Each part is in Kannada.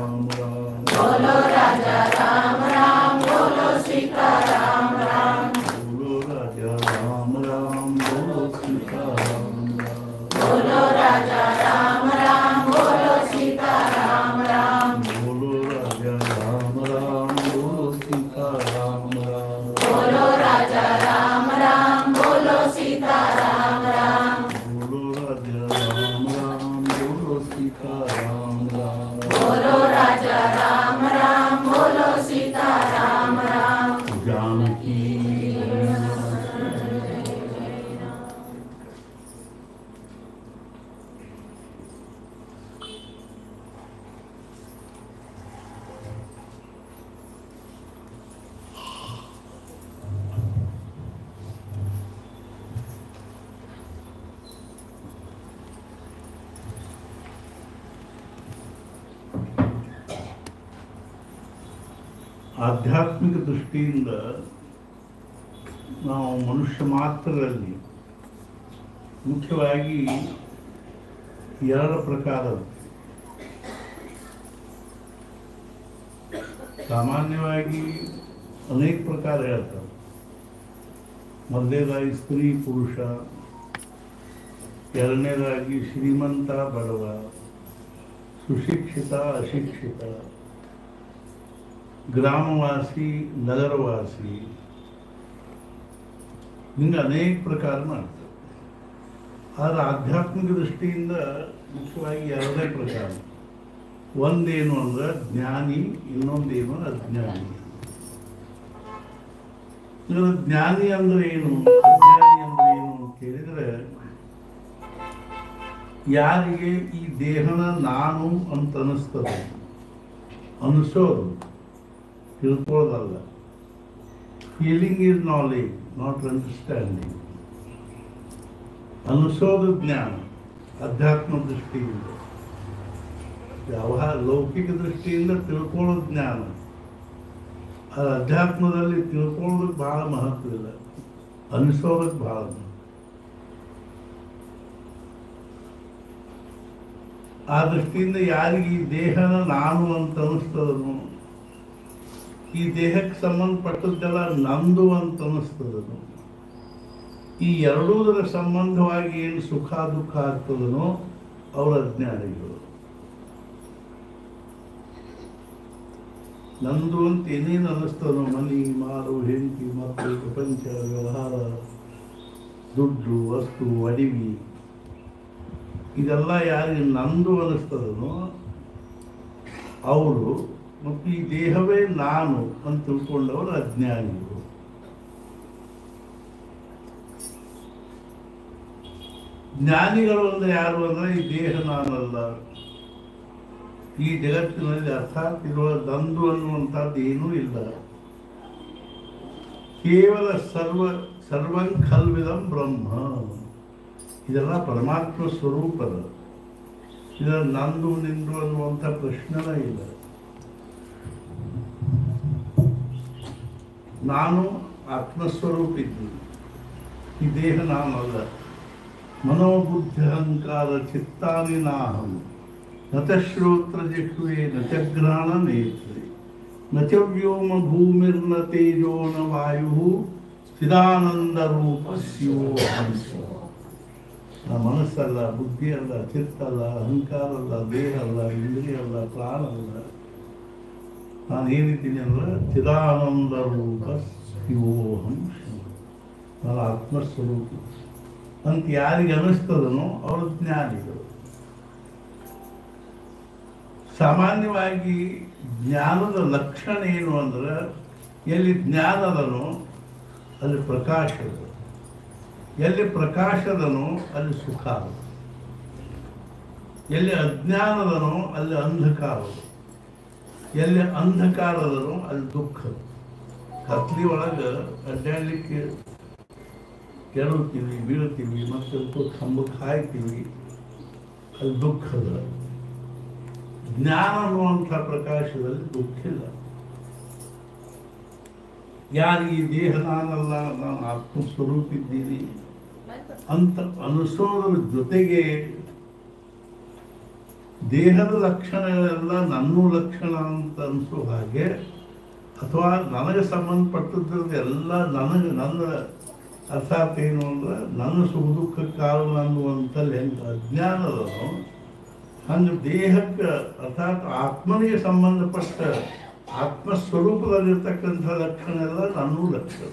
राम राम बोलो राजा राम राम बोलो सीता राम राम बोलो राजा राम राम बोलो सीता राम राम बोलो राजा राम राम बोलो सीता राम राम बोलो राजा राम राम बोलो सीता राम राम बोलो राजा राम राम बोलो सीता राम राम बोलो राजा राम राम बोलो सीता राम राम बोलो राजा राम राम बोलो सीता राम राम जानकी ಆಧ್ಯಾತ್ಮಿಕ ದೃಷ್ಟಿಯಿಂದ ನಾವು ಮನುಷ್ಯ ಮಾತ್ರರಲ್ಲಿ ಮುಖ್ಯವಾಗಿ ಎರಡು ಪ್ರಕಾರ ಸಾಮಾನ್ಯವಾಗಿ ಅನೇಕ ಪ್ರಕಾರ ಹೇಳ್ತಾರೆ. ಮೊದಲನೇದಾಗಿ ಸ್ತ್ರೀ ಪುರುಷ, ಎರಡನೇದಾಗಿ ಶ್ರೀಮಂತ ಬಡವ, ಸುಶಿಕ್ಷಿತ ಅಶಿಕ್ಷಿತ, ಗ್ರಾಮವಾಸಿ ನಗರವಾಸಿ, ಹಿಂಗೆ ಅನೇಕ ಪ್ರಕಾರ ಮಾಡ್ತಾರೆ. ಆದರೆ ಆಧ್ಯಾತ್ಮಿಕ ದೃಷ್ಟಿಯಿಂದ ಮುಖ್ಯವಾಗಿ ಎರಡೇ ಪ್ರಕಾರ. ಒಂದೇನು ಅಂದ್ರೆ ಜ್ಞಾನಿ, ಇನ್ನೊಂದೇನು ಅಜ್ಞಾನಿ. ಜ್ಞಾನಿ ಅಂದ್ರೆ ಏನು, ಅಜ್ಞಾನಿ ಅಂದ್ರೆ ಏನು ಅಂತ ಕೇಳಿದರೆ, ಯಾರಿಗೆ ಈ ದೇಹನ ನಾನು ಅಂತ ಅನಿಸ್ತದೆ, ಅನಿಸೋದು ತಿಳ್ಕೊಳ್ಳೋದಲ್ಲ. Feeling is knowledge, not understanding. ಅನಿಸೋದು ಜ್ಞಾನ ಅಧ್ಯಾತ್ಮ ದೃಷ್ಟಿಯಿಂದ. ವ್ಯವಹಾರ ಲೌಕಿಕ ದೃಷ್ಟಿಯಿಂದ ತಿಳ್ಕೊಳ್ಳೋದು ಜ್ಞಾನ. ಅದು ಅಧ್ಯಾತ್ಮದಲ್ಲಿ ತಿಳ್ಕೊಳ್ಳೋದಕ್ಕೆ ಭಾಳ ಮಹತ್ವ ಇಲ್ಲ, ಅನಿಸೋದಕ್ಕೆ ಭಾಳ ಮಹತ್ವ. ಆ ದೃಷ್ಟಿಯಿಂದ ಯಾರಿಗೆ ಈ ದೇಹನ ನಾನು ಅಂತ ಅನಿಸ್ತದನು, ಈ ದೇಹಕ್ಕೆ ಸಂಬಂಧಪಟ್ಟದ್ದೆಲ್ಲ ನಂದು ಅಂತ ಅನಿಸ್ತದನು, ಈ ಎರಡೂದರ ಸಂಬಂಧವಾಗಿ ಏನು ಸುಖ ದುಃಖ ಆಗ್ತದನೋ ಅವರ ಅಜ್ಞಾನಿಗಳು. ನಂದು ಅಂತ ಏನೇನು ಅನ್ನಿಸ್ತದೋ, ಮನಿ ಮಾರು ಹೆಂಡತಿ ಮಕ್ಕಳು ಪ್ರಪಂಚ ವ್ಯವಹಾರ ದುಡ್ಡು ವಸ್ತು ಅಡಿವಿ, ಇದೆಲ್ಲ ಯಾರಿಗೆ ನಂದು ಅನ್ನಿಸ್ತದನೋ ಅವರು ಮತ್ತು ಈ ದೇಹವೇ ನಾನು ಅಂತ ತಿಳ್ಕೊಂಡವರು ಅಜ್ಞಾನಿಗಳು. ಜ್ಞಾನಿಗಳು ಅಂದ್ರೆ ಯಾರು ಅಂದ್ರೆ ಈ ದೇಹ ನಾನಲ್ಲ, ಈ ಜಗತ್ತಿನಲ್ಲಿ ಅರ್ಥಾತ್ ಇರುವ ನಂದು ಅನ್ನುವಂಥದ್ದು ಏನೂ ಇಲ್ಲ. ಕೇವಲ ಸರ್ವಂ ಖಲ್ವಿದಂ ಬ್ರಹ್ಮ, ಇದೆಲ್ಲ ಪರಮಾತ್ಮ ಸ್ವರೂಪದ. ಇದರ ನಂದು ನಿಂದು ಅನ್ನುವಂಥ ಪ್ರಶ್ನೆನೇ ಇಲ್ಲ. ನಾನು ಆತ್ಮಸ್ವರೂಪ ಇದ್ದೀನಿ, ಈ ದೇಹ ನಾನಲ್ಲ. ಮನೋಬುದ್ಧಿ ಅಹಂಕಾರ ಚಿತ್ತಾನಿ ನಾಹಂ, ನ ಚ ಶ್ರೋತ್ರ ಜಿಹ್ವೆ ನ ಚ ಘ್ರಾಣ ನೇತ್ರೆ ನ ಚ ವ್ಯೋಮ ಭೂಮಿರ್ನ ತೇಜೋ ನ ವಾಯು ಚಿದಾನಂದ ರೂಪ ಶಿವೋಹಂ. ನಾ ಮನಸ್ಸಲ್ಲ, ಬುದ್ಧಿ ಅಲ್ಲ, ಚಿತ್ತಲ್ಲ, ಅಹಂಕಾರ ಅಲ್ಲ, ದೇಹ ಅಲ್ಲ, ಇಂದ್ರಿಯ ಅಲ್ಲ, ಪ್ರಾಣ ಅಲ್ಲ. ನಾನು ಏನಿದ್ದೀನಿ ಅಂದ್ರೆ ಚಿದಾನಂದ ರೂಪ ಶಿವೋಹಂ, ನಾನು ಆತ್ಮಸ್ವರೂಪ ಅಂತ ಯಾರಿಗೆ ಅನಿಸ್ತದನೋ ಅವರು ಜ್ಞಾನಿಗಳು. ಸಾಮಾನ್ಯವಾಗಿ ಜ್ಞಾನದ ಲಕ್ಷಣ ಏನು ಅಂದ್ರೆ, ಎಲ್ಲಿ ಜ್ಞಾನದನೋ ಅಲ್ಲಿ ಪ್ರಕಾಶದ, ಎಲ್ಲಿ ಪ್ರಕಾಶದನೋ ಅಲ್ಲಿ ಸುಖ, ಎಲ್ಲಿ ಅಜ್ಞಾನದನೋ ಅಲ್ಲಿ ಅಂಧಕಾರ, ಎಲ್ಲಿ ಅಂಧಕಾರದನೋ ಅಲ್ಲಿ ದುಃಖ. ಕತ್ಲಿ ಒಳಗೆ ಅಡ್ಡಾಡಲಿಕ್ಕೆ ಕೆಡುತ್ತೀವಿ, ಬೀಳ್ತೀವಿ, ಮತ್ತೆ ಕಂಬಕ್ಕೆ ಹಾಯ್ತೀವಿ, ಅಲ್ಲಿ ದುಃಖದ. ಜ್ಞಾನ ಅನ್ನುವಂಥ ಪ್ರಕಾಶದಲ್ಲಿ ದುಃಖ ಇಲ್ಲ. ಯಾರಿಗೆ ಈ ದೇಹ ನಾನಲ್ಲ, ನಾನು ಆತ್ಮಸ್ವರೂಪ ಇದ್ದೀನಿ ಅಂತ ಅನಿಸೋದ್ರ ಜೊತೆಗೆ ದೇಹದ ಲಕ್ಷಣಗಳೆಲ್ಲ ನನ್ನ ಲಕ್ಷಣ ಅಂತ ಅನಿಸೋ ಹಾಗೆ, ಅಥವಾ ನನಗೆ ಸಂಬಂಧಪಟ್ಟದ್ರದ್ದು ಎಲ್ಲ ನನ್ನ ಅರ್ಥಾತ್ ಏನು ಅಂದ್ರೆ ನನ್ನ ಸುಖ ದುಃಖಕ್ಕೆ ಕಾರಣ ಅನ್ನುವಂಥಲ್ಲಿ ಹೆಂಗೆ ಅಜ್ಞಾನದನು, ಹಂಗೆ ದೇಹಕ್ಕೆ ಅರ್ಥಾತ್ ಆತ್ಮನಿಗೆ ಸಂಬಂಧಪಟ್ಟ ಆತ್ಮಸ್ವರೂಪದಲ್ಲಿರ್ತಕ್ಕಂಥ ಲಕ್ಷಣ ಎಲ್ಲ ನನ್ನ ಲಕ್ಷಣ.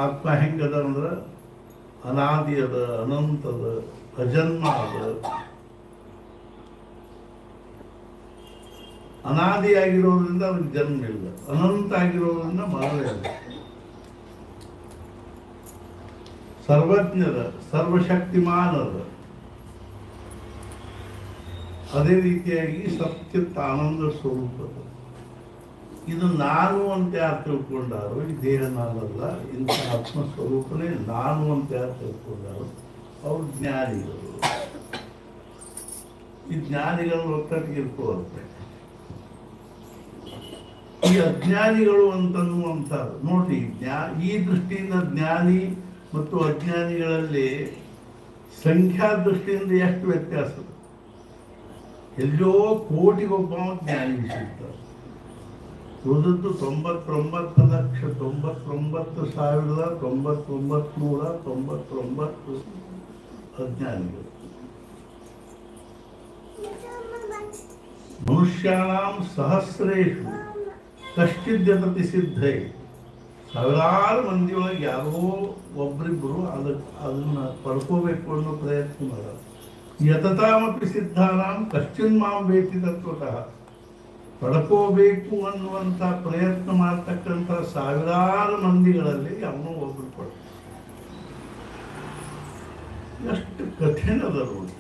ಆತ್ಮ ಹೆಂಗದ ಅಂದ್ರೆ ಅನಾದಿ ಅದ, ಅನಂತದ, ಅಜನ್ಮ ಅದ. ಅನಾದಿ ಆಗಿರೋದ್ರಿಂದ ಅದಕ್ಕೆ ಜನ್ಮ ಇಲ್ಲ, ಅನಂತ ಆಗಿರೋದ್ರಿಂದ ಮರಣ ಇಲ್ಲ. ಸರ್ವಜ್ಞದ, ಸರ್ವಶಕ್ತಿಮಾನದ. ಅದೇ ರೀತಿಯಾಗಿ ಸತ್ಯತ್ ಆನಂದ ಸ್ವರೂಪದ. ಇದು ನಾನು ಅಂತ ಯಾರು ತಿಳ್ಕೊಂಡಾರೋ, ಈ ದೇಹ ನಾನಲ್ಲ, ಇಂಥ ಆತ್ಮಸ್ವರೂಪನೇ ನಾನು ಅಂತ ಯಾರು ತಿಳ್ಕೊಂಡಾರೋ ಅವ್ರು ಜ್ಞಾನಿಗಳು. ಈ ಜ್ಞಾನಿಗಳು ಒಟ್ಟೊಟ್ಟಿಗೆ ಇರ್ಕೋರುತ್ತೆ. ಈ ಅಜ್ಞಾನಿಗಳು ಅಂತನ್ನುವಂಥ ನೋಡಿ, ಈ ದೃಷ್ಟಿಯಿಂದ ಜ್ಞಾನಿ ಮತ್ತು ಅಜ್ಞಾನಿಗಳಲ್ಲಿ ಸಂಖ್ಯಾ ದೃಷ್ಟಿಯಿಂದ ಎಷ್ಟು ವ್ಯತ್ಯಾಸ. ಎಲ್ಲೋ ಕೋಟಿಗೊಬ್ಬ ಜ್ಞಾನಿ ಸಿಗ್ತಾರೆ, ಉಳಿದದ್ದು 99,99,999 ಅಜ್ಞಾನಿಗಳು. ಮನುಷ್ಯಾಣಾಂ ಸಹಸ್ರೇಷು ಕಷ್ಟಿದ್ಯತತಿ ಸಿದ್ಧೈ. ಸಾವಿರಾರು ಮಂದಿಯೊಳಗೆ ಯಾರೋ ಒಬ್ಬರಿಬ್ಬರು ಅದನ್ನ ಪಡ್ಕೋಬೇಕು ಅನ್ನೋ ಪ್ರಯತ್ನ ಮಾಡ. ಯತತಾಮಪಿ ಸಿದ್ಧಾನಾಂ ಕಶ್ಚಿನ್ ಮಾಂ ವೇತಿ ತತ್ವತಃ. ಪಡ್ಕೋಬೇಕು ಅನ್ನುವಂಥ ಪ್ರಯತ್ನ ಮಾಡ್ತಕ್ಕಂಥ ಸಾವಿರಾರು ಮಂದಿಗಳಲ್ಲಿ ಅವನು ಒಬ್ಬರು ಪಡ. ಎಷ್ಟು ಕಠಿಣ ಅದ ನೋಡಿ.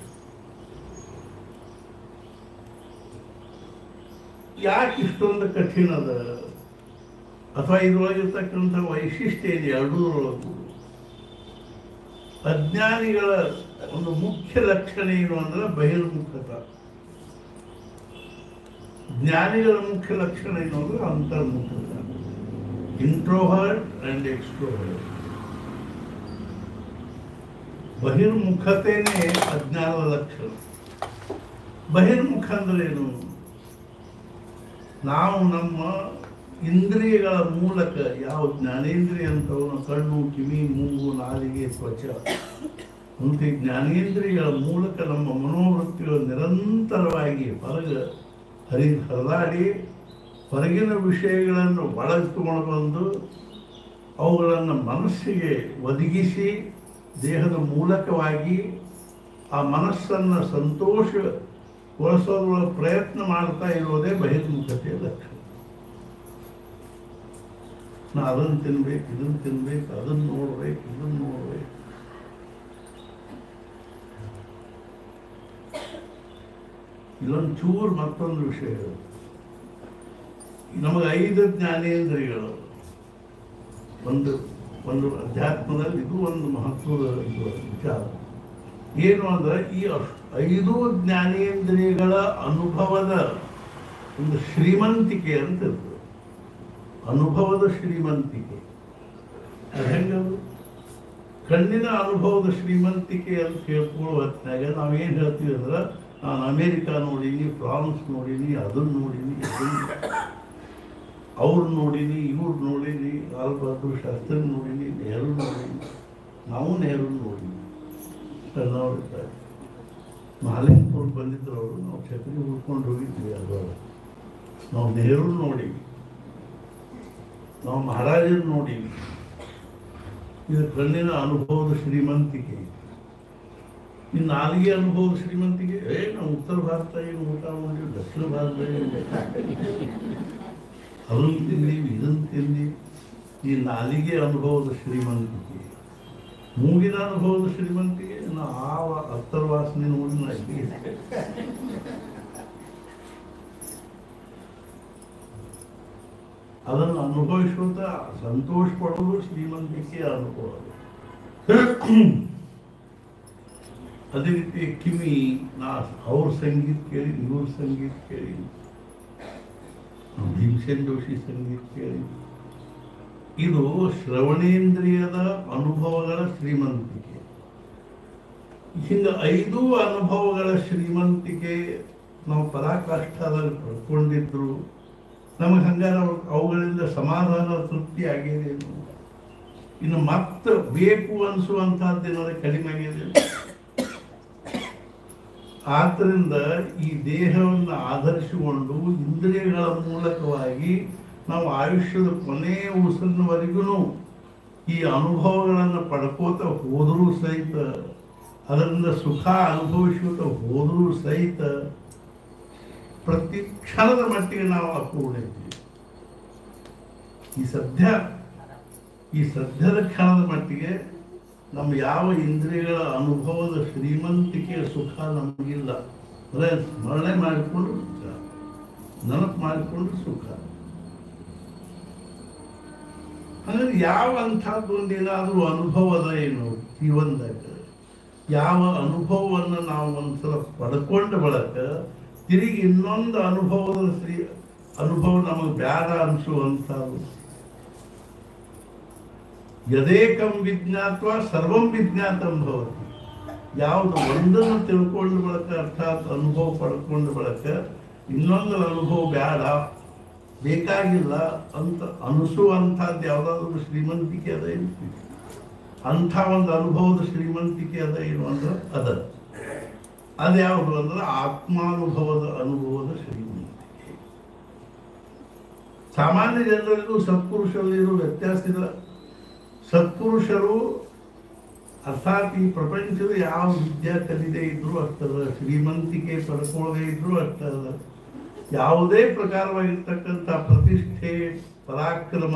ಯಾಕೆ ಇಷ್ಟೊಂದು ಕಠಿಣ ಅದ, ಅಥವಾ ಇದ್ರೊಳಗಿರ್ತಕ್ಕಂಥ ವೈಶಿಷ್ಟ್ಯ ಇದೆ ಎರಡೂರೊಳಗೂ. ಅಜ್ಞಾನಿಗಳ ಒಂದು ಮುಖ್ಯ ಲಕ್ಷಣ ಏನು ಅಂದ್ರೆ ಬಹಿರ್ಮುಖತ. ಜ್ಞಾನಿಗಳ ಮುಖ್ಯ ಲಕ್ಷಣ ಏನು ಅಂದ್ರೆ ಅಂತರ್ಮುಖತ. Introvert and extrovert. ಬಹಿರ್ಮುಖತೆನೇ ಅಜ್ಞಾನದ ಲಕ್ಷಣ. ಬಹಿರ್ಮುಖ ಅಂದ್ರೆ ಏನು? ನಾವು ನಮ್ಮ ಇಂದ್ರಿಯಗಳ ಮೂಲಕ, ಯಾವ ಜ್ಞಾನೇಂದ್ರಿಯ ಅಂತವನು ಕಣ್ಣು, ಕಿವಿ, ಮೂಗು, ನಾಲಿಗೆ, ತ್ವಚ ಅಂತ ಜ್ಞಾನೇಂದ್ರಿಯಗಳ ಮೂಲಕ ನಮ್ಮ ಮನೋವೃತ್ತಿಗಳು ನಿರಂತರವಾಗಿ ಹರಿದಾಡಿ ಹೊರಗಿನ ವಿಷಯಗಳನ್ನು ಒಳಗೆ ತಗೊಂಡು ಬಂದು ಅವುಗಳನ್ನು ಮನಸ್ಸಿಗೆ ಒದಗಿಸಿ ದೇಹದ ಮೂಲಕವಾಗಿ ಆ ಮನಸ್ಸನ್ನು ಸಂತೋಷಗೊಳಿಸೋದ್ರ ಪ್ರಯತ್ನ ಮಾಡ್ತಾ ಇರೋದೇ ಬಹಿರ್ಮುಖತೆಯ ಲಕ್ಷಣ. ನಾ ಅದನ್ನು ತಿನ್ಬೇಕು, ಇದನ್ನು ತಿನ್ಬೇಕು, ಅದನ್ನು ನೋಡ್ಬೇಕು, ಇದನ್ನು ನೋಡ್ಬೇಕು. ಇದೊಂದು ಚೂರು ಮತ್ತೊಂದು ವಿಷಯ. ನಮಗೆ 5 ಜ್ಞಾನೇಂದ್ರಿಯಗಳು. ಒಂದು ಅಧ್ಯಾತ್ಮದಲ್ಲಿ ಇದು ಒಂದು ಮಹತ್ವದ ವಿಚಾರ. ಏನು ಅಂದ್ರೆ ಈ 5 ಜ್ಞಾನೇಂದ್ರಿಯಗಳ ಅನುಭವದ ಒಂದು ಶ್ರೀಮಂತಿಕೆ ಅಂತ ಇರ್ತದೆ. ಅನುಭವದ ಶ್ರೀಮಂತಿಕೆ ಅದು ಹೆಂಗದು? ಕಣ್ಣಿನ ಅನುಭವದ ಶ್ರೀಮಂತಿಕೆ ಅಂತ ಹೇಳ್ಕೊಳ್ಳೋ ಹೊತ್ತಿನಾಗ ನಾವೇನು ಹೇಳ್ತೀವಿ ಅಂದ್ರೆ, ನಾನು ಅಮೇರಿಕಾ ನೋಡೀನಿ, ಫ್ರಾನ್ಸ್ ನೋಡೀನಿ, ಅದನ್ನು ನೋಡೀನಿ, ಅವ್ರು ನೋಡೀನಿ, ಇವ್ರು ನೋಡೀನಿ, ಲಾಲ್ ಬಹದ್ದೂರ್ ಶಾಸ್ತ್ರಿ ನೋಡೀನಿ, ನೆಹರು ನೋಡೀನಿ. ನಾವು ನೆಹರು ನೋಡೀನಿ. ಸಣ್ಣವರಿದ್ದಾರೆ ಮಹಾಲಿಂಗಪುರಕ್ಕೆ ಬಂದಿದ್ರು ಅವರು. ನಾವು ಛತ್ರಿ ಉಳ್ಕೊಂಡು ಹೋಗಿದ್ವಿ. ಅದರ ನಾವು ನೆಹರು ನೋಡೀವಿ, ನಾವು ಮಹಾರಾಜರು ನೋಡೀವಿ. ಇದು ಕಣ್ಣಿನ ಅನುಭವದ ಶ್ರೀಮಂತಿಕೆ. ಇನ್ನು ನಾಲಿಗೆ ಅನುಭವದ ಶ್ರೀಮಂತಿಕೆ, ನಾವು ಉತ್ತರ ಭಾರತ ಏನು ಊಟ ಮಾಡಿವಿ, ದಕ್ಷಿಣ ಭಾರತ ಅದನ್ನು ತಿಂದೀವಿ, ಇದನ್ನು ತಿಂದೀವಿ. ಈ ನಾಲಿಗೆ ಅನುಭವದ ಶ್ರೀಮಂತಿಕೆ. ಮೂಗಿನ ಅನುಭವದ ಶ್ರೀಮಂತಿಕೆ, ನಾವು ಅತ್ತರ ವಾಸನೆ ನೋಡಿ ನಾಗಿ ಅದನ್ನು ಅನುಭವಿಸುತ್ತ ಸಂತೋಷ ಪಡೋದು ಶ್ರೀಮಂತಿಕೆ ಅನುಭವ. ಅದೇ ರೀತಿ ಕಿವಿ, ಅವ್ರ ಸಂಗೀತ ಕೇಳಿ, ಇವ್ರ ಸಂಗೀತ ಕೇಳಿ, ಭೀಮಸೇನ್ ಜೋಶಿ ಸಂಗೀತ ಕೇಳಿ. ಇದು ಶ್ರವಣೇಂದ್ರಿಯದ ಅನುಭವಗಳ ಶ್ರೀಮಂತಿಕೆ. ಹಿಂಗೆ 5 ಅನುಭವಗಳ ಶ್ರೀಮಂತಿಕೆ ನಾವು ಪರಾಕಾಷ್ಠದಲ್ಲಿ ಪಡ್ಕೊಂಡಿದ್ರು ನಮಗೆ ಹಂಗಾರೆ ಅವುಗಳಿಂದ ಸಮಾಧಾನ ತೃಪ್ತಿ ಆಗಿದೆ. ಇನ್ನು ಮತ್ತೆ ಬೇಕು ಅನಿಸುವಂತಹದ್ದೇನಾದ್ರೆ ಕಡಿಮೆ ಆಗಿದೆ. ಆದ್ದರಿಂದ ಈ ದೇಹವನ್ನು ಆಧರಿಸಿಕೊಂಡು ಇಂದ್ರಿಯಗಳ ಮೂಲಕವಾಗಿ ನಾವು ಆಯುಷ್ಯದ ಕೊನೆಯ ಉಸಿರಿನವರೆಗೂ ಈ ಅನುಭವಗಳನ್ನು ಪಡ್ಕೋತ ಹೋದರೂ ಸಹಿತ, ಅದರಿಂದ ಸುಖ ಅನುಭವಿಸುತ್ತ ಹೋದರೂ ಸಹಿತ ಪ್ರತಿ ಕ್ಷಣದ ಮಟ್ಟಿಗೆ ನಾವು ಅಪ್ಪುಕೊಂಡಿದ್ದೀವಿ. ಈ ಸದ್ಯದ ಕ್ಷಣದ ಮಟ್ಟಿಗೆ ನಮ್ಮ ಯಾವ ಇಂದ್ರಿಯಗಳ ಅನುಭವದ ಶ್ರೀಮಂತಿಕೆಯ ಸುಖ ನಮಗಿಲ್ಲ. ಅಂದರೆ ಸ್ಮರಣೆ ಮಾಡಿಕೊಂಡು ಸುಖ, ನೆನಪು ಮಾಡಿಕೊಂಡು ಸುಖ. ಅಂದರೆ ಯಾವ ಅಂಥದ್ದೊಂದು ಏನಾದರೂ ಅನುಭವದ ಏನು ಜೀವನದಾಗ, ಯಾವ ಅನುಭವವನ್ನು ನಾವು ಒಂದ್ಸಲ ಪಡ್ಕೊಂಡ ಬಳಕ ತಿರುಗಿ ಇನ್ನೊಂದು ಅನುಭವದ ಅನುಭವ ನಮಗೆ ಬ್ಯಾಡ ಅನಿಸುವಂಥದ್ದು. ಯದೇಕಂ ವಿಜ್ಞಾತ್ವ ಸರ್ವಂ ವಿಜ್ಞಾತಂ ಭವತಿ. ಯಾವುದು ಒಂದನ್ನು ತಿಳ್ಕೊಂಡು ಬಳಕ, ಅರ್ಥಾತ್ ಅನುಭವ ಪಡ್ಕೊಂಡು ಬಳಕ ಇನ್ನೊಂದು ಅನುಭವ ಬ್ಯಾಡ, ಬೇಕಾಗಿಲ್ಲ ಅಂತ ಅನಿಸುವಂಥದ್ದು ಯಾವುದಾದ್ರೂ ಶ್ರೀಮಂತಿಕೆ ಅದ ಏನು? ಅಂಥ ಒಂದು ಅನುಭವದ ಶ್ರೀಮಂತಿಕೆ ಅದ ಏನು ಅಂದ್ರೆ ಅದು ಯಾವುದು ಅಂದ್ರೆ ಆತ್ಮಾನುಭವದ ಅನುಭವದ ಶ್ರೀಮಂತಿಕೆ. ಸಾಮಾನ್ಯ ಜನರಿಗೂ ಸತ್ಪುರುಷರಲ್ಲಿರೋ ವ್ಯತ್ಯಾಸ ಇಲ್ಲ. ಸತ್ಪುರುಷರು ಅರ್ಥಾತ್ ಈ ಪ್ರಪಂಚದ ಯಾವ ವಿದ್ಯಾ ಕಲಿದೇ ಇದ್ರು ಅಷ್ಟದ, ಶ್ರೀಮಂತಿಕೆ ಪಡ್ಕೊಳ್ಳದೆ ಇದ್ರು ಅಷ್ಟದ, ಯಾವುದೇ ಪ್ರಕಾರವಾಗಿರ್ತಕ್ಕಂಥ ಪ್ರತಿಷ್ಠೆ, ಪರಾಕ್ರಮ,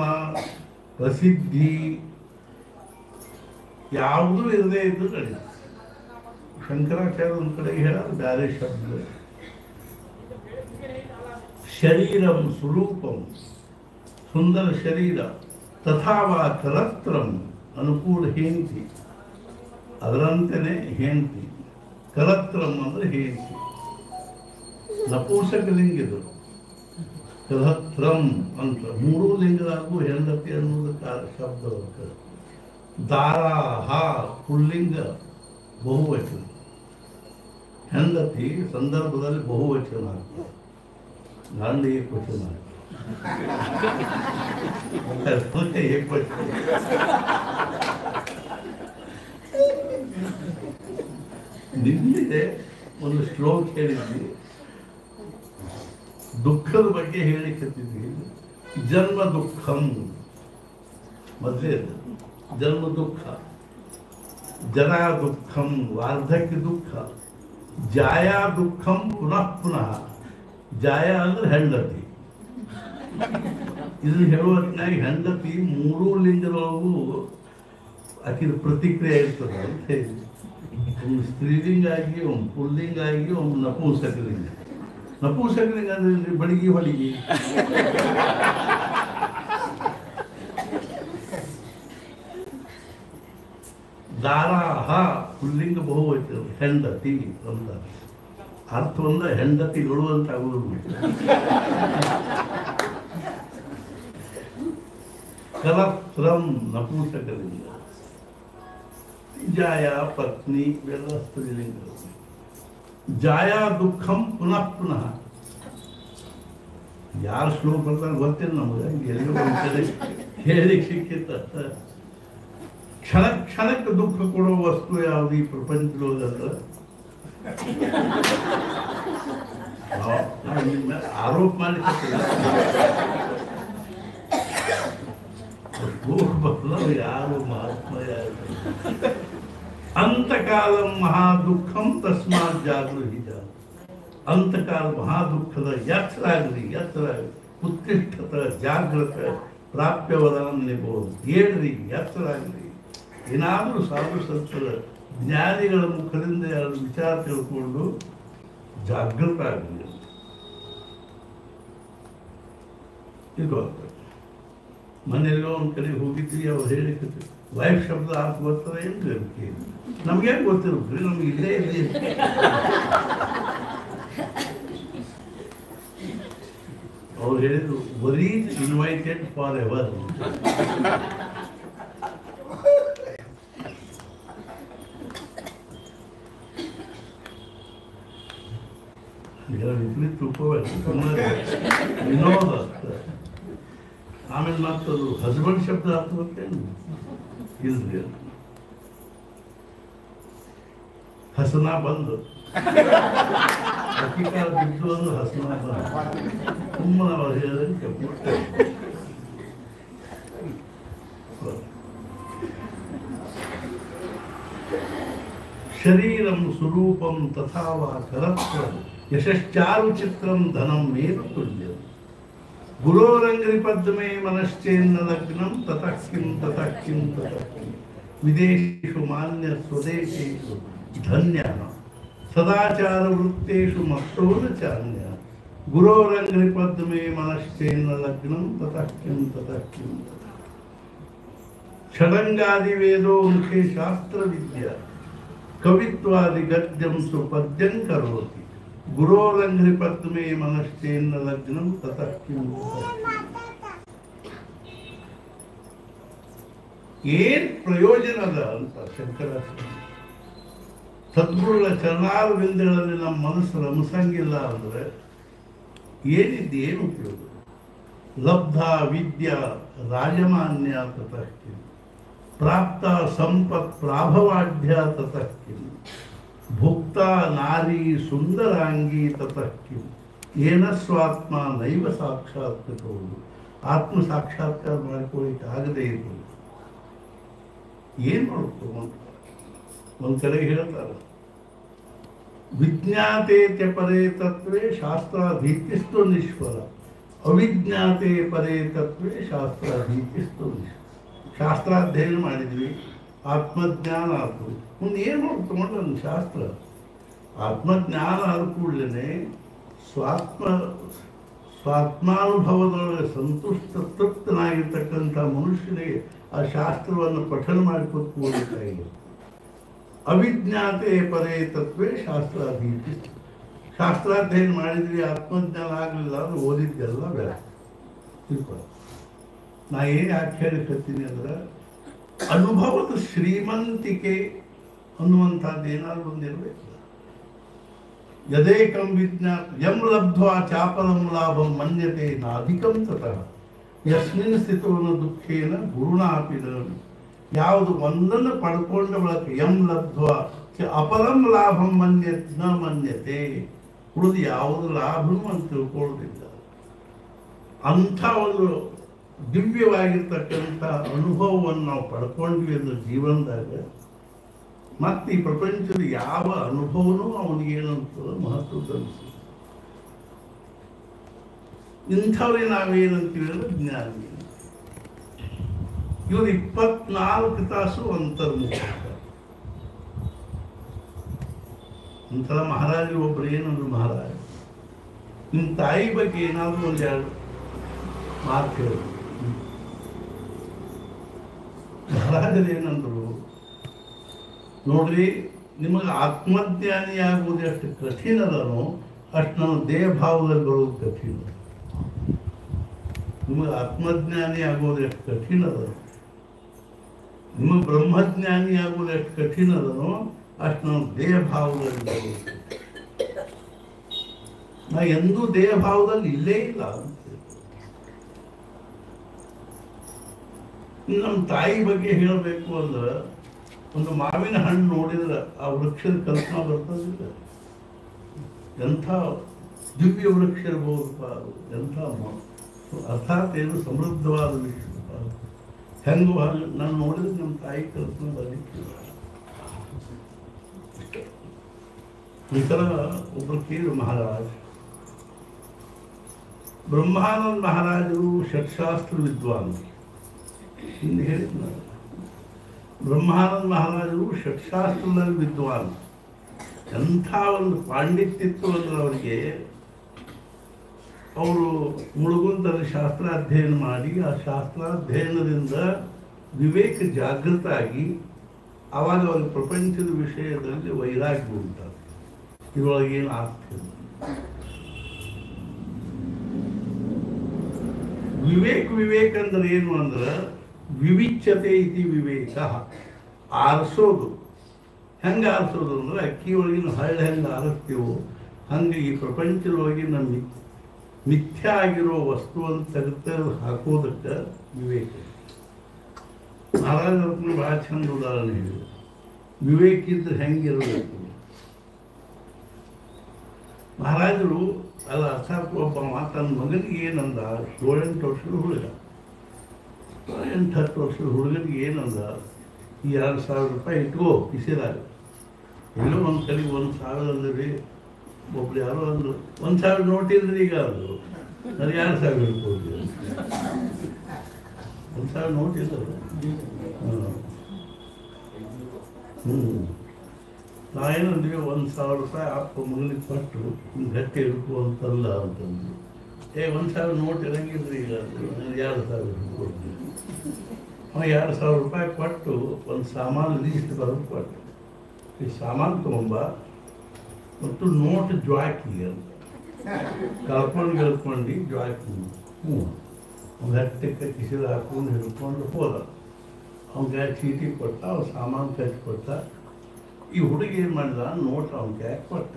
ಪ್ರಸಿದ್ಧಿ ಯಾವುದೂ ಇರದೇ ಇದ್ದು ನಡೆಯುತ್ತೆ. ಶಂಕರಾಚಾರ್ಯ ಒಂದು ಕಡೆಗೆ ಹೇಳೋದು ಬೇರೆ ಶಬ್ದ, ಶರೀರಂ ಸ್ವರೂಪಂ, ಸುಂದರ ಶರೀರ, ತಥಾವ ಕಲತ್ರಂ, ಅನುಕೂಲ ಹೆಂಡತಿ, ಅದರಂತೆಯೇ ಹೆಂಡತಿ. ಕಲತ್ರಂ ಅಂದ್ರೆ ಹೆಂಡತಿ, ನಪುಂಸಕ ಲಿಂಗಿದು. ಕಲತ್ರಂ ಅಂತ 3 ಲಿಂಗದಾಗೂ ಹೆಂಡತಿ ಅನ್ನೋದಕ್ಕೆ ಶಬ್ದ. ದಾರಾಹ ಪುಲ್ಲಿಂಗ ಬಹುವಚನ, ಹೆಂಡತಿ ಸಂದರ್ಭದಲ್ಲಿ ಬಹುವಚನ ಆಗ್ತದೆ, ಗಂಡ ಏಕವಚನ ಏಕವಚನ. ನಿನ್ನೆ ಒಂದು ಶ್ಲೋಕ ಹೇಳಿದ್ವಿ, ದುಃಖದ ಬಗ್ಗೆ ಹೇಳಿಕತ್ತಿದ್ವಿ. ಜನ್ಮ ದುಃಖಂ ಮೊದಲೇ ಜನ್ಮ ದುಃಖ, ಜರಾ ದುಃಖಂ ವಾರ್ಧಕ್ಯ ದುಃಖ, ಜಾಯ ದುಃಖಂ ಪುನಃ ಪುನಃ. ಜಾಯ ಅಂದ್ರೆ ಹೆಂಡತಿ. ಇದನ್ನು ಹೇಳುವಟ್ನಾಗಿ ಹೆಂಡತಿ 3 ಲಿಂಗದೊಳಗೂ ಆಕಿದ ಪ್ರತಿಕ್ರಿಯೆ ಇರ್ತದೆ ಅಂತ ಹೇಳಿ, ಒಂದು ಸ್ತ್ರೀಲಿಂಗಾಗಿ, ಒಂದು ಪುಲ್ಲಿಂಗಾಗಿ, ಒಂದು ನಪುಂಸಕಲಿಂಗ. ನಪುಂಸಕಲಿಂಗ ಅಂದ್ರೆ ಬಡಿಗೆ ಹೊಲಿಗೆ. ದಾರಾಹ ಪುಲ್ಲಿಂಗ ಬಹುವಚನ, ಹೆಂಡತಿ ಅಂತ ಅರ್ಥ ಒಂದ, ಹೆಂಡತಿಗಳು ಅಂತ ಆಗುವುದು. ಕಲತ್ರಂ ನಪುಂಸಕಲಿಂಗ, ಜಾಯ ಪತ್ನಿ ಇವೆಲ್ಲ ಸ್ತ್ರೀಲಿಂಗ. ಜಾಯ ದುಃಖಂ ಪುನಃ ಪುನಃ. ಯಾರು ಶ್ಲೋಕ ಬರ್ತಾರೆ ಗೊತ್ತಿಲ್ಲ ನಮಗೆ, ಎಲ್ಲೋ ಒಂದು ಕಡೆ ಹೇಳಿ ಸಿಕ್ಕಿತ್ತ. ಕ್ಷಣ ಕ್ಷಣಕ್ಕೆ ದುಃಖ ಕೊಡೋ ವಸ್ತು ಯಾವುದು ಈ ಪ್ರಪಂಚದೊಳಗಂದ್ರೆ? ನಿಮ್ಮ ಆರೋಪ ಮಾಡಲಿಕ್ಕೆ ಯಾರು ಮಹಾತ್ಮ ಯಾರು? ಅಂತಕಾಲ ಮಹಾದುಃಖಂ ತಸ್ಮಾತ್ ಜಾಗೃತಿ. ಅಂತಕಾಲ ಮಹಾದುಃಖದ ಎಚ್ಚರಾಗಲಿ, ಉತ್ಕೃಷ್ಟತ ಜಾಗೃತ ಪ್ರಾಪ್ಯವರನ್ನು ನಿಭೋದು. ಹೇಳ್ರಿ, ಎಚ್ಚರಾಗಲಿ. ಏನಾದರೂ ಸಾಧು ಸಂತರ ಜ್ಞಾನಿಗಳ ಮುಖದಿಂದ ಎರಡು ವಿಚಾರ ತಿಳ್ಕೊಂಡು ಜಾಗೃತ ಆಗಲಿ. ಇದು ಮನೆಯಲ್ಲೋ ಒಂದು ಕಡೆ ಹೋಗಿದ್ವಿ, ಅವ್ರು ಹೇಳಿದ್ರು ವೈಫ್ ಶಬ್ದ ಅರ್ಥ ಬರ್ತದೆ ಏನು ನಮ್ಗೇನು ಗೊತ್ತಿರುತ್ತೆ, ನಮ್ಗೆ ಇಲ್ಲೇ ಇದೆ. ಅವ್ರು ಹೇಳಿದ್ರು ವರೀಸ್ ಇನ್ವೈಟೆಡ್ ಫಾರ್ ಎವರ್. ತುಪ್ಪವೇ ವಿನೋದ ಅಷ್ಟೇ. ಆಮೇಲೆ ಮತ್ತದು ಹಸ್ಬೆಂಡ್ ಶಬ್ದ ಹಾಕ್ಬೇಕೇನು ಇಲ್ರಿ. ಹಸನ ಬಂದು ಅಧಿಕಾರ ಬಿದ್ದು ಅಂದ್ರೆ ಹಸನ ಬಂದು ತುಂಬ ನಾವು ಹೇಳಿದ್ರೆ ಮುಟ್ಟೆ. ಶರೀರಂ ಸ್ವರೂಪಂ ತಥಾವ ಕರತ್ವ ಯಶಶ್ಚಾರು ಚಿತ್ರಂ ಧನಂ ಮೇರು ತುಲ್ಯಂ ಗುರೋರಂಗ್ರಿ ಪದ್ಮೇ ಮನಶ್ಚೇನ್ನ ಲಗ್ನಂ ತತಃ ಕಿಂ ತತಃ ಕಿಂ ತತಃ ಕಿಂ ವಿದೇಶೇಷು ಮಾನ್ಯ ಸ್ವದೇಶೇಷು ಧನ್ಯ ಸದಾಚಾರ ವೃತ್ತೇಷು ಮತ್ತೋನ ಚಾನ್ಯ ಗುರೋರಂಗ್ರಿ ಪದ್ಮೇ ಮನಶ್ಚೇನ್ನ ಲಗ್ನಂ ತತಃ ಕಿಂ ತತಃ ಕಿಂ ತತಃ ಷಡಂಗಾದಿ ವೇದೋ ಮುಖೇ ಶಾಸ್ತ್ರ ವಿದ್ಯಾ ಕವಿತ್ವಾದಿ ಗದ್ಯಂ ಸುಪದ್ಯಂ ಕರೋತಿ ಗುರೋರಂಗ್ರಿ ಪದ್ಮೇ ಮನಶ್ಚೇನ್ನ ಲಗ್ನಂ ತತಃ ಕಿಂ ಏನ್ ಪ್ರಯೋಜನದ ಅಂತ ಶಂಕರಾಚಾರ್ಯ. ಸದ್ಗುರುಗಳ ಚರಣಾರವಿಂದಗಳಲ್ಲಿ ನಮ್ಮ ಮನಸ್ಸು ರಮಸಂಗಿಲ್ಲ ಅಂದ್ರೆ ಏನಿದ್ದೇನು ಉಪಯೋಗ? ಲಬ್ಧ ವಿದ್ಯಾ ರಾಜಮಾನ್ಯ ತತಃ ಕಿಂ ಪ್ರಾಪ್ತ ಸಂಪತ್ ಪ್ರಾಭವಾಢ್ಯ ತತಃ ಕಿಂ ಭುಕ್ತ ನಾರಿ ಸುಂದರಾಂಗಿ ತತಃ ಕಿಂ ಏನ ಸ್ವಾತ್ಮ ನೈವ ಸಾಕ್ಷಾತ್ಕೃತವುದು. ಆತ್ಮ ಸಾಕ್ಷಾತ್ಕಾರ ಮಾಡಿಕೊಳ್ಳಿಕ್ಕೆ ಆಗದೇ ಇದ್ದು ಏನ್ ಮಾಡ್ಬೇಕು? ಒಂದ್ ಕಡೆ ಹೇಳ್ತಾರೆ ವಿಜ್ಞಾತೆ ಪರೇ ತತ್ವೇ ಶಾಸ್ತ್ರಾಧೀತಿಸ್ತು ನಿಶ್ವರ ಅವಿಜ್ಞಾತೆ ಪರೇ ತತ್ವೇ ಶಾಸ್ತ್ರಾಧೀತಿಸ್ತು ನಿಶ್ವರ. ಶಾಸ್ತ್ರಾಧ್ಯಯನ ಮಾಡಿದ್ವಿ, ಆತ್ಮಜ್ಞಾನ ಆಯ್ತು, ಮುಂದೆ ಏನು ಮಾಡ್ಕೊಂಡು ನನ್ನ ಶಾಸ್ತ್ರ ಆತ್ಮಜ್ಞಾನ ಆದ ಕೂಡಲೇ ಸ್ವಾತ್ಮಾನುಭವದೊಳಗೆ ಸಂತುಷ್ಟ ತೃಪ್ತನಾಗಿರ್ತಕ್ಕಂಥ ಮನುಷ್ಯನಿಗೆ ಆ ಶಾಸ್ತ್ರವನ್ನು ಪಠನ ಮಾಡಿಕೊಟ್ಕೋಬೇಕಾಗಿದೆ. ಅವಿಜ್ಞಾತೆ ಪರೇ ತತ್ವೇ ಶಾಸ್ತ್ರಾಧೀತಿ. ಶಾಸ್ತ್ರಾಧ್ಯಯನ ಮಾಡಿದ್ವಿ, ಆತ್ಮಜ್ಞಾನ ಆಗಲಿಲ್ಲ ಅಂದ್ರೆ ಓದಿದ್ದೆಲ್ಲ ಬೇಡ. ನಾ ಏನು ಯಾಕೆ ಹೇಳಿಕತ್ತೀನಿ ಅಂದ್ರೆ ಅನುಭವದ ಶ್ರೀಮಂತಿಕೆ ಅನ್ನುವಂಥದ್ದು ಏನಾದ್ರು ಒಂದಿರಬೇಕು. ಯದೇಕಂ ವಿಜ್ಞಾತ ಯಂ ಲಬ್ಧ್ವಾ ಚಾಪಲಂ ಲಾಭಂ ಮನ್ಯತೆ ನಾಧಿಕಂ ತತಃ ಯಸ್ಮಿನ್ ಸ್ಥಿತೋನ ದುಃಖೇನ ಗುರುಣಾಪಿ ಯಾವುದು ಒಂದನ್ನು ಪಡ್ಕೊಂಡ ಬಳಕ ಯಂ ಲಬ್ಧ್ವಾ ಅಪಲಂ ಲಾಭಂ ಮನ್ಯತೆ ಉಳಿದು ಯಾವುದು ಲಾಭನೂ ಅಂತ ತಿಳ್ಕೊಳ್ಳೋದಿಲ್ಲ. ಅಂಥ ಒಂದು ದಿವ್ಯವಾಗಿರ್ತಕ್ಕಂಥ ಅನುಭವವನ್ನು ನಾವು ಪಡ್ಕೊಂಡ್ವಿ ಅಂದ್ರೆ ಜೀವನದಾಗ ಮತ್ತೆ ಈ ಪ್ರಪಂಚದ ಯಾವ ಅನುಭವನೂ ಅವನಿಗೇನಂತ ಮಹತ್ವದ ಅನಿಸ್ತದೆ. ಇಂಥವ್ರಿಗೆ ನಾವೇನಂತೀವಿ ಅಂದ್ರೆ ಜ್ಞಾನಿ. ಇವರು 24 ತಾಸು ಅಂತರ್ಮುಖ. ಒಂಥರ ಮಹಾರಾಜರು ಒಬ್ರು ಏನಂದ್ರು, ಮಹಾರಾಜ ನಿಮ್ಮ ತಾಯಿ ಬಗ್ಗೆ ಏನಾದರೂ ಒಂದೆರಡು ಮಾತು ಹೇಳಿ. ಮಹಾರಾಜರು ಏನಂದ್ರು, ನೋಡ್ರಿ ನಿಮಗೆ ಆತ್ಮಜ್ಞಾನಿ ಆಗುವುದು ಎಷ್ಟು ಕಠಿಣದನೋ ಅಷ್ಟು ನಮ್ಮ ದೇಹ ಭಾವದಲ್ಲಿ ಬರೋದು ಕಠಿಣ. ನಿಮಗೆ ಆತ್ಮಜ್ಞಾನಿ ಆಗೋದು ಎಷ್ಟು ಕಠಿಣದನೋ, ನಿಮಗೆ ಬ್ರಹ್ಮಜ್ಞಾನಿ ಆಗೋದು ಎಷ್ಟು ಕಠಿಣದನೋ ಅಷ್ಟು ನಾವು ದೇಹ ಭಾವದಲ್ಲಿ ಬರೋದು. ನಾ ಎಂದೂ ದೇಹ ಭಾವದಲ್ಲಿ ಇಲ್ಲೇ ಇಲ್ಲ ಅಂತ. ನಮ್ಮ ತಾಯಿ ಬಗ್ಗೆ ಹೇಳಬೇಕು ಅಂದ್ರೆ ಒಂದು ಮಾವಿನ ಹಣ್ಣು ನೋಡಿದ್ರೆ ಆ ವೃಕ್ಷದ ಕಲ್ಪನಾ ಬರ್ತದಿಲ್ಲ. ಎಂಥ ದಿವ್ಯ ವೃಕ್ಷ ಇರ್ಬೋದಪ್ಪ ಅದು, ಎಂಥ ಅರ್ಥಾತ್ ಏನು ಸಮೃದ್ಧವಾದ ವಿಷಯ. ಹೆಂಗು ನಾನು ನೋಡಿದ್ರೆ ನಮ್ಮ ತಾಯಿ ಕಲ್ಪನೆ ಬರಲಿಕ್ಕಿಲ್ಲ. ಈ ಥರ ಒಬ್ಬರು ಕೇಳಿ ಮಹಾರಾಜ್ ಬ್ರಹ್ಮಾನಂದ ಮಹಾರಾಜರು ಷಟ್ಶಾಸ್ತ್ರ ವಿದ್ವಾನ್. ಹಿಂದೆ ಹೇಳಿದ್ ನಾನು, ಬ್ರಹ್ಮಾನಂದ ಮಹಾರಾಜರು ಷಟ್ಶಾಸ್ತ್ರದಲ್ಲಿ ವಿದ್ವಾನ್. ಎಂಥ ಒಂದು ಪಾಂಡಿತ್ಯತ್ವ ಅಂದ್ರೆ ಅವರಿಗೆ, ಅವರು ಮುಳುಗುಂದಲ್ಲಿ ಶಾಸ್ತ್ರಾಧ್ಯಯನ ಮಾಡಿ ಆ ಶಾಸ್ತ್ರಾಧ್ಯಯನದಿಂದ ವಿವೇಕ ಜಾಗೃತ ಆಗಿ ಆವಾಗ ಅವ್ರಿಗೆ ಪ್ರಪಂಚದ ವಿಷಯದಲ್ಲಿ ವೈರಾಗ್ಯ ಉಂಟಾಗ ಇದರೊಳಗೇನು ಆಗ್ತದೆ. ವಿವೇಕ ಅಂದ್ರೆ ಏನು ಅಂದ್ರೆ ವಿವಿಚ್ಯತೆ ಇತಿ ವಿವೇಕ. ಆರಿಸೋದು. ಹೆಂಗೆ ಆರಿಸೋದು ಅಂದ್ರೆ ಅಕ್ಕಿ ಒಳಗಿನ ಹಳ್ಳಿ ಹೆಂಗೆ ಆರಿಸ್ತೀವೋ ಹಂಗೆ ಈ ಪ್ರಪಂಚದೊಳಗೆ ನಮ್ಮ ಮಿಥ್ಯ ಆಗಿರೋ ವಸ್ತುವನ್ನು ತೆಗೆದು ಹಾಕೋದಕ್ಕೆ ವಿವೇಕ. ಮಹಾರಾಜರತ್ನ ಭಾಳ ಚಂದ ಉದಾಹರಣೆ ಹೇಳಿದ್ರು. ವಿವೇಕ ಇದ್ರೆ ಹೆಂಗಿರಬೇಕು. ಮಹಾರಾಜರು ಅಲ್ಲ ಅರ್ಥಾತ್ ಒಬ್ಬ ತನ್ನ ಮಗನಿಗೆ ಏನಂದ, 7-8 ವರ್ಷದ ಹುಡುಗ, 8-10 ವರ್ಷದ ಹುಡುಗನಿಗೆ ಏನಂದ, ಈ 2,000 ರೂಪಾಯಿ ಇಟ್ಕೋ ಕಿಸಿದಾಗ. ಎಲ್ಲೋ ಒಂದು ಕಡೆ 1,000 ಅಂದ್ರಿ, ಒಬ್ರು ಯಾರೋ ಅಂದರು 1,000 ನೋಟ್ ಇಲ್ರಿ ಈಗ ಅಂದರು. ನಾನು 2,000 ಇಟ್ಕೊಳ್ತೀವಿ. 1,000 ನೋಟ್ ಇಲ್ಲ. ನಾವೇನಂದ್ವಿ 1,000 ರೂಪಾಯಿ ಅಪ್ಪ ಮಗನಿಗೆ ಕೊಟ್ಟು ಗಟ್ಟಿ ಹಿಡ್ಕೊ ಅಂತಲ್ಲ ಅಂತಂದ್ವಿ. 1,000 ನೋಟ್ ಇರಂಗಿಲ್ರಿ ಈಗ ಅಂದರು. ನಾನು 2,000 ಹಿಡ್ಕೊಳ್ತೀನಿ. ಅವ 2,000 ರೂಪಾಯಿ ಕೊಟ್ಟು ಒಂದು ಸಾಮಾನು ಲೀಸ್ಟ್ ಬರೋದು ಕೊಟ್ಟು, ಈ ಸಾಮಾನು ತೊಗೊಂಬ ಮತ್ತು ನೋಟ್ ಜ್ವಾಕಿ ಅಂತ ಕಳ್ಕೊಂಡು ಜ್ವಾಕಿ. ಒಂದು ಹಟ್ಟಕ್ಕೆ ಕಿಸಿದ ಹಾಕೊಂಡು ಹಿಡ್ಕೊಂಡು ಹೋದ. ಅವ್ನಿಗೆ ಚೀಟಿ ಕೊಟ್ಟ, ಅವ್ನು ಸಾಮಾನು ಕಟ್ಟಿ ಕೊಟ್ಟ. ಈ ಹುಡುಗ ಏನು ಮಾಡಿದ, ನೋಟ್ ಅವ್ನ ಕ್ಯಾಕ್ ಕೊಟ್ಟ.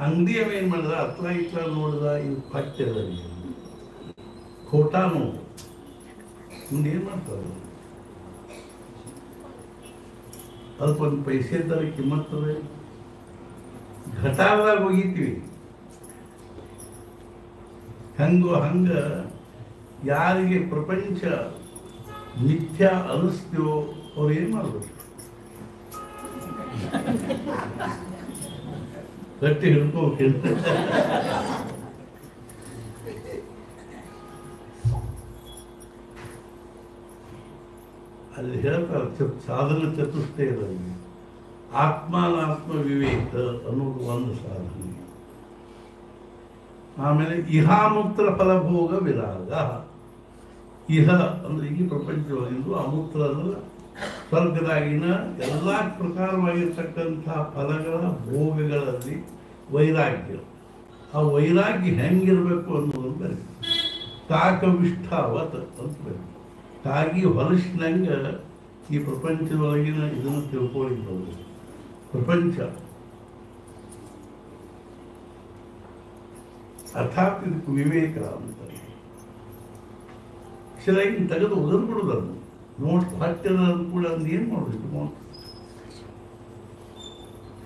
ಅಂಗಡಿಯವ ಏನು ಮಾಡಿದ, ಹತ್ರ ಇಟ್ಲ ನೋಡಿದ, ಇದು ಪಟ್ಟಿದ ಖೋಟಾ ನೋಟು. ಮುಂದೆ ಏನು ಮಾಡ್ತಾರೆ, ಅದಕ್ಕೊಂದು ಪೈಸೆ ಇದ್ದರೆ ಕಿಮ್ಮತ್ತದ. ಘಟಾರದಾಗ ಹೋಗಿದ್ದೀವಿ. ಹಂಗೆ ಯಾರಿಗೆ ಪ್ರಪಂಚ ಮಿಥ್ಯ ಅನ್ನಿಸ್ತೀವೋ ಅವ್ರು ಏನು ಮಾಡಬೇಕು, ಗಟ್ಟಿ ಹಿಡ್ಕೋಬೇಕಿಂತ. ಅಲ್ಲಿ ಹೇಳ್ತಾರೆ ಸಾಧನ ಚತುಷ್ಟಯದಲ್ಲಿ ಆತ್ಮಾನಾತ್ಮ ವಿವೇಕ ಅನ್ನೋದು ಒಂದು ಸಾಧನೆ. ಆಮೇಲೆ ಇಹಾಮೂತ್ರ ಫಲಭೋಗ ವಿರಾಗ. ಇಹ ಅಂದ್ರೆ ಈ ಪ್ರಪಂಚವಾಗಿದ್ದು, ಅಮೂತ್ರ ಅಂದ್ರೆ ಸ್ವರ್ಗದಾಗಿನ ಎಲ್ಲ ಪ್ರಕಾರವಾಗಿರ್ತಕ್ಕಂಥ ಫಲಗಳ ಭೋಗಗಳಲ್ಲಿ ವೈರಾಗ್ಯ. ಆ ವೈರಾಗ್ಯ ಹೆಂಗಿರಬೇಕು ಅನ್ನೋದು ಬೇಕು. ಕಾಕವಿಷ್ಠಾವತ್ ಅಂತ ಬೇಕು. ಕಾಗಿ ಹೊಲಸಿನಂಗೆ ಈ ಪ್ರಪಂಚದೊಳಗಿನ ಇದನ್ನು ತಿಳ್ಕೊಳ್ಳಿಬೋದು. ಪ್ರಪಂಚ ಅರ್ಥಾತ್ ಇದಕ್ಕೆ ವಿವೇಕ ಅಂತಾರೆ. ಸರಿಯಾಗಿ ತೆಗೆದು ಉದರ್ ಬಿಡೋದನ್ನು ನೋಟ್ ಹತ್ತಿರ ಕೂಡ ಅಂದು ಏನು ಮಾಡಬೇಕು ನೋಟ್.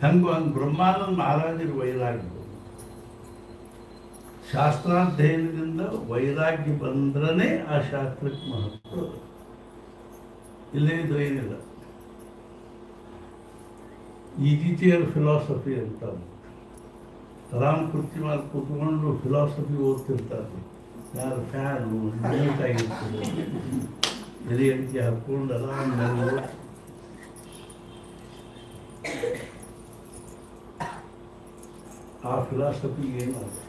ಹಂಗೆ ಬ್ರಹ್ಮಾನಂದ ಮಹಾರಾಜರ ವೈರಾಗ್ಯ, ಶಾಸ್ತ್ರಾಧ್ಯಯನದಿಂದ ವೈರಾಗ್ಯ ಬಂದ್ರೇ ಆ ಶಾಸ್ತ್ರಕ್ಕೆ ಮಹತ್ವ. ಇಲ್ಲೇ ಇದು ಏನಿಲ್ಲ. ಈಜಿ ಚೇರ್ ಫಿಲಾಸಫಿ ಅಂತ ಆರಾಮ್ ಕುರ್ಚಿ ಮೇಲೆ ಕೂತ್ಕೊಂಡು ಫಿಲಾಸಫಿ ಓದ್ತಿರ್ತಾರೆ. ಯಾರು ಫ್ಯಾನು ನೀಟಾಗಿರ್ತದೆ, ಎಲೆ ಅಂಕಿ ಹಾಕ್ಕೊಂಡು ಆರಾಮ್ ಮೇಲೆ ಆ ಫಿಲಾಸಫಿ ಏನಾಗ್ತದೆ.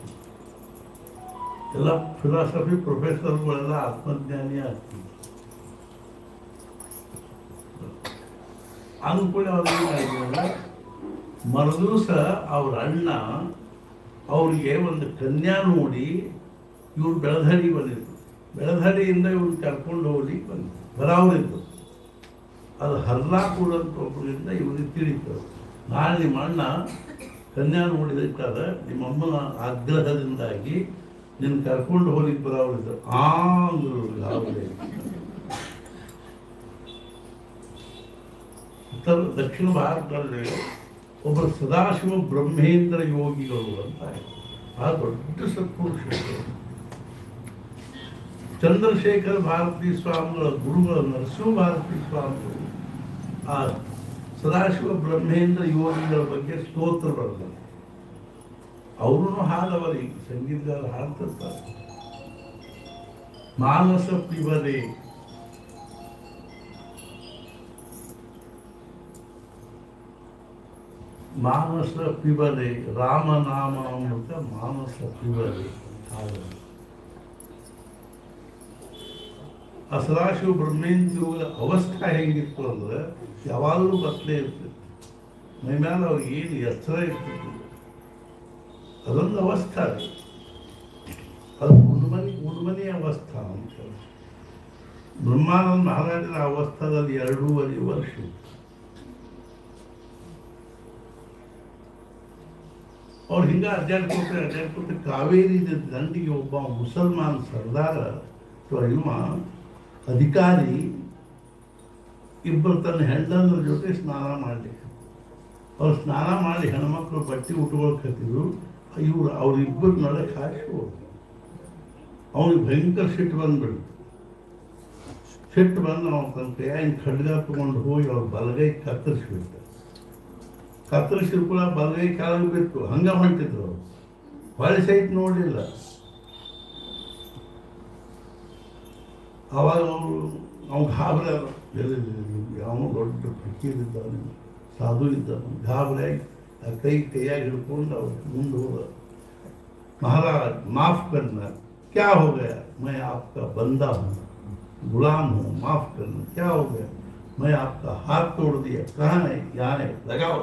ಎಲ್ಲ ಫಿಲಾಸಫಿ ಪ್ರೊಫೆಸರ್ಗಳೆಲ್ಲ ಆತ್ಮಜ್ಞಾನಿ ಆಗ್ತದೆ. ಅನುಕೂಲ ಅವ್ರಿಗೆ ಮರುದಿವಸ ಅವ್ರ ಅಣ್ಣ ಅವ್ರಿಗೆ ಒಂದು ಕನ್ಯಾ ನೋಡಿ ಇವ್ರು ಬೆಳಧಡಿ ಬಂದಿದ್ರು. ಬೆಳಧಡಿಯಿಂದ ಇವ್ರು ಕರ್ಕೊಂಡು ಹೋಗಿ ಬಂದರು. ಬರಾವರಿದ್ದು ಅದು ಹರ್ಲಾಪುರ ಅಂತ ಒಬ್ಬರಿಂದ ಇವ್ರಿಗೆ ತಿಳಿತರು. ನಾಳೆ ನಿಮ್ಮ ಅಣ್ಣ ಕನ್ಯಾ ನೋಡಿದಕ್ಕಾದ ನಿಮ್ಮಮ್ಮನ ಆಗ್ರಹದಿಂದಾಗಿ ನಿನ್ನ ಕರ್ಕೊಂಡು ಹೋಗಿದ್ದು ಬರಾವರಿದ್ದು. ಅಂದ್ರು ಯಾವುದೇ ಉತ್ತರ ದಕ್ಷಿಣ ಭಾರತದಲ್ಲಿ ಒಬ್ಬರು ಸದಾಶಿವ ಬ್ರಹ್ಮೇಂದ್ರ ಯೋಗಿಗಳು ಅಂತ ಆ ದೊಡ್ಡ ಸತ್ಪುರುಷರು. ಚಂದ್ರಶೇಖರ ಭಾರತೀ ಸ್ವಾಮಿಗಳ ಗುರುಗಳು ನರಸಿಂಹ ಭಾರತೀ ಸ್ವಾಮಿಗಳು ಆ ಸದಾಶಿವ ಬ್ರಹ್ಮೇಂದ್ರ ಯೋಗಿಗಳ ಬಗ್ಗೆ ಸ್ತೋತ್ರ ಬರೆದರು. ಅವರು ಹಾಡವರಿಗೆ ಸಂಗೀತಗಾರ ಹಾಡ್ತಿರ್ತಾರೆ. ಮಾನಸ ಪಿಬರೆ ಮಾನಸ ಪಿಬರೆ ರಾಮನಾಮ ಅಮೃತ ಮಾನಸ ಪಿಬರೆ ಹಾಡು. ಆ ಸದಾಶಿವ ಬ್ರಹ್ಮೇಂದ್ರ ಅವಸ್ಥೆ ಹೆಂಗಿತ್ತು ಅಂದ್ರೆ ಯಾವಾಗಲೂ ಬತ್ತಲೇ ಇರ್ತಿತ್ತು. ಮೈ ಮೇಲೆ ಅವ್ರಿಗೆ ಏನು ಎಚ್ಚರ ಇರ್ತಿತ್ತು. ಅದೊಂದು ಅವಸ್ಥೆ. ಅದು ಉಣ್ಮನಿ ಅವಸ್ಥಾ ಅಂತ. ಬ್ರಹ್ಮಾನಂದ ಮಹಾರಾಜರ ಅವಸ್ಥಾದಲ್ಲಿ 2.5 ವರ್ಷ. ಅವ್ರು ಹಿಂಗೆ ಅಡ್ಡಾಡ್ಕೊತ ಕಾವೇರಿ ದಂಡಿಗೆ ಒಬ್ಬ ಮುಸಲ್ಮಾನ್ ಸರ್ದಾರ ಅಥವಾ ಇವ ಅಧಿಕಾರಿ ಇಬ್ಬರು ತನ್ನ ಹೆಂಡಂದ್ರ ಜೊತೆ ಸ್ನಾನ ಮಾಡಲಿಕ್ಕೆ ಅವ್ರು ಸ್ನಾನ ಮಾಡಿ ಹೆಣ್ಮಕ್ಳು ಬಟ್ಟೆ ಉಟ್ಕೊಳ್ಕತ್ತಿದ್ರು. ಇವ್ರು ಅವ್ರಿಬ್ಬರು ನಡಕ್ಕೆ ಹಾಕಿ ಅವ್ನಿಗೆ ಭಯಂಕರ ಸಿಟ್ಟು ಬಂದ್ಬಿಡ್ತು. ಸಿಟ್ಟು ಬಂದು ನಾವು ತನ್ನ ಕೈಯಾಗಿ ಖಡ್ಗ ತಗೊಂಡು ಹೋಗಿ ಅವ್ರ ಬಲಗೈ ಕತ್ತರಿಸ್ಬಿಟ್ಟ. ಕತ್ತರಿಸಿರ್ಕೊಳ್ಳ ಬಲಗೈ ಕೆಳಗೆ ಬಿತ್ತು. ಹಂಗೆ ಹೊಂಟಿದ್ರು ಅವರು, ಹೊಳೆ ಸಹಿತ ನೋಡಲಿಲ್ಲ. ಆವಾಗ ಅವ್ನು ಗಾಬರಿ ಅವನು ದೊಡ್ಡ ಫಕೀರಿದ್ದಾನೆ, ಸಾಧು ಇದ್ದಾನೆ. ಗಾಬರಿಯಾಗಿ ಆ ಕೈಯಾಗಿ ಹಿಡ್ಕೊಂಡು ಅವ್ರು ಮುಂದೆ ಹೋದ. महाराज माफ करना, क्या हो गया? मैं आपका बंदा हूँ, गुलाम हूँ, माफ करना। क्या हो गया? मैं आपका हाथ तोड़ दिया। कहाँ है? यहाँ है, लगाओ।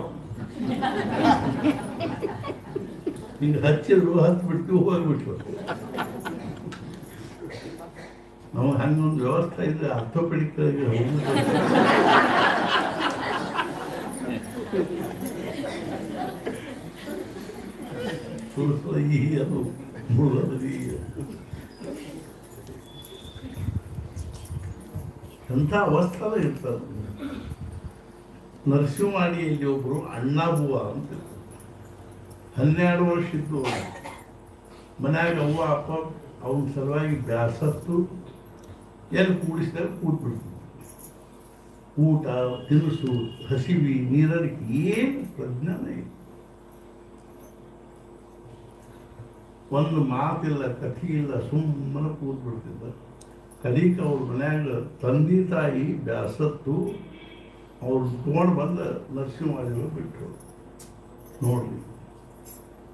ಹಿಂಗೆ ಹಚ್ಚಿದ್ರು, ಹತ್ತು ಬಿಟ್ಟು ಹೋಗ್ಬಿಟ್ರು. ನಾವು ಹಂಗೊಂದು ವ್ಯವಸ್ಥೆ ಇದೆ ಆರ್ಥೋಪೆಡಿಕ್ ಅದು ಮೂಲದಲ್ಲಿ ಎಂಥ ಅವಸ್ಥಾನ ಇರ್ತದೆ. ನರಸಿಂಹವಾಡಿಯಲ್ಲಿ ಒಬ್ಬರು ಅಣ್ಣಾಬುವ ಅಂತ 12 ವರ್ಷ ಇದ್ದು. ಮನ್ಯಾಗ ಅವ್ವ ಅಪ್ಪ ಅವನ ಸಲುವಾಗಿ ಬ್ಯಾಸತ್ತು ಎಲ್ಲಿ ಕೂಡಿಸಿದಾಗ ಕೂತ್ಬಿಡ್ತು. ಊಟ ತಿನಿಸು ಹಸಿವಿ ನೀರಡಿಕೆ ಏನು ಪ್ರಜ್ಞಾನ ಇಲ್ಲ. ಒಂದು ಮಾತಿಲ್ಲ, ಕಥೆ ಇಲ್ಲ, ಸುಮ್ಮನೆ ಕೂತ್ಬಿಡ್ತಿದ್ದ. ಕಲಿಕ ಅವ್ರ ಮನ್ಯಾಗ ತಂದೆ ತಾಯಿ ಬ್ಯಾಸತ್ತು ಅವ್ರು ತೊಗೊಂಡು ಬಂದ ನರಸಿಂಹವಾಡಿಗಳು ಬಿಟ್ಟರು. ನೋಡ್ರಿ,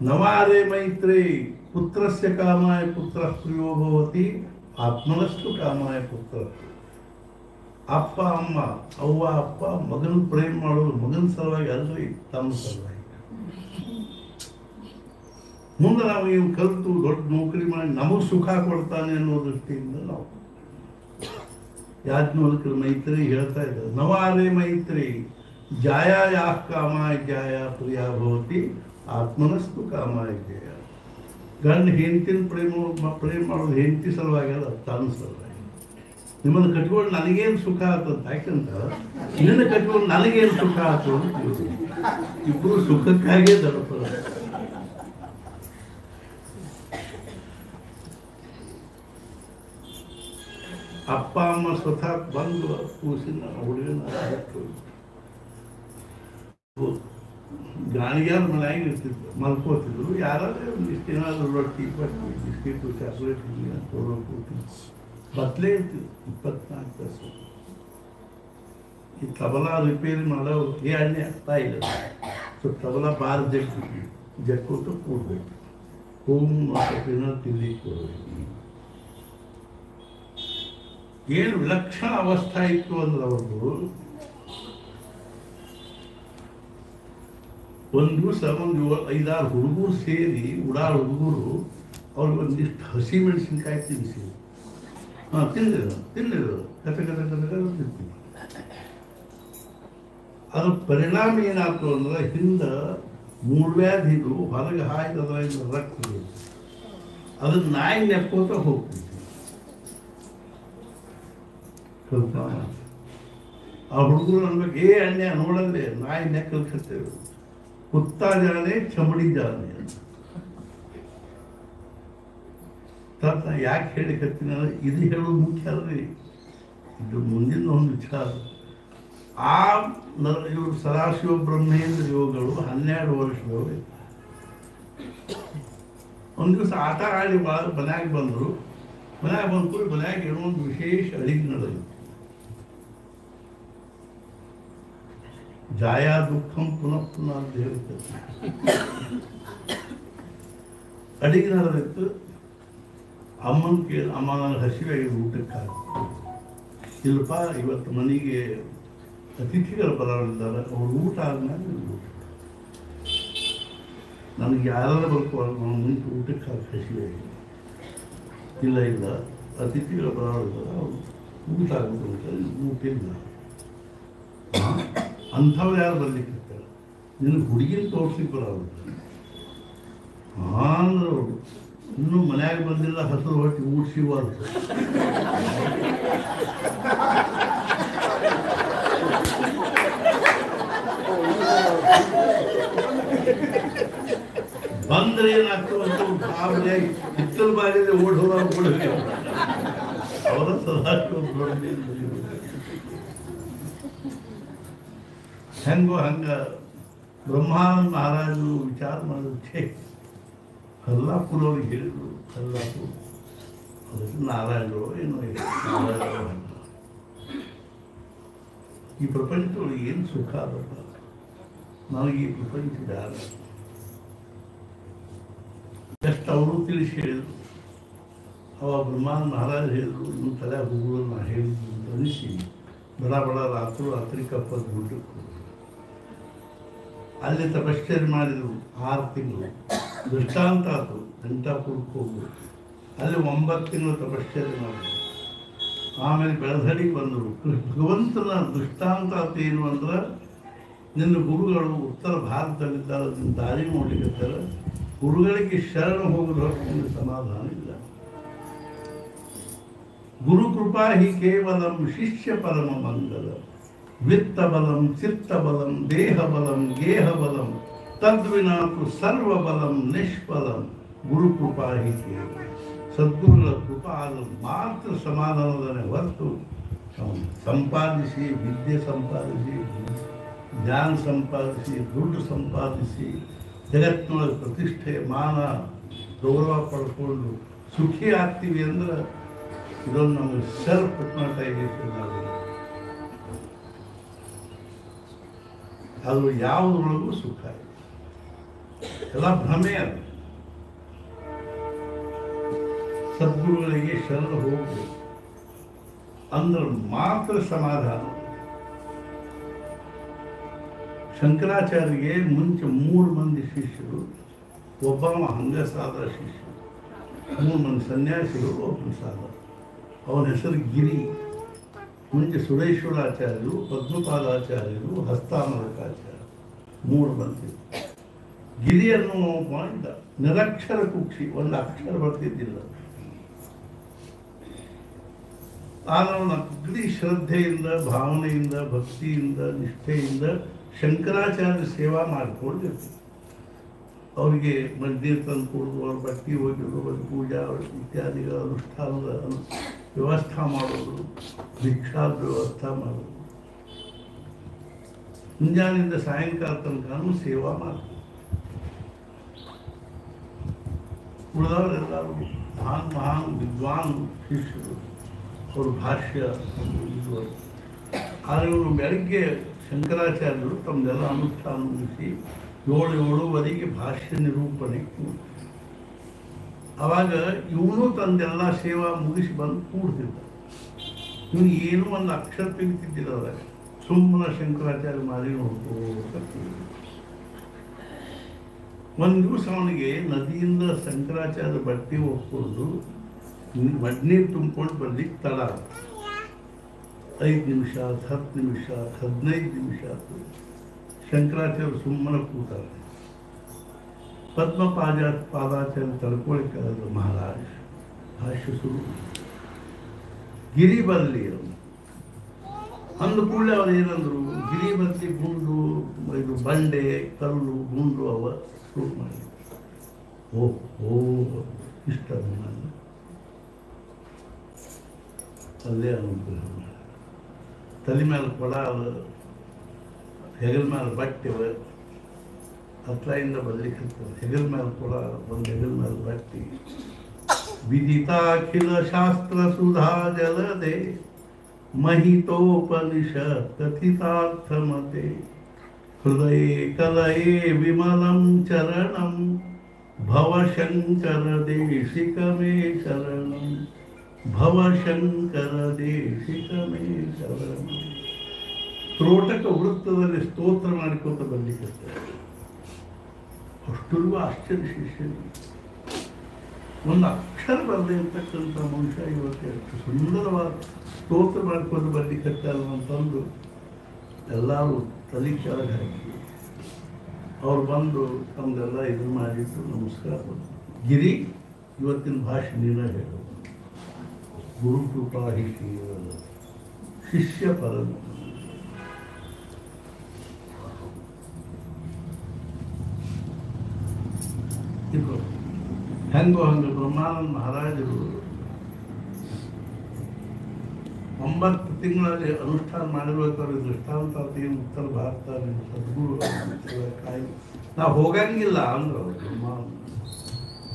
ನವಾರೆ ಮೈತ್ರಿ ಪುತ್ರಸ್ಯ ಕಾಮಾಯ ಪುತ್ರ ಪ್ರಿಯೋ ಭವತಿ ಆತ್ಮನಸ್ತು ಕಾಮಾಯ ಪುತ್ರ. ಅಪ್ಪ ಅಮ್ಮ ಅವ್ವ ಅಪ್ಪ ಮಗನ ಪ್ರೇಮ ಮಾಡೋದು ಮಗನ ಸಲುವಾಗಿ ಅಲ್ರಿ, ತಮ್ಮ ಸಲುವಾಗಿ. ಮುಂದೆ ನಾವು ಇವು ಕಲಿತು ದೊಡ್ಡ ನೌಕರಿ ಮಾಡಿ ನಮಗೆ ಸುಖ ಕೊಡ್ತಾನೆ ಅನ್ನೋ ದೃಷ್ಟಿಯಿಂದ ನಾವು ಯಾಜ್ಞವಲ್ಕ್ಯರ ಮೈತ್ರಿ ಹೇಳ್ತಾ ಇದ್ದಾರೆ. ನವಾರೆ ಮೈತ್ರಿ ಜಾಯ ಯಾ ಕಾಮಾಯ ಜಾಯ ಪ್ರಿಯ ಭವತಿ ಆತ್ಮನಸ್ತು ಕಾಮಾಯ ಜಯ. ಗಂಡ ಹೆಂಡತಿನ ಪ್ರೇಮ ಮಾಡೋದು ಹೆಂಡತಿ ಸಲುವಾಗಿಲ್ಲ, ತನ್ನ ಸಲುವಾಗಿ. ನಿಮ್ಮನ್ನು ಕಟ್ಕೊಂಡು ನನಗೇನು ಸುಖ ಆಗ್ತದೆ, ಯಾಕಂತ ನಿನ್ನ ಕಟ್ಕೊಂಡು ನನಗೇನು ಸುಖ ಆಗ್ತದೆ ಅಂತ ಇಬ್ಬರು ಸುಖಕ್ಕಾಗೇ ದಡಪಡ. ಅಪ್ಪ ಅಮ್ಮ ಸ್ವತಃ ಬಂದು ಕೂಸಿನ ಹುಡುಗನ ಗಾಣಿಗಾರ ಮನೆಯಾಗಿ ಇರ್ತಿದ್ರು, ಮಲ್ಕೋತಿದ್ರು. ಯಾರಾದ್ರೆ ಒಂದಿಷ್ಟು ಏನಾದ್ರು ರೊಟ್ಟಿ ಪಟ್ಟಿ ಬಿಸ್ಕಿಟು ಚಾಕ್ಲೇಟ್ ತೊಗೊಳ್ಕೋತಿದ್ರು. ಬತ್ತಲೇ ಇರ್ತಿದ್ರು 24 ತಾಸು. ಈ ತಬಲಾ ರಿಪೇರಿ ಮಾಡೋರು ಎಣ್ಣೆ ಆಗ್ತಾ ಇಲ್ಲ. ಸೊ ತಬಲಾ ಬಾರ ಜಕ್ಕೋತ ಕೂಡ್ಬೇಕು. ಹೋಮ್ ಸ್ವಲ್ಪ ತಿಂಡಿ ಕೊಡಬೇಕು. ಏನು ವಿಲಕ್ಷಣ ಅವಸ್ಥೆ ಇತ್ತು ಅಂದ್ರೆ ಅವ್ರದ್ದು. ಒಂದು ದಿವಸ ಒಂದು 5-6 ಹುಡುಗರು ಸೇರಿ ಉಡಾಳ ಹುಡುಗರು ಅವ್ರಿಗೆ ಒಂದಿಷ್ಟು ಹಸಿ ಮೆಣಸಿನ್ಕಾಯಿ ತಿನ್ನಿಸಿದ್ರು. ತಿನ್ನಲಿಲ್ಲ ಕತೆ ತಿಂತೀವಿ. ಅದ್ರ ಪರಿಣಾಮ ಏನಾಯ್ತು ಅಂದ್ರೆ ಹಿಂದೆ ಮೂಳ್ವ್ಯಾಧಿದು ಹೊರಗೆ ಹಾಯ್ದು ಅದರಿಂದ ರಕ್ತ ಅದನ್ನ ನಾಯಿ ನೆಕ್ಕೋತ ಹೋಗ್ತಿದ್ವಿ. ಆ ಹುಡುಗರು ಅನ್ಬೇಕು, ಅನ್ಯ ನೋಡಲ್ಲೇ ನಾಯಿ ನೆಕ್ಕಲ್ಕತ್ತೇವೆ. ಕುತ್ತಾ ಜಾನೆ ಚಮಡಿ ಜಾನೆ ಅಂತ ಯಾಕೆ ಹೇಳಿಕತ್ತೀನಿ, ಇದು ಹೇಳೋದು ಮುಖ್ಯ ಅಲ್ರಿ, ಇದು ಮುಂದಿನ ಒಂದು ವಿಚಾರ. ಆ ಇವರು ಸದಾಶಿವ ಬ್ರಹ್ಮೇಂದ್ರ ಯೋಗಗಳು 12 ವರ್ಷದವರು. ಒಂದು ದಿವಸ ಆಟ ಆಡಿ ಮನ್ಯಾಗ ಬಂದರು. ಮನ್ಯಾಗ ಬಂದು ಮನ್ಯಾಗ ಏನೋ ಒಂದು ವಿಶೇಷ ಅಡಿಗೆ ನಡೆಯಿತು. ಜಾಯ ದುಃಖಂ ಪುನಃ ಪುನಃ ಅಂತ ಹೇಳ್ತಾರೆ. ಅಡಿಗೆ ನಡೆದಿತ್ತು. ಅಮ್ಮನ ಕೇಳಿ, ಅಮ್ಮ ನಾನು ಹಸಿವಾಗಿ ಊಟಕ್ಕಾಗ ಇಲ್ಲಪ್ಪ, ಇವತ್ತು ಮನೆಗೆ ಅತಿಥಿಗಳು ಬರೋರಿದ್ದಾರೆ, ಅವ್ರು ಊಟ ಆದ್ಮೇಲೆ ನನಗೆ ಯಾರು ಬರ್ಕೋಲ್ಲ, ನಾವು ಮುಂಚೆ ಊಟಕ್ಕಾಗಿ ಹಸಿವಾಗಿ. ಇಲ್ಲ ಅತಿಥಿಗಳು ಬರೋರಿದ್ದಾರೆ, ಅವ್ರು ಊಟ ಆಗ್ಬೇಕು ಊಟ ಇಲ್ಲ. ಅಂಥವ್ರು ಯಾರು ಬರ್ಲಿಕ್ಕೆ ನಿನಗೆ ಹುಡುಗಿನ ತೋರಿಸ್ಲಿಕ್ಕೆ ಬರೋರು. ಅಂದ್ರವರು ಇನ್ನೂ ಮನ್ಯಾಗ ಬಂದಿಲ್ಲ, ಹಸಿರು ಹೊಟ್ಟಿ ಊಡ್ಸಿವಾರ್ದು. ಬಂದ್ರೆ ಏನಾಗ್ತದೆ ಅಂತ ಬಾಬಲೆ ಹಿತ್ತಲ ಬಾಗಿಲೇ ಓಡ್ ಹೋದಾಗ ಕೊಡಬೇಕು ಅವರ ಸದಾಶಿವ ಹೆಂಗೋ ಹಂಗ ಬ್ರಹ್ಮಾನಂದ ಮಹಾರಾಜರು ವಿಚಾರ ಮಾಡಿದ್ರು. ಛೇ, ಕಲ್ಲಾಪುರ ಅವ್ರಿಗೆ ಹೇಳಿದ್ರು, ಕಲ್ಲಾಪುರ ಅದಕ್ಕೆ ನಾರಾಯಣರು ಏನೋ ನಾರಾಯಣ, ಈ ಪ್ರಪಂಚದೊಳಗೆ ಏನು ಸುಖ ಅದಲ್ಲ, ನನಗೆ ಈ ಪ್ರಪಂಚ ಯಾರ ಎಷ್ಟು ಅವರು ತಿಳಿಸಿ ಹೇಳಿದ್ರು. ಅವಾಗ ಬ್ರಹ್ಮಾನಂದ ಮಹಾರಾಜ ಹೇಳಿದ್ರು, ಇನ್ನು ತಲೆ ಹೋಗುವುದು ನಾ ಹೇಳಿದ್ದು ಅಂತ ಅನಿಸಿ ಬಡ ಬಡ ರಾತ್ರಿ ಕಪ್ಪದ ಗುಡ್ಡಕ್ಕೆ ಅಲ್ಲಿ ತಪಶ್ಚರ್ಯ ಮಾಡಿದರು 6 ತಿಂಗಳು. ದೃಷ್ಟಾಂತ ಆತು, ಘಂಟಾಪುರಕ್ಕೆ ಹೋಗ್ಬೋದು. ಅಲ್ಲಿ 9 ತಿಂಗಳು ತಪಶ್ಚರ್ಯ ಮಾಡಿದ್ರು. ಆಮೇಲೆ ಬೆಳಧಡಿಗೆ ಬಂದರು. ಭಗವಂತನ ದೃಷ್ಟಾಂತ ಆತ ಏನು ಅಂದ್ರೆ, ನಿನ್ನ ಗುರುಗಳು ಉತ್ತರ ಭಾರತದಲ್ಲಿದ್ದಾರೆ, ಅದನ್ನ ದಾರಿ ನೋಡ್ಲಿಕ್ಕೆ ಗುರುಗಳಿಗೆ ಶರಣ ಹೋಗೋದು ಹೊರತು ಸಮಾಧಾನ ಇಲ್ಲ. ಗುರು ಕೃಪಾ ಹಿ ಕೇವಲಂ ಶಿಷ್ಯ ಪರಮ ಮಂಗಲ, ವಿತ್ತ ಬಲಂ ಚಿತ್ತ ಬಲಂ ದೇಹ ಬಲಂ ಗೇಹ ಬಲಂ ತದ್ವಿನಾತು ಸರ್ವ ಬಲಂ ನಿಷ್ಫಲಂ. ಗುರು ಕೃಪಾ ಹಿ ಕೇವಲ, ಸದ್ಗುರುಗಳ ಕೃಪಾ ಆದ ಮಾತ್ರ ಸಮಾಧಾನದನೆ ಹೊರತು ಸಂಪಾದಿಸಿ, ವಿದ್ಯೆ ಸಂಪಾದಿಸಿ, ಜ್ಞಾನ ಸಂಪಾದಿಸಿ, ದುಡ್ಡು ಸಂಪಾದಿಸಿ, ಜಗತ್ತಿನೊಳಗೆ ಪ್ರತಿಷ್ಠೆ ಮಾನ ಗೌರವ ಪಡ್ಕೊಂಡು ಸುಖಿ ಆಗ್ತೀವಿ ಅಂದ್ರೆ ಇದೊಂದು ನಮಗೆ ಸೆಲ್ಫ್ ಹಿಪ್ನೋಟೈಸೇಷನ್ ಆಗಿದೆ. ಅದು ಯಾವುದ್ರೊಳಗೂ ಸುಖ ಇದೆ, ಎಲ್ಲ ಭ್ರಮೆ. ಅದು ಸದ್ಗುರುಗಳಿಗೆ ಶರಣ ಹೋಗಬೇಕು ಅಂದ್ರೆ ಮಾತ್ರ ಸಮಾಧಾನ. ಶಂಕರಾಚಾರ್ಯರಿಗೆ ಮುಂಚೆ 3 ಮಂದಿ ಶಿಷ್ಯರು, ಒಬ್ಬವ ಹಂಗಸಾದ ಶಿಷ್ಯ, 3 ಮಂದಿ ಸನ್ಯಾಸಿಗಳು, ಒಬ್ಬನ ಸಾದ. ಅವನ ಹೆಸರು ಗಿರಿ. ಮುಂಚೆ ಸುರೇಶ್ವರಾಚಾರ್ಯರು, ಪದ್ಮಪಾದಾಚಾರ್ಯರು, ಹಸ್ತಾಮರಕಾಚಾರ್ಯ, 3 ಮಂದಿ. ಗಿರಿಯನ್ನು ಮಾಡಿದ ನಿರಕ್ಷರ ಕುಕ್ಷಿ, ಒಂದು ಅಕ್ಷರ ಬರ್ತಿದ್ದಿಲ್ಲ. ಆದರೆ ಅವನ ಅಗ್ನಿ ಶ್ರದ್ಧೆಯಿಂದ, ಭಾವನೆಯಿಂದ, ಭಕ್ತಿಯಿಂದ, ನಿಷ್ಠೆಯಿಂದ ಶಂಕರಾಚಾರ್ಯ ಸೇವಾ ಮಾಡಿಕೊಂಡಿರ್ತೀವಿ. ಅವರಿಗೆ ಮಂದಿರ ತಂದು ಕೊಡೋದು, ಅವ್ರ ಬಟ್ಟೆ ಹೋಗಿದ್ದು, ಅವ್ರ ಪೂಜಾ ಇತ್ಯಾದಿಗಳ ಅನುಷ್ಠಾನದ ವ್ಯವಸ್ಥೆ ಮಾಡೋದು, ಭಿಕ್ಷಾದ ವ್ಯವಸ್ಥೆ ಮಾಡೋದು, ಮುಂಜಾನೆಯಿಂದ ಸಾಯಂಕಾಲ ತನಕ ಸೇವಾ ಮಾಡೋದು. ಉಳಿದವರೆಲ್ಲರೂ ಮಹಾನ್ ವಿದ್ವಾನ್ ಶಿಷ್ಯರು, ಅವರು ಭಾಷ್ಯ ಇರುವರು. ಆದರೆ ಇವರು ಬೆಳಗ್ಗೆ ಶಂಕರಾಚಾರ್ಯರು ತಮ್ಮದೆಲ್ಲ ಅನುಷ್ಠಾನ ಮುಗಿಸಿ 7-7:30 ಭಾಷ್ಯ ನಿರೂಪಣೆ. ಆವಾಗ ಇವನು ತಂದೆಲ್ಲ ಸೇವಾ ಮುಗಿಸಿ ಬಂದು ಕೂಡ್ತಿದ್ದ. ಇವನು ಏನೂ ಒಂದು ಅಕ್ಷರ ತೆಗಿತಿದ್ದಿಲ್ಲ. ಅವಾಗ ಸುಮ್ಮನೆ ಶಂಕರಾಚಾರ್ಯ ಮಾರಿ ನೋಡ್ಕೋತ. ಒಂದು ದಿವಸ ಅವನಿಗೆ ನದಿಯಿಂದ ಶಂಕರಾಚಾರ್ಯ ಬಟ್ಟೆ ಒಪ್ಕೊಂಡು ಮಡ್ನೀರು ತುಂಬಿಕೊಂಡು ಬರ್ಲಿಕ್ಕೆ ತಡ. 5 ನಿಮಿಷ, 10 ನಿಮಿಷ, 15 ನಿಮಿಷ ಆಯ್ತು. ಶಂಕರಾಚಾರ್ಯ ಸುಮ್ಮನೆ ಕೂತಾರೆ. ಪಾದಾಚಾರ್ಯ ತಡ್ಕೊಳಿಕ್ಕೆ ಮಹಾರಾಜ್ ಭಾಷ್ಯ ಶುರು. ಗಿರಿ ಬರಲಿ ಅವನು ಅಂದ ಕೂಡಲೇ ಅವ್ರು ಏನಂದ್ರು, ಗಿರಿ ಬರಲಿ, ಗುಂಡು, ಇದು ಬಂಡೆ, ಕಲ್ಲು, ಗುಂಡು ಅವ ಶುರು ಮಾಡಿ. ಇಷ್ಟ ನಾನು ಅಲ್ಲೇ ಅನುಗ್ರಹ ಮಾಡಿ. ತಲೆ ಮೇಲೆ ಕೊಡ, ಹೆಗಲ ಮೇಲೆ ಬಟ್ಟೆ, ಹತ್ತಿರದಿಂದ ಬರ್ಲಿಕ್ಕೆ ಹೆಗಲ ಮೇಲೆ ಕೊಡ, ಒಂದು ಹೆಗಲ ಮೇಲೆ ಬಟ್ಟೆ. ವಿದಿತಾಖಿಲ ಶಾಸ್ತ್ರ ಸುಧಾ ಜಲದೆ महितोपनिषत् कथितार्थमते हृदये कलये विमलं चरणं भवशंकर देशिक मे शरणं भवशंकर देशिक मे शरणं. ತ್ರೋಟಕ ವೃತ್ತದಲ್ಲಿ ಸ್ತೋತ್ರ ಮಾಡಿಕೊತ ಬರ್ಲಿಕ್ಕೆ ಅಷ್ಟರಿಗೂ ಆಶ್ಚರ್ಯ ಶಿಷ್ಯನಿಗೆ. ಒಂದು ಅಕ್ಷರ ಬರದೇ ಇರ್ತಕ್ಕಂಥ ಮನುಷ್ಯ ಇವತ್ತು ಎಷ್ಟು ಸುಂದರವಾದ ಸ್ತೋತ್ರ ಮಾಡ್ಕೊಂಡು ಬರ್ಲಿಕ್ಕೆ ಅಂತಂದು ಎಲ್ಲರೂ ತಲೆ ಕೆಳಗೆ ಹಾಕಿ ಅವ್ರು ಬಂದು ತಮ್ದೆಲ್ಲ ಇದು ಮಾಡಿಟ್ಟು ನಮಸ್ಕಾರ ಗಿರಿ ಇವತ್ತಿನ ಭಾಷೆ ನೀನೇ ಹೇಳು ಗುರು ಕೃಪಾ ಶಿಷ್ಯ ಪರಮ ಹೆಂಗೋ ಹಂಗೆ ಬ್ರಹ್ಮಾನಂದ ಮಹಾರಾಜರು 9 ತಿಂಗಳಲ್ಲಿ ಅನುಷ್ಠಾನ ಮಾಡಿರ್ಬೇಕಾದ್ರೆ ದೃಷ್ಟಾಂತ ಏನು ಉತ್ತರ ಭಾರತ ನಿಮ್ಮ ಸದ್ಗುರು ಕಾಯಿ ನಾವು ಹೋಗಂಗಿಲ್ಲ ಅಂದ್ರೆ ಅವರು ಬ್ರಹ್ಮಾನಂದ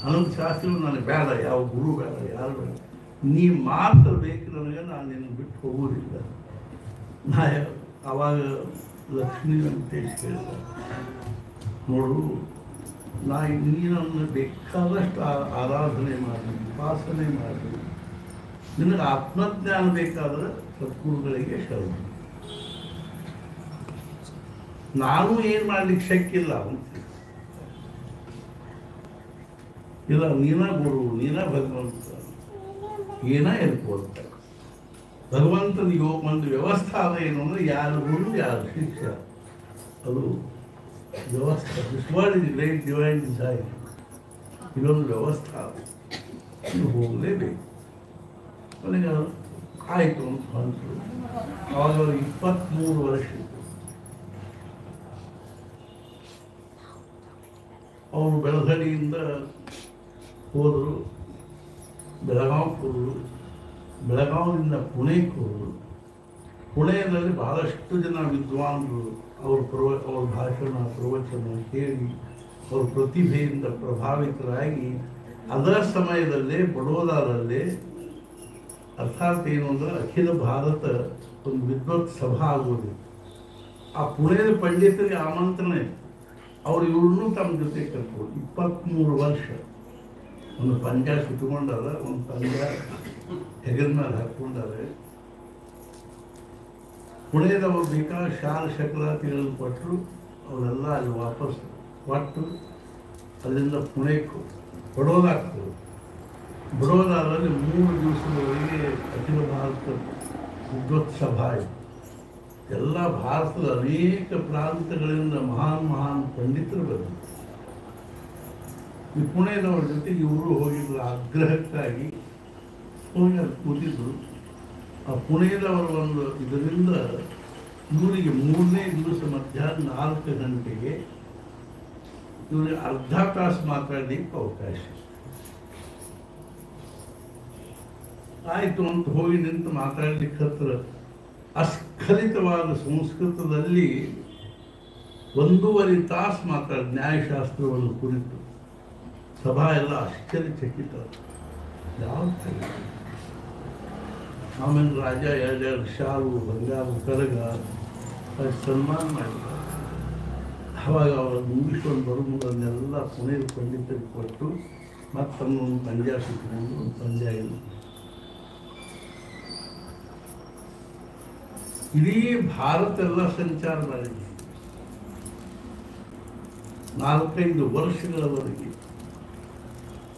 ಅನಂತ ಶಾಸ್ತ್ರಿಗಳು ನನಗೆ ಬೇಡ ಯಾವ ಗುರು ಬೇಡ ಯಾರು ಬೇಡ ನೀ ಮಾತ್ರ ಬೇಕು ನನಗೆ ನಾನು ನಿನ್ನ ಬಿಟ್ಟು ಹೋಗೋದಿಲ್ಲ ನಾ ಅವಾಗ ಲಕ್ಷ್ಮೀ ವೆಂಕಟೇಶ್ ಕೇಳಿದ ನೋಡು ನಾ ನೀನನ್ನು ಬೇಕಾದಷ್ಟು ಆರಾಧನೆ ಮಾಡಿ ಉಪಾಸನೆ ಮಾಡಿ ನಿನಗೆ ಆತ್ಮಜ್ಞಾನ ಬೇಕಾದ್ರೆ ಸದ್ಗುರುಗಳಿಗೆ ಶರಣ ನಾನು ಏನು ಮಾಡ್ಲಿಕ್ಕೆ ಶಕ್ಯ ಇಲ್ಲ ಇಲ್ಲ ನೀನ ಗುರು ನೀನ ಭಗವಂತ ಏನ ಹೇಳ್ಕೊಳ್ತಾರೆ ಭಗವಂತನ ಒಂದು ವ್ಯವಸ್ಥೆ ಅದ ಏನು ಅಂದ್ರೆ ಯಾರು ಗುರು ಯಾರು ಶಿಷ್ಯ ಅದು ವ್ಯವಸ್ಥೆ this world is great divine design ಇದೊಂದು ವ್ಯವಸ್ಥೆ ಅದ ಇದು ಹೋಗಲೇಬೇಕು ನನಗೆ ಆಯಿತು ಅಂತ ಬಂತು ಅವಾಗ 23 ವರ್ಷ ಅವರು ಬೆಳಗಡಿಯಿಂದ ಹೋದರು ಬೆಳಗಾವಿಗೆ ಹೋದರು ಬೆಳಗಾವಿಯಿಂದ ಪುಣೆಗೆ ಹೋದರು ಪುಣೆಯಲ್ಲಿ ಬಹಳಷ್ಟು ಜನ ವಿದ್ವಾಂಸರು ಅವ್ರ ಭಾಷಣ ಪ್ರವಚನ ಕೇಳಿ ಅವ್ರ ಪ್ರತಿಭೆಯಿಂದ ಪ್ರಭಾವಿತರಾಗಿ ಅದರ ಸಮಯದಲ್ಲೇ ಬಡೋದಾದಲ್ಲೇ ಅರ್ಥಾತ್ ಏನು ಅಂದ್ರೆ ಅಖಿಲ ಭಾರತ ಒಂದು ವಿದ್ವತ್ ಸಭಾ ಆಗೋದು ಆ ಪುಣೆಯ ಪಂಡಿತರಿಗೆ ಆಮಂತ್ರಣ ಅವ್ರು ಇವ್ರನ್ನೂ ತಮ್ಮ ಜೊತೆ ಕರ್ಕೊಂಡು 23 ವರ್ಷ ಒಂದು ಪಂಜ ಸುಟ್ಕೊಂಡಾರ ಒಂದು ಪಂಜ ಹೆಗಲ ಮೇಲೆ ಹಾಕ್ಕೊಂಡಾರೆ ಪುಣೆದವ್ರು ಬೇಕಾದ ಶಾಲ ಶಕಲಾತಿಗಳನ್ನು ಕೊಟ್ಟರು ಅವರೆಲ್ಲ ಅಲ್ಲಿ ವಾಪಸ್ ಕೊಟ್ಟು ಅಲ್ಲಿಂದ ಪುಣೆಗೆ ಬಡೋದಾಗ್ತದೆ ಬಡೋದಾದಲ್ಲಿ 3 ದಿವಸದವರೆಗೆ ಅಖಿಲ ಭಾರತ ವಿದ್ವತ್ ಸಭಾ ಎಲ್ಲ ಭಾರತದ ಅನೇಕ ಪ್ರಾಂತಗಳಿಂದ ಮಹಾನ್ ಪಂಡಿತರು ಬಂದರು ಈ ಪುಣೆದವ್ರ ಜೊತೆಗೆ ಇವರು ಹೋಗಿದ್ರು ಆಗ್ರಹಕ್ಕಾಗಿ ಹೋಗಿ ಅಲ್ಲಿ ಕೂತಿದ್ರು ಆ ಪುಣೆದವರ ಒಂದು ಇದರಿಂದ ಇವರಿಗೆ 3ನೇ ದಿವಸ ಮಧ್ಯಾಹ್ನ 4 ಗಂಟೆಗೆ ಇವರಿಗೆ ಅರ್ಧ ತಾಸು ಮಾತಾಡಲಿಕ್ಕೆ ಅವಕಾಶ ಆಯಿತು ಅಂತ ಹೋಗಿ ನಿಂತು ಮಾತಾಡ್ಲಿಕ್ಕೆ ಹತ್ರ ಅಸ್ಖಲಿತವಾದ ಸಂಸ್ಕೃತದಲ್ಲಿ 1.5 ತಾಸು ಮಾತಾಡಿ ನ್ಯಾಯಶಾಸ್ತ್ರವನ್ನು ಕುರಿತು ಸಭಾ ಎಲ್ಲ ಆಶ್ಚರ್ಯಚಕಿತ ಯಾವ ಆಮೇಲೆ ರಾಜ 2 ಶಾಲು ಬಂಗಾರ ಕರಗ ಸನ್ಮಾನ ಮಾಡಿದ ಅವಾಗ ಅವರ ಮುಗಿಸ್ಕೊಂಡು ಬರುವುದನ್ನೆಲ್ಲ ಪುಣೆ ಪಂಡಿತರಿಗೆ ಕೊಟ್ಟು ಮತ್ತೊಂದು ಪಂಜ ಸುತ್ತಕೊಂಡು ಒಂದು ಪಂಜ ಇಲ್ಲ ಇಡೀ ಭಾರತ ಎಲ್ಲ ಸಂಚಾರ ಮಾಡಿದೆ 4-5 ವರ್ಷಗಳವರೆಗೆ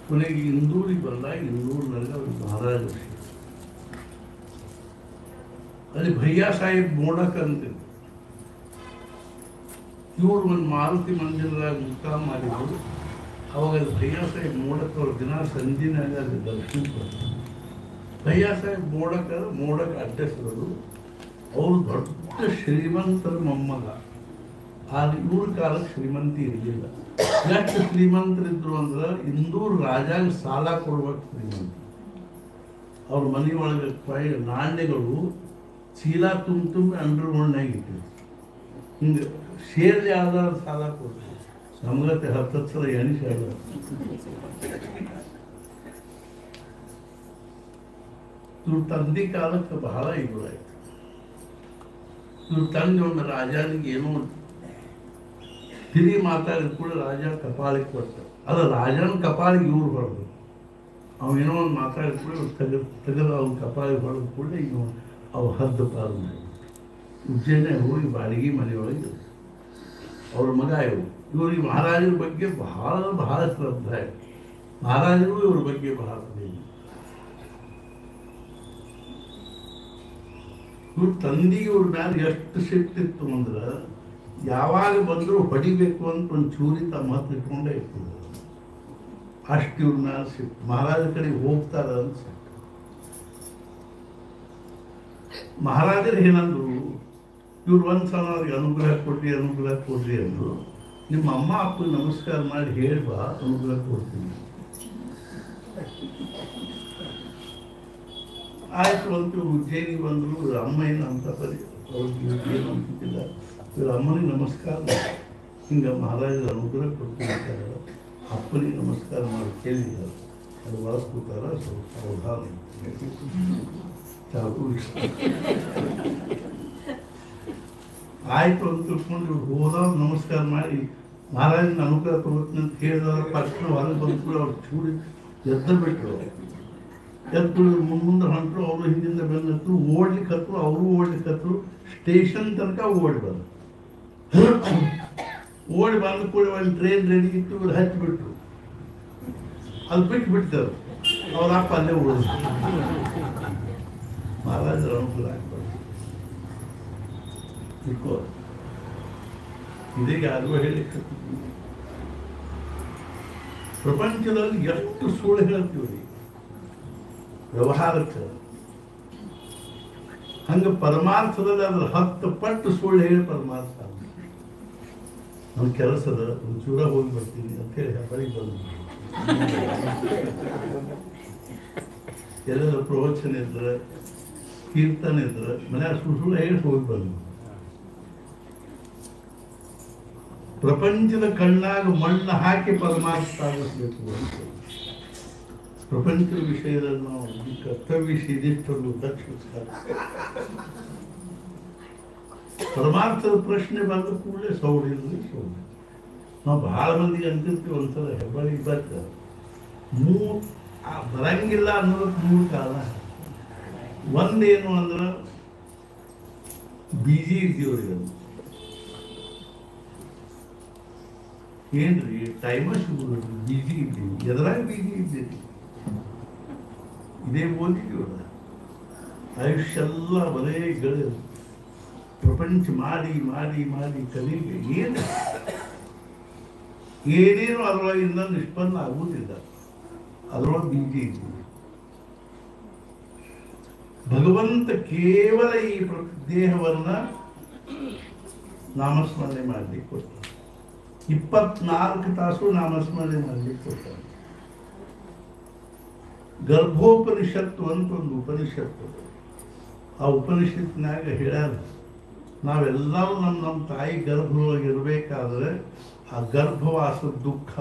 ಕೊನೆಗೆ ಇಂದೂರಿಗೆ ಬಂದಾಗ ಇಂದೂರಿನಲ್ಲಿ ಅವ್ರಿಗೆ ಮಹಾರಾಜ ಅಲ್ಲಿ ಭಯ್ಯಾ ಸಾಹೇಬ್ ಮೋಡಕ್ ಅಂತಿದ್ರು ಇವರು ಒಂದು ಮಾರುತಿ ಮಂದಿರದಾಗ ಮುಖ ಮಾಡಿದ್ರು ಅವಾಗ ಅಲ್ಲಿ ಭಯ್ಯಾ ಸಾಹೇಬ್ ಮೋಡಕ್ ಅವ್ರ ದಿನ ಸಂಜಿನಾಗ ಅಲ್ಲಿ ದರ್ಶನ ಕೊಡ್ತಾರೆ ಭಯ್ಯಾ ಸಾಹೇಬ್ ಮೋಡಕ್ ಅಡ್ರೆಸ್ಗಳು ಅವರು ದೊಡ್ಡ ಶ್ರೀಮಂತರ ಮೊಮ್ಮಗ ಆದ್ರೆ ಇವ್ರ ಕಾಲಕ್ಕೆ ಶ್ರೀಮಂತಿ ಇರಲಿಲ್ಲ ಎಷ್ಟು ಶ್ರೀಮಂತರಿದ್ರು ಅಂದ್ರೆ ಇಂದೂರು ರಾಜಾಗ ಸಾಲ ಕೊಡ್ಬೇಕು ಶ್ರೀಮಂತ ಅವ್ರ ಮನೆಯೊಳಗೆ ನಾಣ್ಯಗಳು ಚೀಲ ತುಂಬಿ ಅಂಡರ್ಗ್ರೌಂಡ್ನಾಗ ಇಟ್ಟಿದ್ರು ಹಿಂಗೆ ಶೇರ್ ಯಾವ್ದಾದ್ರು ಸಾಲ ಕೊಡ್ತೀವಿ ನಮ್ಗತ್ತೆ 10 ಸಲ ಎಣಿಸಾಗ ಇವ್ರ ತಂದೆ ಕಾಲಕ್ಕೆ ಬಹಳ ಇದಾಯ್ತು ಇವ್ರ ತಂದೆ ಒಮ್ಮೆ ರಾಜನಿಗೆ ಏನೋ ತಿರುಗಿ ಮಾತಾಡಿದ ಕೂಡ ರಾಜ ಕಪಾಳಿಗೆ ಕೊಟ್ಟ ಅಲ್ಲ ರಾಜನ ಕಪಾಳಿಗೆ ಇವ್ರು ಹೊಡೆದು ಅವೇನೋ ಒಂದು ಮಾತಾಡಿದ ಕೂಡ ತೆಗೆದು ಅವ್ನ ಕಪಾಳಿಗೆ ಹೊಡೆದ ಕೂಡ ಈಗ ಅವು ಹದ್ದು ಪಾಲು ಮಾಡಿ ಉಜ್ಜಯಿನಿ ಹೋಗಿ ಬಾಡಿಗೆ ಮನೆಯೊಳಗೆ ಅವ್ರ ಮಗ ಇವ್ರಿಗೆ ಮಹಾರಾಜರ ಬಗ್ಗೆ ಬಹಳ ಶ್ರದ್ಧೆ ಮಹಾರಾಜರು ಇವ್ರ ಬಗ್ಗೆ ಬಹಳ ಪ್ರೇಮ ಇವ್ರ ತಂದೆಗೆ ಇವ್ರ ಮ್ಯಾಲೆ ಎಷ್ಟು ಸಿಟ್ಟಿತ್ತು ಅಂದ್ರೆ ಯಾವಾಗ ಬಂದರೂ ಹೊಡಿಬೇಕು ಅಂತ ಒಂದು ಚೂರಿ ತಮ್ಮ ಹತ್ರ ಇಟ್ಕೊಂಡೇ ಇರ್ತದೆ. ಅಷ್ಟು ಇವ್ರನ್ನ ಮಹಾರಾಜ ಕಡೆ ಹೋಗ್ತಾರ ಅಂತ. ಮಹಾರಾಜರು ಏನಂದ್ರು, ಇವ್ರು ಒಂದ್ಸಲ ಅವ್ರಿಗೆ ಅನುಗ್ರಹ ಕೊಡ್ರಿ ಅಂದ್ರು. ನಿಮ್ಮ ಅಮ್ಮ ಅಪ್ಪ ನಮಸ್ಕಾರ ಮಾಡಿ ಹೇಳ್ಬಾ, ಅನುಗ್ರಹ ಕೊಡ್ತೀನಿ. ಆಯ್ತು ಅಂತ ಉಜ್ಜಯಿನಿ ಬಂದ್ರು. ಅಮ್ಮ ಏನು ಅಂತ ಏನು ಅಂತಿಲ್ಲ, ಇವ್ರ ಅಮ್ಮನಿಗೆ ನಮಸ್ಕಾರ ಹಿಂಗೆ ಮಹಾರಾಜರ ಅನುಗ್ರಹ ಕೊಡ್ತೀನಿ ಅಂತಾರೆ. ಅಪ್ಪನಿಗೆ ನಮಸ್ಕಾರ ಮಾಡಿ ಕೇಳಿದ್ದಾರೆ. ಅದು ಒಳಗೆ ಕೂತಾರ, ಸ್ವಲ್ಪ ಅವಧಾನ ಚಾಕು ಆಯ್ತು ಅಂತ ತಿಳ್ಕೊಂಡು ಇವ್ರು ಹೋದವ್ರು ನಮಸ್ಕಾರ ಮಾಡಿ ಮಹಾರಾಜನ ಅನುಗ್ರಹ ತಗೋತೀನಿ ಅಂತ ಹೇಳಿದವ್ರ ತಕ್ಷಣ ಹೊರಗೆ ಬಂದು ಅವ್ರು ಚೂಡಿ ಎದ್ದ ಬಿಟ್ಟರು. ಎದ್ದು ಮುಂದೆ ಹೊಂಟರು. ಅವರು ಹಿಂದಿಂದ ಬಂದತ್ತು, ಓಡ್ಲಿಕ್ಕೆ ಹತ್ತು, ಅವರು ಓಡ್ಲಿಕ್ಕೆ ಹತ್ತು. ಸ್ಟೇಷನ್ ತನಕ ಓಡಿ ಬಂದರು. ಓಡಿ ಬಂದ ಕೂಡ ಒಂದು ಟ್ರೈನ್ ರೆಡಿ ಇತ್ತು, ಇವ್ರು ಹಚ್ಚಿಬಿಟ್ರು. ಅದು ಬಿಟ್ಟಾರೆ. ಅವ್ರ ಅಪ್ಪ ಅಲ್ಲೇ ಓಡಿದ್ರು. ಮಹಾರಾಜರ ಅನುಕೂಲ ಆಗ್ಬಾರ್ದು. ಇದೇ ಯಾರಿಗೂ ಹೇಳಿಕ್ಕೆ ಪ್ರಪಂಚದಲ್ಲಿ ಎಷ್ಟು ಸುಳ್ಳು ಹೇಳ್ತೀವಿ ವ್ಯವಹಾರಕ್ಕೆ, ಹಂಗೆ ಪರಮಾರ್ಥದಲ್ಲಿ ಅದ್ರ 10 ಪಟ್ಟು ಸುಳ್ಳು ಹೇಳಿ ಪರಮಾರ್ಥ. ನನ್ನ ಕೆಲಸದ ಒಂಚೂರ ಹೋಗಿ ಬರ್ತೀನಿ ಅಂತ ಹೇಳಿ ಬಳಿಗೆ ಬಂದು ಎಲ್ಲರ ಪ್ರವಚನ ಇದ್ರೆ, ಕೀರ್ತನ ಇದ್ರೆ ಮನೆಯ ಸುಳ್ಳು ಹೇಳಿ ಹೋಗಿ ಬಂದು ಪ್ರಪಂಚದ ಕಣ್ಣಾಗ ಮಣ್ಣು ಹಾಕಿ ಪರಮಾರ್ಥ ಆಗಿಸ್ಬೇಕು ಅಂತ. ಪ್ರಪಂಚದ ವಿಷಯದಲ್ಲಿ ನಾವು ಈ ಕರ್ತವ್ಯ ಇದಿಷ್ಟನ್ನು ದಕ್ಷಿಸ್ತಾರೆ. ಪರಮಾರ್ಥದ ಪ್ರಶ್ನೆ ಬಂದ ಕೂಡಲೇ ಸೌಡಿಲ್ಲ. ನಾವು ಬಹಳ ಮಂದಿಗೆ ಅಂತಿರ್ತೀವಿ ಒಂದ್ಸಲ ಹೆಬ್ಬಳಿಗೆ ಬರ್ತಾರೆ ಬರಂಗಿಲ್ಲ ಅನ್ನೋದಕ್ಕೆ 3 ಕಾರಣ. ಒಂದೇನು ಅಂದ್ರೆ ಬಿಜಿ ಇದ್ದೀವ್ರಿ. ಅದು ಏನ್ರಿ ಟೈಮ ಸಿಗುದು, ಬಿಜಿ ಇದ್ದೀವಿ. ಎದ್ರಾಗ ಬಿಜಿ ಇದ್ದೀರಿ? ಇದೇ ಓದಿದ್ದೀವಲ್ಲ, ಆಯುಷ್ಯ ಎಲ್ಲ ಬರೇ ಗಳು ಪ್ರಪಂಚ ಮಾಡಿ ಮಾಡಿ ಮಾಡಿ ಕಲಿಗೆ ಏನೇನು ಅದರೊಳಗಿಂದ ನಿಷ್ಪನ್ನ ಆಗುವುದಿಲ್ಲ. ಅದರೊಳಗೆ ಬೀಜಿ ಇದ್ದೀವಿ. ಭಗವಂತ ಕೇವಲ ಈ ದೇಹವನ್ನ ನಾಮಸ್ಮರಣೆ ಮಾಡಲಿಕ್ಕೆ ಕೊಡ್ತಾನೆ. 24 ತಾಸು ನಾಮಸ್ಮರಣೆ ಮಾಡಲಿಕ್ಕೆ ಕೊಡ್ತಾನೆ. ಗರ್ಭೋಪನಿಷತ್ತು ಅಂತ ಒಂದು ಉಪನಿಷತ್ತು. ಆ ಉಪನಿಷತ್ತಿನಾಗ ಹೇಳ್ಯಾರ, ನಾವೆಲ್ಲರೂ ನಮ್ಮ ತಾಯಿ ಗರ್ಭದೊಳಗೆ ಇರಬೇಕಾದ್ರೆ ಆ ಗರ್ಭವಾಸದ ದುಃಖ,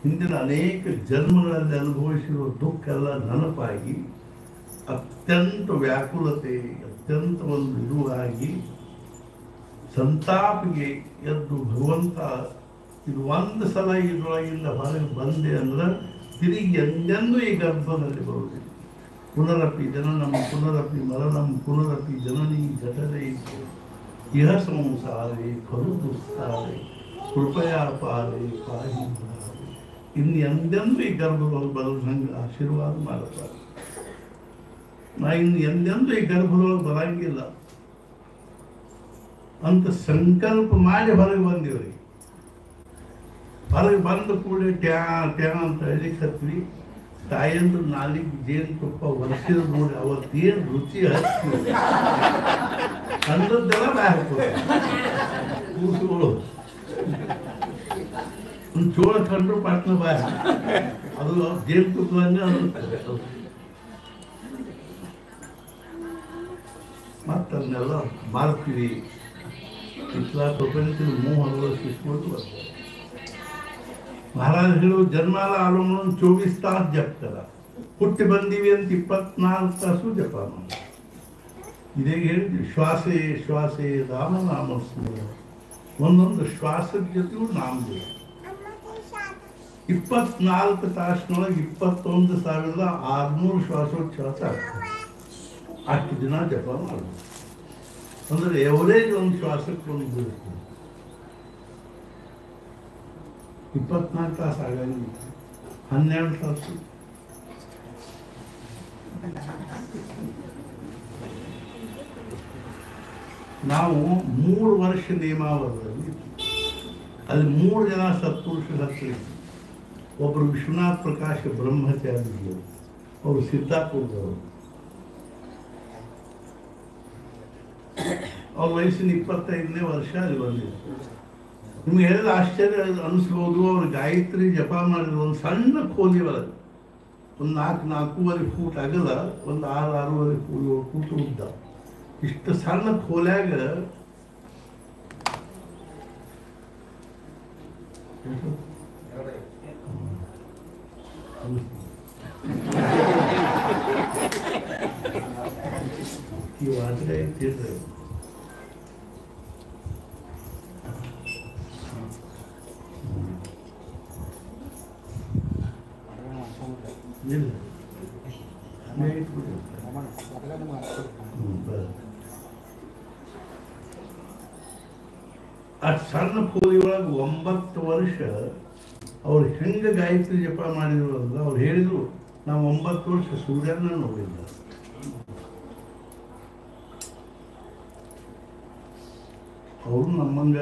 ಹಿಂದಿನ ಅನೇಕ ಜನ್ಮಗಳಲ್ಲಿ ಅನುಭವಿಸಿರುವ ದುಃಖ ಎಲ್ಲ ನೆನಪಾಗಿ ಅತ್ಯಂತ ವ್ಯಾಕುಲತೆ, ಅತ್ಯಂತ ಒಂದು ಇದುವಾಗಿ ಸಂತಾಪಿಗೆ ಎದ್ದು ಭಗವಂತ ಇದು ಒಂದು ಸಲ ಇದರೊಳಗಿಂದ ಹೊರಗೆ ಬಂದೆ ಅಂದ್ರೆ ತಿರುಗಿ ಎಂದೆಂದೂ ಈ ಗರ್ಭದಲ್ಲಿ ಬರುವುದಿಲ್ಲ. ಪುನರಪಿ ಜನನಂ ಪುನರಪಿ ಮರಣಂ ಪುನರಪಿ ಜನನಿ ಜಠರೇ ಇಹ ಸಂಸಾರೇ ಖಲು ದುಸ್ಸಾರೆ ಕೃಪಯಾ ಪಾರೆ ಪಾಹಿ ಭಾರೆ. ಇನ್ನು ಎಂದೆಂದೂ ಈ ಗರ್ಭದೊಳಗೆ ಬರೋದು ನಂಗೆ ಆಶೀರ್ವಾದ ಮಾಡುತ್ತಾರೆ. ನಾ ಇನ್ನು ಎಂದೆಂದೂ ಈ ಗರ್ಭದೊಳಗೆ ಬರಂಗಿಲ್ಲ ಅಂತ ಸಂಕಲ್ಪ ಮಾಡಿ ಹೊರಗೆ ಬಂದಿವ್ರಿ. ಹೊರಗೆ ಬಂದ ಕೂಡಲೇ ಟ್ಯಾ ಟ್ಯಾ ಅಂತ ಹೇಳಿಕತ್ವಿ. ತಾಯಂದ್ರು ನಾಲಿಗೆ ಜೇನುತುಪ್ಪ ಒರೆಸಿದ ನೋಡಿ ಅವತ್ತೇನು ರುಚಿ ಹಚ್ತೀವಿ ಅಂದದ್ದೆಲ್ಲ ಬಾಯ್ ಹಾಕ್ತಾರೆ. ಕೂಸುಗಳು ಒಂದು ಚೋಳ ಕಂಡ್ರು ಪಾಟ್ನ ಬಾಯ್ ಅದು ಜೇನುತುಪ್ಪದಂಗೆ ಅನ್ನಿಸ್ತದೆ. ಮತ್ತನ್ನೆಲ್ಲ ಮಾಡ್ತೀವಿ. ಇತ್ಲಾ ಪ್ರಪಂಚದ ಮೋಹಗಳು ಸಿಕ್ಕೊಂಡು ಬರ್ತಾರೆ. ಮಹಾರಾಜ ಹೇಳು ಜನ್ಮಾಲ ಆಲೋಮನ 24 ತಾಸು ಜಪ್ತಾರ. ಹುಟ್ಟಿ ಬಂದೀವಿ ಅಂತ 24 ತಾಸು ಜಪ ಮಾಡಿ. ಇದೇ ಹೇಳಿದ್ವಿ, ಶ್ವಾಸೆ ಶ್ವಾಸೆ ರಾಮನಾಮ ಸ್ಮರ. ಒಂದೊಂದು ಶ್ವಾಸದ ಜೊತೆಗೂ ನಾಮದೇವ. 24 ತಾಸಿನೊಳಗೆ 21,600 ಶ್ವಾಸೋಚ್ಛ್ವಾಸ ಆಗ್ತದೆ. ಅಷ್ಟು ದಿನ ಜಪ ಮಾಡೋದು ಅಂದ್ರೆ ಎವರೇಜ್ ಒಂದು ಶ್ವಾಸಕ್ಕೆ ಒಂದು ಬೀಳ್ತದೆ. 24 ತಾಸು ಆಗಂಗಿಲ್ಲ, 12 ತಾಸು. ನಾವು 3 ವರ್ಷ ನೇಮಾವರದಲ್ಲಿ ಅಲ್ಲಿ 3 ಜನ ಸತ್ಪುರುಷರು ಹತ್ತಿದ್ರು. ಒಬ್ಬರು ವಿಶ್ವನಾಥ್ ಪ್ರಕಾಶ್ ಬ್ರಹ್ಮಚಾರಿಗಳು, ಅವರು ಸಿದ್ದಾಪುರದವರು. ಅವ್ರ ವಯಸ್ಸಿನ 25ನೇ ವರ್ಷ ಅಲ್ಲಿ ಬಂದಿದ್ರು. ನಿಮ್ಗೆ ಹೇಳಿದ ಆಶ್ಚರ್ಯ ಅನಿಸ್ಬೋದು. ಅವ್ರು ಗಾಯತ್ರಿ ಜಪ ಮಾಡಿದ್ರು. ಒಂದು ಸಣ್ಣ ಕೋಲಿ ಒಳಗೆ ಒಂದು 4-4.5 ಫೂಟ್ ಅಗಲ, ಒಂದು 6-6.5 ಫೂಟ್ ಉದ್ದ, ಇಷ್ಟು ಸಣ್ಣ ಕೋಲ್ಯಾಗ ಈ ವಾದ್ರೆ ತಿಳ್ರೆ ಇಲ್ಲ ಆ ಸಣ್ಣ ಕೋಲಿ ಒಳಗೆ 9 ವರ್ಷ ಅವ್ರು ಹೆಂಗೆ ಗಾಯತ್ರಿ ಜಪ ಮಾಡಿದ್ರು ಅಂದ್ರೆ ಅವ್ರು ಹೇಳಿದ್ರು, ನಾವು 9 ವರ್ಷ ಸೂರ್ಯನ ನೋಡಿಲ್ಲ. ಅವರು ನಮ್ಮಂಗ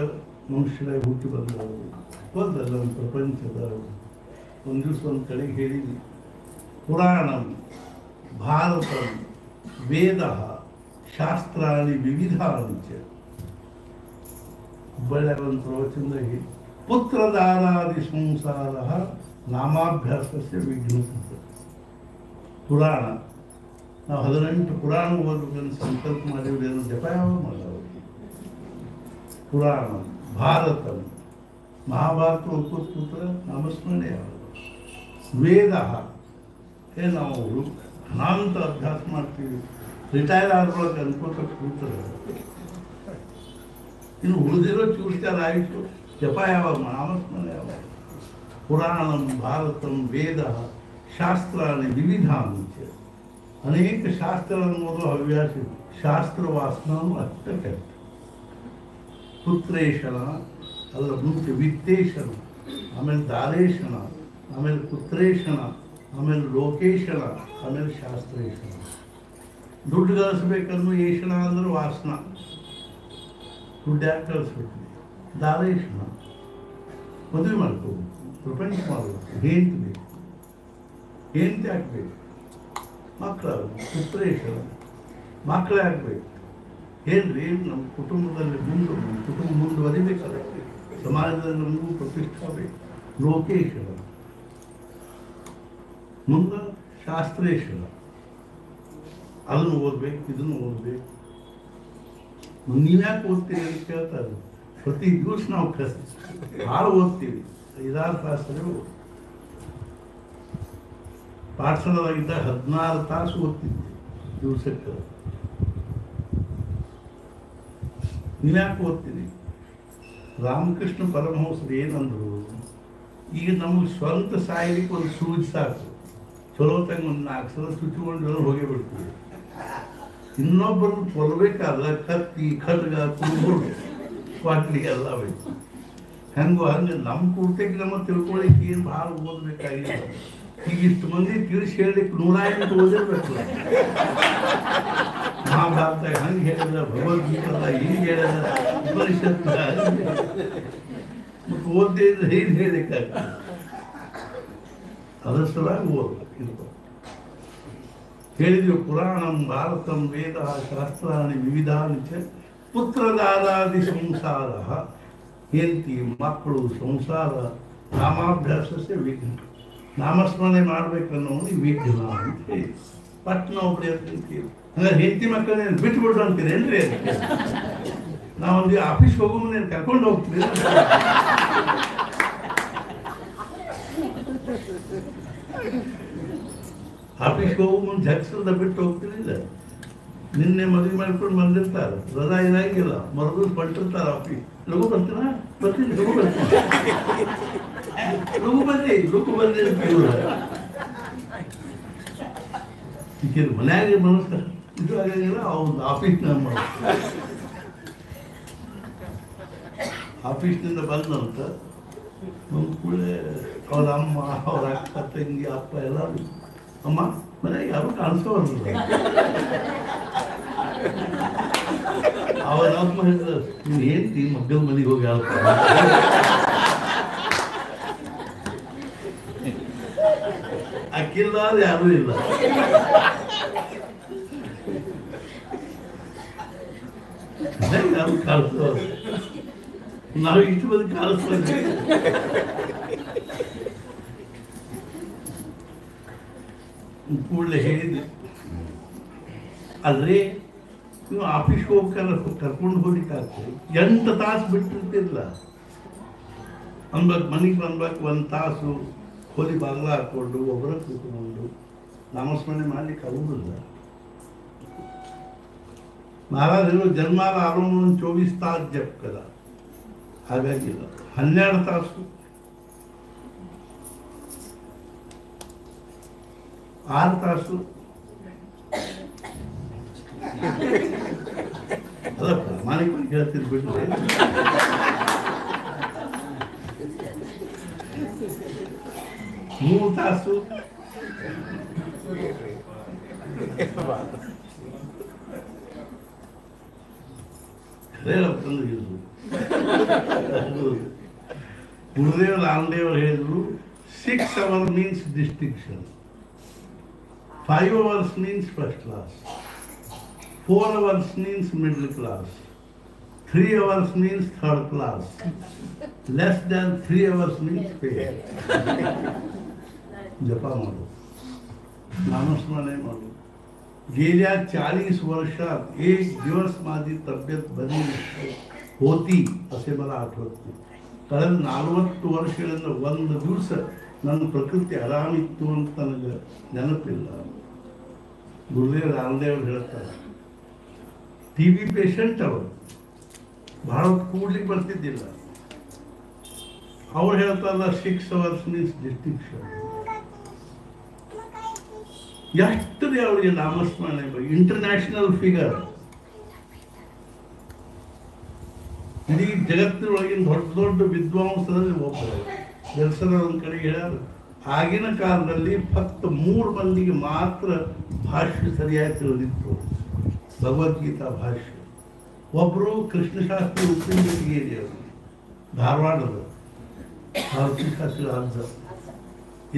ಮನುಷ್ಯರಾಗಿ ಹುಟ್ಟಿ ಬಂದವರು ಬಂದಲ್ಲ ಪ್ರಪಂಚದ. ಒಂದು ದಿವಸ ಒಂದು ಕಡೆಗೆ ಹೇಳಿದ್ವಿ, ಪುರಾಣಂ ಭಾರತಂ ವೇದ ಶಾಸ್ತ್ರಾಣಿ ವಿವಿಧಾಂಚ. ಒಳ್ಳೆಯ ಒಂದು ಪ್ರವಚನದಾಗಿ ಪುತ್ರದಾರಾದಿ ಸಂಸಾರ ನಾಮಾಭ್ಯಾಸಸ್ಯ ವಿಘ್ನತ. ಪುರಾಣ ನಾವು 18 ಪುರಾಣ ಓದಬೇಕಂತ ಸಂಕಲ್ಪ ಮಾಡಿವ್ರಿ, ಅದನ್ನು ಜಪ ಯಾವ ಮಾಡೋರು. ಪುರಾಣ ಭಾರತ ಮಹಾಭಾರತ ಒಪ್ಪುತ್ತ ನಾಮಸ್ಮರಣೆ ಯಾವುದು. ವೇದ ನಾವು ಅನಾಂತ ಅಭ್ಯಾಸ ಮಾಡ್ತೀವಿ, ರಿಟೈರ್ ಆದ್ರೊಳಗೆ ಅನ್ಕೋತ ಕೂತಾರೆ. ಇನ್ನು ಉಳಿದಿರೋ ಚೂರ್ಚಾರ ಆಯಿತು, ಜಪ ಯಾವಾಗ, ನಾಮಸ್ಮರಣೆ ಯಾವಾಗ. ಪುರಾಣಂ ಭಾರತಂ ವೇದ ಶಾಸ್ತ್ರಾಣಿ ವಿವಿಧಾಂಚ. ಅನೇಕ ಶಾಸ್ತ್ರಗಳನ್ನು ಓದೋ ಹವ್ಯಾಸ ಇದೆ. ಶಾಸ್ತ್ರ ವಾಸನೂ ಅಷ್ಟ ಕೆಟ್ಟ. ಪುತ್ರೇಶನ ಅಲ್ಲ, ಮುಂಚೆ ವಿತ್ತೇಶನ, ಆಮೇಲೆ ದಾರೇಶನ, ಆಮೇಲೆ ಪುತ್ರೇಶನ, ಆಮೇಲೆ ಲೋಕೇಶನ, ಆಮೇಲೆ ಶಾಸ್ತ್ರೇಶನ. ದುಡ್ಡು ಗಳಿಸ್ಬೇಕಂದ್ರೂ ಏಷಣ ಅಂದ್ರೆ ವಾಸನ, ದುಡ್ಡು ಯಾಕೆ ಕಳಿಸ್ಬೇಕು. ದಾರೇಶನ ಮದುವೆ ಮಾಡ್ಕೋಬೇಕು, ಪ್ರಪಂಚ ಮಾಡಬೇಕು, ಹೆಂಡತಿ ಬೇಕು, ಹೆಂಡತಿ ಹಾಕ್ಬೇಕು, ಮಕ್ಕಳಾಗಬೇಕು. ಪುತ್ರೇಶನ ಮಕ್ಕಳೇ ಆಗ್ಬೇಕು. ಏನ್ರಿ ನಮ್ಮ ಕುಟುಂಬದಲ್ಲಿ ಕುಟುಂಬ ಮುಂದುವರಿಬೇಕಲ್ಲ, ಸಮಾಜದಲ್ಲಿ ನಮಗೂ ಪ್ರತಿಷ್ಠಾ ಬೇಕು. ಲೋಕೇಶ್ವರ ಮುಂದೆ ಶಾಸ್ತ್ರೇಶ್ವರ, ಅದನ್ನು ಓದ್ಬೇಕು, ಇದನ್ನು ಓದ್ಬೇಕು. ನೀವ್ಯಾಕೆ ಓದ್ತೀರಿ ಅಂತ ಕೇಳ್ತಾರೆ. ಪ್ರತಿ ದಿವಸ ನಾವು ಭಾಳ ಓದ್ತೀವಿ, 5-6 ತಾಸು. ಪಾಠಶಾಲೆಯಾಗಿದ್ದ 16 ತಾಸು ಓದ್ತಿದ್ದೆ ದಿವಸಕ್ಕೆ. ನೀವ್ಯಾಕೆ ಓದ್ತೀರಿ? ರಾಮಕೃಷ್ಣ ಪರಮಹಂಸರು ಏನಂದ್ರು, ಈಗ ನಮಗೆ ಸ್ವಂತ ಸಾಯಲಿಕ್ಕೆ ಒಂದು ಸೂಜಿ ಸಾಕು, ಚಲೋ ತಂಗ ಒಂದು 4 ಸಲ ಚುಚ್ಚಿಕೊಂಡು ಹೋಗೇ ಬಿಡ್ತೀವಿ. ಇನ್ನೊಬ್ಬರನ್ನು ಕೊಲ್ಲಬೇಕಾದ್ರೆ ಕತ್ತಿ, ಖಡ್ಗ, ಕುಂಬುರು, ಬಾಟ್ಲಿ ಎಲ್ಲ ಬೇಕು. ಹೆಂಗೋ ಹಂಗೆ ನಮ್ಮ ಪೂರ್ತಿಗೆ ನಮ್ಮ ತಿಳ್ಕೊಳ್ಳಿಕ್ಕೆ ಏನು ಭಾಳ ಓದಬೇಕಾಗಿಲ್ಲ. ಈಗ ಇಷ್ಟು ಮಂದಿ ತಿಳಿಸಿ ಹೇಳಲಿಕ್ಕೆ 108 ಓದಿರ್ಬೇಕು. ಮಹಾಭಾರತ ಹಂಗೆ ಹೇಳಿದ, ಭಗವದ್ಗೀತಲ್ಲ ಹಿಂಗೆ ಹೇಳಿದ, ಉಪನಿಷತ್ ಮತ್ತು ಓದ್ದೇ ಇದ್ರೆ ಏನು ಹೇಳಲಿಕ್ಕಾಗ್ತದೆ. ಅದರ ಸಲುವಾಗಿ ಓದಬೇಕು. ಹೇಳಿದ್ವಿ, ಪುರಾಣಂ ಭಾರತಂ ವೇದ ಶಾಸ್ತ್ರಾಣಿ ವಿವಿಧಾನಿ ಚ ಪುತ್ರದಾರಾದಿ ಸಂಸಾರ. ಹೆಂಡತಿ, ಮಕ್ಕಳು, ಸಂಸಾರ, ನಾಮಾಭ್ಯಾಸಸ್ಯ ವಿಘ್ನ. ನಾಮಸ್ಮರಣೆ ಮಾಡ್ಬೇಕನ್ನೋದು ವಿಘ್ನ ಅಂತ ಹೇಳಿ ಪಟ್ನ ಒಬ್ಬರೇ ಅಂತೀವಿ. ಹಂಗಾರೆ ಹೆಂಡತಿ ಮಕ್ಕಳನ್ನೇನು ಬಿಟ್ಬಿಡ್ರು ಅಂತೀರಿ ಏನ್ರಿ? ನಾವೊಂದು ಆಫೀಸ್ ಹೋಗೋ ಮುಂದೆ ಕರ್ಕೊಂಡು ಹೋಗ್ತೀವಿ. ಆಫೀಸ್ಗೆ ಹೋಗೋ ಮುಂದೆ ಜಗ್ಸದ ಬಿಟ್ಟು ಹೋಗ್ತಿರಲಿಲ್ಲ. ನಿನ್ನೆ ಮದುವೆ ಮಾಡ್ಕೊಂಡು ಬಂದಿರ್ತಾರೆ, ರಜಾ ಏನಾಗಿಲ್ಲ, ಮರದು ಬಂದಿರ್ತಾರೆ ಆಫೀಸ್. ಲಘು ಬರ್ತೀನ ಬರ್ತೀನಿ, ಲಘು ಬರ್ತೀನಿ, ಲಘು ಬನ್ನಿ, ಲಘು ಬನ್ನಿ ಅಂತ ಈಗ ಮನ್ಯಾಗ ಮನಸ್ಸ ಇದು ಆಗಂಗಿಲ್ಲ. ಅವ್ನು ಆಫೀಸ್ನಾಗ ಆಫೀಸ್ನಿಂದ ಬಂದಂತ ಒಂದು ಕೂಡಲೇ ಅವ್ರ ಅಮ್ಮ, ಅವ್ರ ಅಕ್ಕ, ತಂಗಿ, ಅಪ್ಪ ಎಲ್ಲರೂ, ಅಮ್ಮ ಮನೆಯಾಗ ಯಾರು ಕಾಣಿಸೋಲ್ಲ. ಅವನಮ್ಮ ಹೇಳಿದ ನೀನು ಏನ್ತಿ ಮಗ್ಗಲ ಮನೆಗೆ ಹೋಗಿ ಹೇಳ್ತಾರೆ ಅಕ್ಕಿಲ್ಲ ಅದು ಯಾರೂ ಇಲ್ಲ. ಯಾರು ಕಾಣಿಸ್ತವ ನಾವು ಇಷ್ಟು ಮಂದಿ ಕಾಣಿಸ್ತೀವಿ. ಕೂಡಲೇ ಹೇಳಿದ್ವಿ ಅಲ್ರಿ ನೀವು ಆಫೀಸ್ಗೆ ಹೋಗ್ಬೇಕಲ್ಲ ಕರ್ಕೊಂಡು ಹೋಗ್ಲಿಕ್ಕಾಗ್ತದೆ 8 ತಾಸು ಬಿಟ್ಟಿರ್ತಿಲ್ಲ ಅನ್ಬೇಕು. ಮನೆಗೆ ಬಂದ್ಬೇಕು 1 ತಾಸು ಹೋಲಿ ಬಾಗಿಲ ಹಾಕ್ಕೊಂಡು ಒಬ್ಬರ ಕೂತ್ಕೊಂಡು ನಾಮಸ್ಮರಣೆ ಮಾಡ್ಲಿಕ್ಕೆ ಆಗುದಿಲ್ಲ. महाराज जन्माला आलो म्हणून 24 तास जप करा. ಹಾಗಾಗಿಲ್ಲ 12 ತಾಸು 6 ತಾಸು ಅದ ಪ್ರಾಮಾಣಿಕವಾಗಿ ಹೇಳ್ತಿದ್ ಬಿಟ್ರೆ ಮೂರು ತಾಸು ಗುರುದೇವ್ ರಾಮದೇವ್ ಹೇಳಿದ್ರು 6 hours means distinction, 5 hours means first class, 4 hours means middle class, 3 hours means third class, less than 3 hours means fail. जपा मारो, नामस्मरण मारो. गेल्या 40 वर्षात एक दिवस माझी तब्येत बरी होती असे मला आठवत नाही. कारण 40 ವರ್ಷಗಳಿಂದ ಒಂದು ದಿವಸ ನನ್ನ ಪ್ರಕೃತಿ ಆರಾಮಿತ್ತು ಅಂತ ನನಗೆ ನೆನಪಿಲ್ಲ. ಗುರುದೇವ್ ರಾಮದೇವ್ ಹೇಳ್ತಾರೆ TB ಪೇಷಂಟ್ ಅವರು ಬಹಳ ಕೂಡ್ಲಿಕ್ಕೆ ಬರ್ತಿದ್ದಿಲ್ಲ. ಅವ್ರು ಹೇಳ್ತಾರಲ್ಲ 6 hours means distinction. ಎಷ್ಟೇ ಅವರಿಗೆ ನಾಮಸ್ಮರಣೆ ಇಂಟರ್ನ್ಯಾಷನಲ್ ಫಿಗರ್. ಇಡೀ ಜಗತ್ತಿನೊಳಗಿನ ದೊಡ್ಡ ದೊಡ್ಡ ವಿದ್ವಾಂಸರಲ್ಲಿ ಒಬ್ಬರು. ದರ್ಶನ ಒಂದು ಕಡೆ ಹೇಳ್ಯಾರ ಆಗಿನ ಕಾಲದಲ್ಲಿ ಫಕ್ತ 3 ಮಂದಿಗೆ ಮಾತ್ರ ಭಾಷ್ಯ ಸರಿಯಾಗಿ ತಿಳಿದಿತ್ತು, ಭಗವದ್ಗೀತಾ ಭಾಷ್ಯ. ಒಬ್ಬರು ಕೃಷ್ಣಶಾಸ್ತ್ರಿ ಉಪ್ಪಿನಗೇರಿ ಅವರು ಧಾರವಾಡದ ಶಾಸ್ತ್ರಿ ಅರ್ಧ,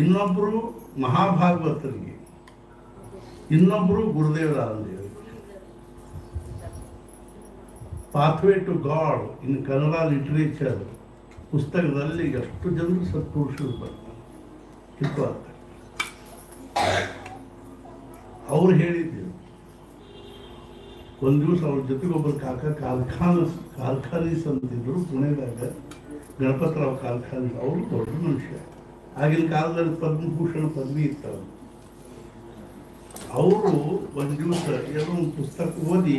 ಇನ್ನೊಬ್ಬರು ಮಹಾಭಾಗವತರಿಗೆ, ಇನ್ನೊಬ್ಬರು Gurudev Ramdev. Pathway to god in Kannada literature ಪುಸ್ತಕದಲ್ಲಿ ಎಷ್ಟು ಜನರು ಸತ್ಪುರುಷರು ಬರ್ತಾರೆ. ಅವ್ರು ಹೇಳಿದ್ರು ಒಂದು ದಿವಸ ಅವ್ರ ಜೊತೆಗೆ ಒಬ್ಬರು ಕಾಕ ಕಾರ್ಖಾನೀಸ್ ಅಂತಿದ್ರು ಪುಣೆದಾಗ, ಗಣಪತರಾವ್ ಕಾರ್ಖಾನೀಸ್. ಅವರು ದೊಡ್ಡ ಮನುಷ್ಯ, ಆಗಿನ ಕಾಲದಲ್ಲಿ ಪದ್ಮಭೂಷಣ ಪದವಿ ಇತ್ತು. ಅವರು ಒಂದು ದಿವಸ ಏನೋ ಒಂದು ಪುಸ್ತಕ ಓದಿ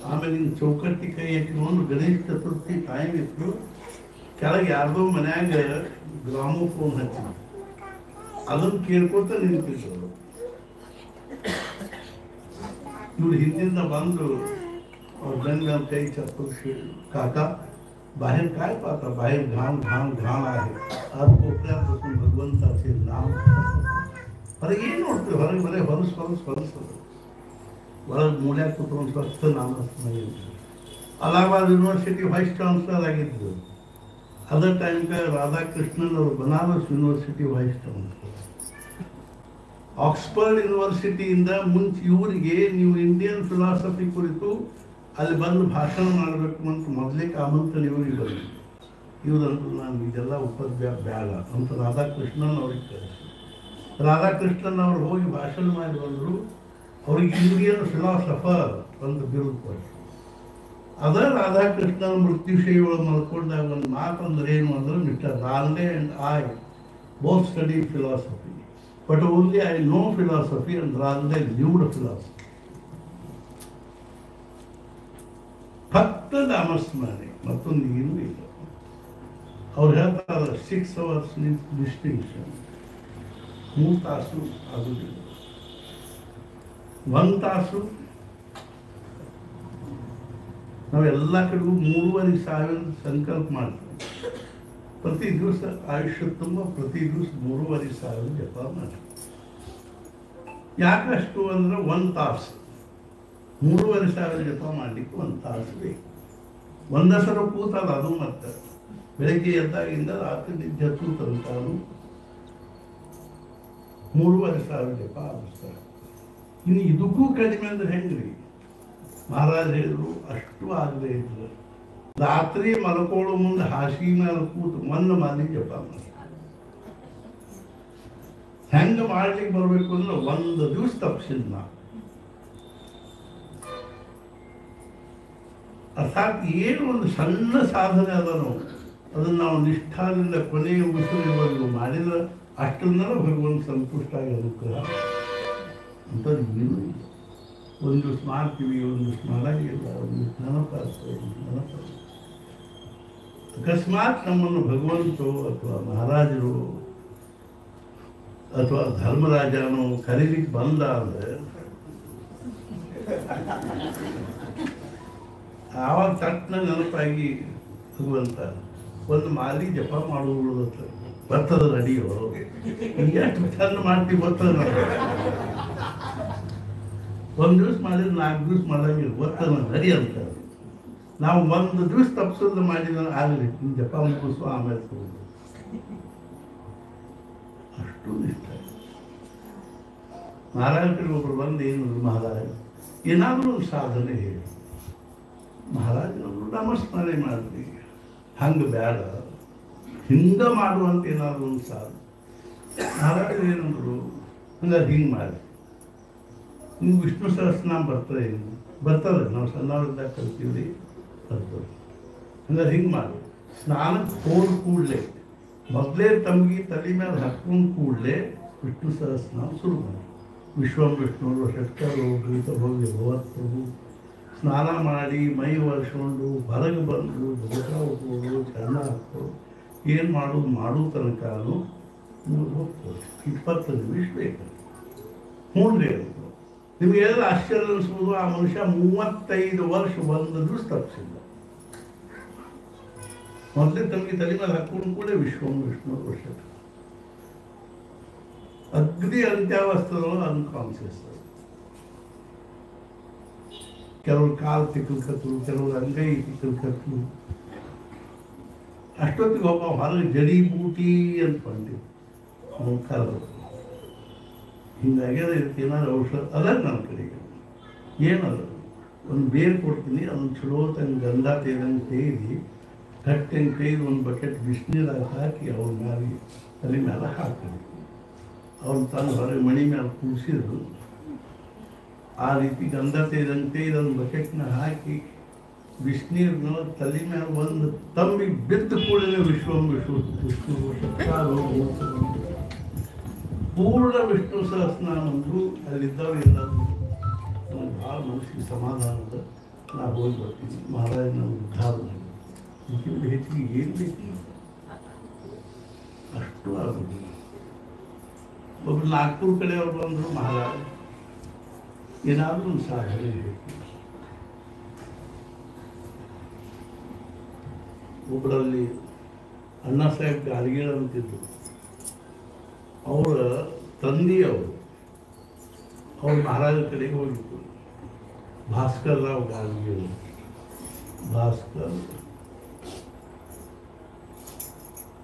ಆಮೇಲೆ ಚೌಕಟ್ಟಿ ಕೈ ಹಾಕಿಕೊಂಡು ಗಣೇಶ ಚತುರ್ಥಿ ಟೈಮ್ ಇತ್ತು, ಕೆಳಗೆ ಯಾರ್ದೋ ಮನ್ಯಾಗ ಗ್ರಾಮೋಫೋನ್ ಹಚ್ಚಿದ್ರು. ಅದನ್ನು ಕೇಳ್ಕೊತ ನಿಂತಿದ್ರು. ಇವ್ರು ಹಿಂದಿಂದ ಬಂದು ಅವ್ರ ಗಂಡ ಕೈ चप्पल काका बाहेर काय पाहता, बाहेर घाण घाण घाण आहे, आज कोपऱ्यापासून भगवंताचे नाम. अरे ಏನು ನೋಡ್ತೀವಿ ಹೊರಗೆ ಬರೀ ಹೊಲಸು ಒಳಗೆ ಮೂಲ್ಯ ಕೂತ್ಕೊಂಡು ಸ್ವಸ್ಥ ನಾಮಸ್ಮರಣೆ. ಅಲಹಾಬಾದ್ ಯೂನಿವರ್ಸಿಟಿ ವೈಸ್ ಚಾನ್ಸಲರ್ ಆಗಿದ್ರು. ಅದೇ ಟೈಮ್ಗೆ ರಾಧಾಕೃಷ್ಣನ್ ಅವರು Banaras university vice chancellor. Oxford ಯೂನಿವರ್ಸಿಟಿಯಿಂದ ಮುಂಚೆ ಇವರಿಗೆ ನೀವು ಇಂಡಿಯನ್ ಫಿಲಾಸಫಿ ಕುರಿತು ಅಲ್ಲಿ ಬಂದು ಭಾಷಣ ಮಾಡಬೇಕು ಅಂತ ಮೊದಲಿಗೆ ಆಮಂತ್ರಣ ಇವರಿಗೆ ಬಂದು, ಇವರಂತೂ ನಾನು ಇದೆಲ್ಲ ಉಪದ್ವ್ಯಾಸ ಬೇಡ ಅಂತ ರಾಧಾಕೃಷ್ಣನ್ ಅವ್ರಿಗೆ ಕಳಿಸಿ. ರಾಧಾಕೃಷ್ಣನ್ ಅವರು ಹೋಗಿ ಭಾಷಣ ಮಾಡಿ ಬಂದರು. ಅವ್ರಿಗೆ ಇಂಡಿಯನ್ ಫಿಲಾಸಫರ್ ಅಂತ ಬಿರುದು ಕೊಟ್ಟರು. ಅದ ರಾಧಾಕೃಷ್ಣನ್ ಮೃತ್ಯುಶೈಯೊಳಗೆ ಮಲ್ಕೊಂಡಾಗ ಒಂದು ಮಾತು ಅಂದ್ರೆ ಏನು ಅಂದ್ರೆ, mister Ranade and I both study philosophy, but only I know philosophy and Ranade lived philosophy. ಫಕ್ತ ನಾಮಸ್ಮರಣೆ, ಮತ್ತೊಂದು ಏನೂ ಇಲ್ಲ. ಅವ್ರು ಹೇಳ್ತಾರೆ 6 hours ಡಿಸ್ಟಿಂಕ್ಷನ್. 3 ತಾಸು ಆಗುದಿಲ್ಲ. 1 ತಾಸು ನಾವೆಲ್ಲ ಕಡೆಗೂ 3,500 ಸಂಕಲ್ಪ ಮಾಡ್ತೀವಿ. ಪ್ರತಿ ದಿವಸ ಆಯುಷ್ಯ ತುಂಬ ಪ್ರತಿ ದಿವಸ 3,500 ಜಪ ಮಾಡ್ತೀವಿ. ಯಾಕಷ್ಟು ಅಂದ್ರೆ 1 ತಾಸು 3,500 ಜಪ ಮಾಡಲಿಕ್ಕೆ 1 ತಾಸು ಬೇಕು. ಒಂದಸರ ಕೂತಲ್ಲ ಅದು. ಮತ್ತೆ ಬೆಳಗ್ಗೆ ಎದ್ದಾಗಿಂದ ರಾತ್ರಿ ನಿದ್ದೆ ಹತ್ತು ತನಕನು 3,500 ಜಪ ಆಡಿಸ್ತಾರೆ. ಇನ್ನು ಇದಕ್ಕೂ ಕಡಿಮೆ ಅಂದ್ರೆ ಹೆಂಗ್ರಿ? ಮಹಾರಾಜ್ ಹೇಳಿದ್ರು ಅಷ್ಟು ಆಗದೆ ಇದ್ರು ರಾತ್ರಿ ಮಲ್ಕೊಳ್ಳೋ ಮುಂದೆ ಹಾಸಿಗೆ ಮೇಲೆ ಕೂತು ಮಣ್ಣು ಮಾಲಿ ಜಪ ಮಾಡಿ. ಹೆಂಗ ಮಾಡ್ಲಿಕ್ಕೆ ಬರ್ಬೇಕು ಅಂದ್ರೆ 1 ದಿವಸ ತಪ್ಪಿಸಿದ್ ನಾ. ಅರ್ಥಾತ್ ಏನು ಒಂದು ಸಣ್ಣ ಸಾಧನೆ ಅದ ನಾವು ಅದನ್ನು ನಾವು ನಿಷ್ಠಾದಿಂದ ಕೊನೆಯ ಉಸಿರಿವರೆಗೂ ಮಾಡಿದ್ರೆ ಅಷ್ಟನ್ನೆಲ್ಲ ಭಗವಂತ ಸಂತುಷ್ಟ ಆಗಿ ಅನುಗ್ರಹ ಅಂಥದ್ದು ಏನೂ ಇಲ್ಲ. ಒಂದು ದಿವಸ ಮಾಡ್ತೀವಿ, ಒಂದು ದಿವಸ ಮಾಡಂಗಿಲ್ಲ, ಒಂದು ದಿವಸ ನೆನಪಾಗ್ತದೆ, ನೆನಪಾಗ್ತದೆ. ಅಕಸ್ಮಾತ್ ನಮ್ಮನ್ನು ಭಗವಂತರು ಅಥವಾ ಮಹಾರಾಜರು ಅಥವಾ ಧರ್ಮರಾಜನು ಕರೀಲಿಕ್ಕೆ ಬಂದ ಅಂದರೆ ಆವಾಗ ತಟ್ಟನ ನೆನಪಾಗಿ ಭಗವಂತ ಒಂದು ಮಾಲಿ ಜಪ ಮಾಡುವುದು ಬರ್ತದ ನಡಿಯೋ ಎಷ್ಟು ಚಂದ ಮಾಡ್ತೀವಿ ಬರ್ತದ. ಒಂದು ದಿವಸ ಮಾಡಿದ್ರೆ 4 ದಿವಸ ಮಾಡಂಗಿಲ್ಲ, ಬರ್ತದ ನಡಿ ಅಂತ. ನಾವು 1 ದಿವಸ ತಪ್ಪಿಸೋದು ಮಾಡಿದ್ರೆ ಆಗಲಿ, ಜಪ ಮುಗಿಸು ಆಮೇಲೆ ತಗೊಂಡು ಅಷ್ಟು ಇಷ್ಟ. ಮಹಾರಾಜರಿಗೆ ಒಬ್ಬರು ಬಂದು ಏನು ಮಹಾರಾಜ ಏನಾದರೂ ಒಂದು ಸಾಧನೆ ಹೇಳಿ. ಮಹಾರಾಜನವರು ನಮಸ್ಮರಣೆ ಮಾಡಿದ್ವಿ, ಹಂಗೆ ಬೇಡ ಹಿಂಗೆ ಮಾಡುವಂತ ಏನಾದರೂ ಒಂದು ಸಾಧನೆ. ಮಹಾರಾಜರು ಏನಂದ್ರು, ಹಂಗಾರೆ ಹಿಂಗೆ ಮಾಡಿ, ನಿಮ್ಗೆ ವಿಷ್ಣು ಸಹಸ್ರನಾಮ ಬರ್ತದೆ, ಬರ್ತದೆ, ನಾವು ಸಣ್ಣವರಿದ್ದಾಗ ಕಲ್ತೀವಿ, ಬರ್ತದೆ. ಹಂಗಾರೆ ಹಿಂಗೆ ಮಾಡಿ, ಸ್ನಾನಕ್ಕೆ ಹೋದ ಕೂಡಲೇ ಮೊದಲೇ ತಮಗೆ ತಲೆ ಮೇಲೆ ಹಾಕೊಂಡು ಕೂಡಲೇ ವಿಷ್ಣು ಸಹಸ್ರನಾಮ ಶುರು ಮಾಡಿ. ವಿಶ್ವಂ ವಿಷ್ಣು ಷಟ್ಕರು ಗೀತ ಭವ್ಯ ಭವತ್ಪ್ರಭು. ಸ್ನಾನ ಮಾಡಿ ಮೈ ಒರೆಸ್ಕೊಂಡು ಹೊರಗೆ ಬಂದು ಊಟ ಹೋಗೋದು, ಚರ್ಮ ಹಾಕೋದು, ಏನು ಮಾಡೋದು ಮಾಡೋ ತನಕನೂ ನೀವು ಹೋಗ್ಬೋದು. 20 ನಿಮಿಷ ಬೇಕು. ಹ್ಞೂನ್ರಿ ಅಂತ ನಿಮಗೆಲ್ಲ ಆಶ್ಚರ್ಯ ಅನಿಸ್ಬೋದು. ಆ ಮನುಷ್ಯ 35 ವರ್ಷ 1 ದಿವಸ ತಪ್ಪಿಸಿಲ್ಲ. ಮೊದಲೇ ತಮಗೆ ತಲೆ ಮೇಲೆ ಹಾಕೊಂಡು ಕೂಡ ವಿಶ್ವಂ ವಿಷ್ಣು ವರ್ಷ ಅಗ್ದಿ ಅಂತ್ಯಾವಸ್ಥೆಗಳು ಅನ್ಕಾನ್ಸಿಯಸ್. ಕೆಲವರು ಕಾಲು ತಿಕ್ಕಲ್ಕತ್ತು, ಕೆಲವರು ಅಂಗೈ ತಿಕ್ಕಲ್ಕತ್ತು. ಅಷ್ಟೊತ್ತಿಗೆ ಒಬ್ಬ ಹೊರಗೆ ಜಡಿ ಬೂಟಿ ಅಂದ್ಕೊಂಡಿ ಕರೆದು ಹಿಂಗಾಗಿ ಅದಕ್ಕೆ ಏನಾದ್ರು ಔಷಧ ಅದ ನನ್ನ ಕಡೆಗೆ ಏನದ ಒಂದು ಬೇರು ಕೊಡ್ತೀನಿ, ಅದನ್ನು ಚಲೋ ತಂಗೆ ಗಂಧ ತೇದಂಗೆ ತೇದಿ ಕಟ್ಟಂಗೆ ತೇದು ಒಂದು ಬಕೆಟ್ ಬಿಸಿನೀರಾಗ ಹಾಕಿ ಅವ್ರ ಮೇಲೆ ತಲೆ ಮೇಲೆ ಹಾಕಿದ್ರು. ಅವ್ರು ತನ್ನ ಹೊರಗೆ ಮಣಿ ಮೇಲೆ ಕೂಡಿಸಿದ್ರು. ಆ ರೀತಿ ಗಂಧ ತೇದಂಗೆ ತೇದು ಒಂದು ಬಕೆಟ್ನ ಹಾಕಿ ಬಿಸಿನೀರನ್ನ ತಲೆ ಮೇಲೆ ಒಂದು ತಂಬಿಗೆ ಬಿದ್ದ ಕೂಡಲೇ ವಿಶ್ವಂ ವಿಷ್ಣು ವಿಷ್ಣು ಪೂರ್ಣ ವಿಷ್ಣು ಸಹಸ್ರನಾಮ ಅಂದ್ರು ಅಲ್ಲಿದ್ದವ್ರು ಎಲ್ಲರೂ ನನಗೆ ಭಾಳ ಮನಸ್ಸಿಗೆ ಸಮಾಧಾನದ. ನಾ ಹೋಗಿ ಬರ್ತೀನಿ, ಮಹಾರಾಜನ ಉದ್ಧಾರ ಮಾಡಿ ಇದಕ್ಕಿಂತ ಹೆಚ್ಚಿಗೆ ಏನು ಬೇಕು ಅಷ್ಟು ಆಗೋದು. ಒಬ್ರು ನಾಗ್ಪುರ ಕಡೆಯವ್ರು ಬಂದರು, ಮಹಾರಾಜ ಏನಾದರೂ ಒಂದು ಸಾಧನೆ ಬೇಕು. ಒಬ್ಬರಲ್ಲಿ ಅಣ್ಣಾ ಸಾಹೇಬ್ ಗಾರ್ಗೀಳ್ ಅಂತಿದ್ರು. ಅವರ ತಂದೆಯವರು ಅವ್ರ ಮಹಾರಾಜರ ಕಡೆಗೆ ಹೋಗಿದ್ರು. ಭಾಸ್ಕರ್ ರಾವ್ ಗಾರ್ಗೀಳ್, ಭಾಸ್ಕರ್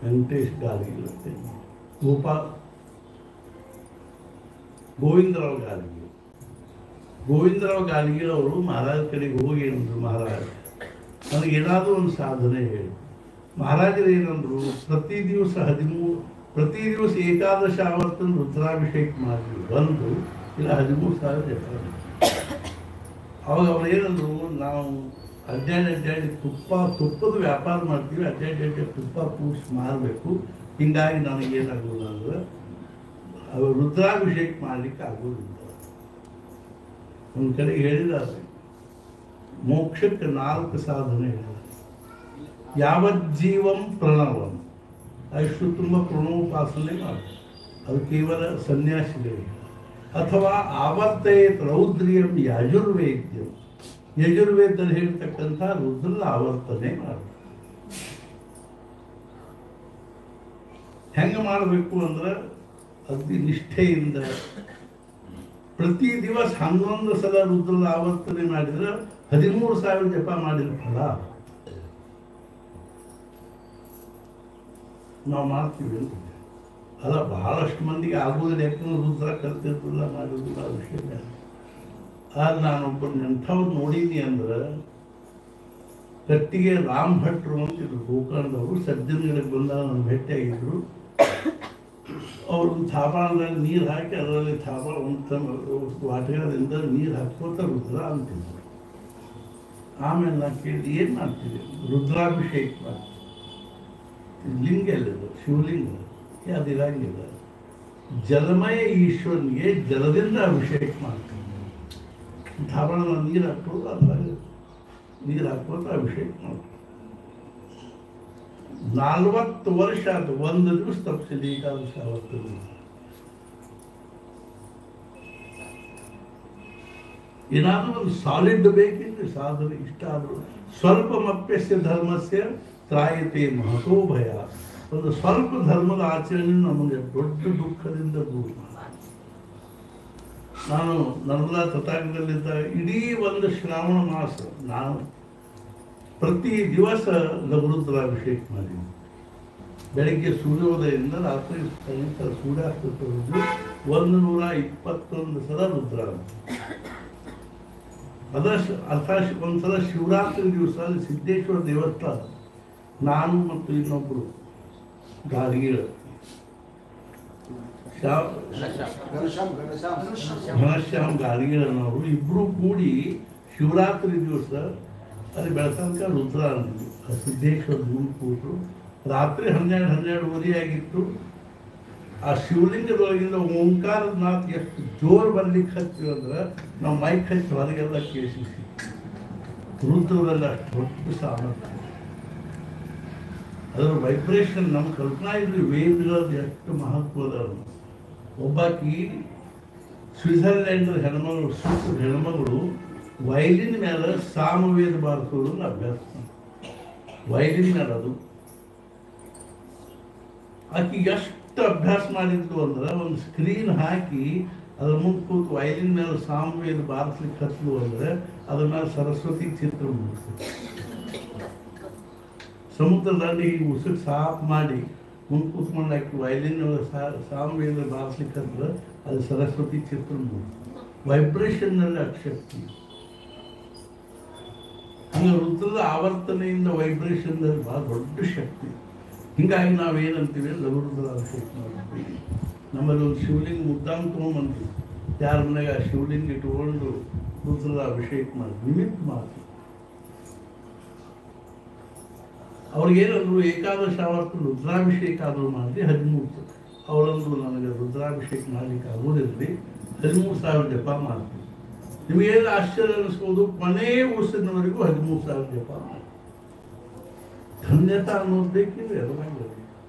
ವೆಂಕಟೇಶ್ ಗಾರ್ಗೀಳ್ ಅಂತ, ಗೋವಿಂದರಾವ್ ಗಾರ್ಗೀಳ್. ಗೋವಿಂದರಾವ್ ಗಾರ್ಗೀಳ್ ಅವರು ಮಹಾರಾಜರ ಕಡೆಗೆ ಹೋಗಿ ಏನಂದ್ರು, ಮಹಾರಾಜ ನನಗೇನಾದರೂ ಒಂದು ಸಾಧನೆ ಹೇಳಿ. ಮಹಾರಾಜರು ಏನಂದ್ರು, ಪ್ರತಿ ದಿವಸ 11 ಆವರ್ತನ ರುದ್ರಾಭಿಷೇಕ ಮಾಡಿ ಬಂದು ಇಲ್ಲ 13,000 ಜಪ. ಅವಾಗ ಅವ್ರು ಏನಂದ್ರು, ನಾವು ಅಡ್ಡಾಡಿ ತುಪ್ಪದ ವ್ಯಾಪಾರ ಮಾಡ್ತೀವಿ, ಅಡ್ಡಾಡಿ ತುಪ್ಪ ಕೂಡಿಸಿ ಮಾರಬೇಕು, ಹಿಂಗಾಗಿ ನನಗೇನಾಗೋದು ಅಂದ್ರೆ ಅವರು ರುದ್ರಾಭಿಷೇಕ ಮಾಡಲಿಕ್ಕೆ ಆಗೋದಿಲ್ಲ. ಒಂದು ಕಡೆ ಹೇಳಿದ್ದಾರೆ, ಮೋಕ್ಷಕ್ಕೆ 4 ಸಾಧನೆ ಹೇಳಿದ್ದಾರೆ. ಯಾವಜ್ಜೀವಂ ಪ್ರಣವಂ, ಅಷ್ಟು ತುಂಬ ಪ್ರಣವೋಪಾಸನೆ ಮಾಡಿ, ಅದು ಕೇವಲ ಸನ್ಯಾಸಿಗಳಿಗೆ. ಅಥವಾ ಆವರ್ತಯೇತ್ ರೌದ್ರಿಯಂ ಯಜುರ್ವೇದ್ಯಂ, ಯಜುರ್ವೇದದಲ್ಲಿ ಹೇಳ್ತಕ್ಕಂಥ ರುದ್ರನ ಆವರ್ತನೆ ಮಾಡಿ. ಹೆಂಗೆ ಮಾಡಬೇಕು ಅಂದ್ರೆ ಅತಿ ನಿಷ್ಠೆಯಿಂದ ಪ್ರತಿ ದಿವಸ 11 ಸಲ ರುದ್ರದ ಆವರ್ತನೆ ಮಾಡಿದ್ರೆ 13,000 ಜಪ ಮಾಡಿದ ಫಲ ನಾವು ಮಾಡ್ತೀವಿ. ಅಲ್ಲ, ಬಹಳಷ್ಟು ಮಂದಿಗೆ ಆಗೋದಿಲ್ಲ, ಯಾಕಂದ್ರೆ ರುದ್ರ ಕಲ್ತಿರ್ತಿಲ್ಲ, ಮಾಡೋದಿಲ್ಲ, ವಿಷಯ. ಆದ್ರೆ ನಾನೊಬ್ಬ ಎಂಥವ್ರು ನೋಡೀನಿ ಅಂದ್ರೆ, ಕಟ್ಟಿಗೆ ರಾಮ್ ಭಟ್ರು ಅಂತಿದ್ರು ಗೋಕರ್ಣದವರು, ಸಜ್ಜನಗಳಿಗೆ ಬಂದಾಗ ನಾನು ಭೇಟಿಯಾಗಿದ್ರು. ಅವರು ಥಾಪಾಳದಲ್ಲಿ ನೀರು ಹಾಕಿ ಅದರಲ್ಲಿ ಥಾಪಾಳ ವಾಟಗಾರದಿಂದ ನೀರು ಹಾಕೋತ ರುದ್ರ ಅಂತಿದ್ರು. ಆಮೇಲೆ ನಾನು ಕೇಳಿ ಏನು ಮಾಡ್ತೀವಿ? ರುದ್ರಾಭಿಷೇಕ ಮಾಡ್ತೀವಿ. ಲಿಂಗ ಎಲ್ಲಿದೆ? ಶಿವಲಿಂಗ ಅದಿರಂಗಿಲ್ಲ. ಜಲಮಯ ಈಶ್ವರನಿಗೆ ಜಲದಿಂದ ಅಭಿಷೇಕ ಮಾಡ್ತೀವಿ. ಧಾರಣ ನೀರು ಹಾಕೋದು, ಅದ್ರಾಗ ನೀರು ಹಾಕೋದು ಅಭಿಷೇಕ ಮಾಡ್ತೀವಿ. 40 ವರ್ಷ ಆಯ್ತು, ಒಂದು ದಿವಸ ತಪ್ಪಿಸಿದ ಏಕಾದಶಿ ಅವತ್ತು. ಏನಾದರೂ ಒಂದು ಸಾಲಿಡ್ ಬೇಕಿದ್ರೆ ಸಾಧನೆ ಇಷ್ಟ ಆದರೂ ಸ್ವಲ್ಪ ಮಪ್ಯಸ್ಯ ಧರ್ಮಸ್ಯ ತ್ರಾಯತೆ ಮಹತೋ ಭಯ. ಒಂದು ಸ್ವಲ್ಪ ಧರ್ಮದ ಆಚರಣೆ ನಮಗೆ ದೊಡ್ಡ ದುಃಖದಿಂದ ದೂರ. ನಾನು ನರ್ಮದಾ ತಥಾಗತದಲ್ಲಿದ್ದಾಗ ಇಡೀ ಒಂದು ಶ್ರಾವಣ ಮಾಸ ನಾನು ಪ್ರತಿ ದಿವಸ ಲಘುರುದ್ರಾಭಿಷೇಕ ಮಾಡಿದ್ದೀನಿ. ಬೆಳಗ್ಗೆ ಸೂರ್ಯೋದಯದಿಂದ ರಾತ್ರಿ ಸಾಯಂಕಾಲ ಸೂರ್ಯಾಸ್ತದವರೆಗೂ 121 ಸಲ ರುದ್ರ. ಒಂದ್ಸಲ ಶಿವರಾತ್ರಿ ದಿವಸ ಸಿದ್ದೇಶ್ವರ ದೇವಸ್ಥಾನ, ನಾನು ಮತ್ತು ಇನ್ನೊಬ್ಬರು ಗಾಡಿಗೆ ಘನಶ್ಯಾಮ್ ಗಾಡಿಗೆನವರು ಇಬ್ಬರು ಕೂಡಿ ಶಿವರಾತ್ರಿ ದಿವಸ ಅಲ್ಲಿ ಬೆಳತನಕ ರುದ್ರ ಅಂತಿದ್ವಿ. ಸಿದ್ದೇಶ್ವರ ಮುಂದೆ ಕೂತರು. ರಾತ್ರಿ 12-12:30 ಆಗಿತ್ತು. ಆ ಶಿವಲಿಂಗದೊಳಗಿಂದ ಓಂಕಾರದ ಮಾತು ಎಷ್ಟು ಜೋರು ಬರ್ಲಿಕ್ಕೆ ಹಚ್ತೀವಿ ಅಂದ್ರೆ ನಾವು ಮೈಕ್ ಹಚ್ಚಿ ಹೊರಗೆಲ್ಲ ಕೇಳಿಸಿ. ರುದ್ರದಲ್ಲಿ ಅಷ್ಟು ದೊಡ್ಡ ಸಾಮರ್ಥ್ಯ, ಅದರ ವೈಬ್ರೇಷನ್ ನಮ್ಮ ಕಲ್ಪನಾ ಇದ್ರಿ. ವೇದಗಳದ್ದು ಎಷ್ಟು ಮಹತ್ವದ. ಒಬ್ಬಾಕಿ ಸ್ವಿಟ್ಜರ್ಲ್ಯಾಂಡ್ ಹೆಣ್ಮಗಳು ವೈಲಿನ್ ಮೇಲೆ ಸಾಮವೇದ ಬಾರಿಸೋದನ್ನ ಅಭ್ಯಾಸ. ವೈಲಿನ್ ಮೇಲೆ ಅದು ಆಕಿ ಎಷ್ಟು ಅಭ್ಯಾಸ ಮಾಡಿದ್ದು ಅಂದ್ರೆ, ಒಂದು ಸ್ಕ್ರೀನ್ ಹಾಕಿ ಅದ್ರ ಮುಂದೆ ಕೂತು ವೈಲಿನ್ ಮೇಲೆ ಸಾಮವೇದ ಬಾರಿಸ್ಲಿಕ್ಕೆ ಹತ್ತಲು ಅಂದ್ರೆ ಅದ್ರ ಮೇಲೆ ಸರಸ್ವತಿ ಚಿತ್ರ ಮೂಡಿಸ್ತದೆ. ಸಮುದ್ರದಲ್ಲಿ ಈ ಉಸುಕ್ ಸಾಫ್ ಮಾಡಿ ಮುಂದೆ ಕೂತ್ಕೊಂಡು ಹಾಕಿ ವೈಲಿನ್ ಸಾಮವೇದ ಬಾರಿಸ್ಲಿಕ್ಕೆ ಹತ್ತಿರ ಅದು ಸರಸ್ವತಿ ಚಿತ್ರ ಮೂಡಿಸ್ತದೆ. ವೈಬ್ರೇಷನ್ನಲ್ಲಿ ಅಕ್ಷಕ್ತಿ. ಹಂಗೆ ರುದ್ರದ ಆವರ್ತನೆಯಿಂದ ವೈಬ್ರೇಷನ್ನಲ್ಲಿ ಭಾಳ ದೊಡ್ಡ ಶಕ್ತಿ. ಹಿಂಗಾಗಿ ನಾವೇನಂತೀವಿ, ಲಘುರುದ್ರ ಅಭಿಷೇಕ ಮಾಡ್ತೀವಿ. ನಮ್ಮಲ್ಲಿ ಒಂದು ಶಿವಲಿಂಗ ಮುದ್ದಾಂ ತೊಗೊಂಡ್ಬಂದ್ವಿ, ಯಾರ ಮನೆಗೆ ಆ ಶಿವಲಿಂಗ ಇಟ್ಕೊಂಡು ರುದ್ರದ ಅಭಿಷೇಕ ಮಾಡಿ ನಿಮಿತ್ತ ಮಾಡ್ತೀವಿ. ಅವ್ರಿಗೇನಂದ್ರು ಏಕಾದಶ ಆವತ್ತು ರುದ್ರಾಭಿಷೇಕ ಆದರೂ ಮಾಡಿ 13. ಅವರಂದ್ರು ನನಗೆ ರುದ್ರಾಭಿಷೇಕ ಮಾಡ್ಲಿಕ್ಕೆ ಆಗೋದಿರಲಿ, 13,000 ಜಪ ಮಾಡ್ತೀವಿ. ನಿಮಗೇನು ಆಶ್ಚರ್ಯ ಅನಿಸ್ಬೋದು, ಕೊನೆ ಉಸಿರಿನವರೆಗೂ 13,000 ಜಪ ಮಾಡಿ. ಧನ್ಯತಾ ಅನ್ನೋದು ಬೇಕಿದ್ರೆ ಎಲ್ಲರಿಗೂ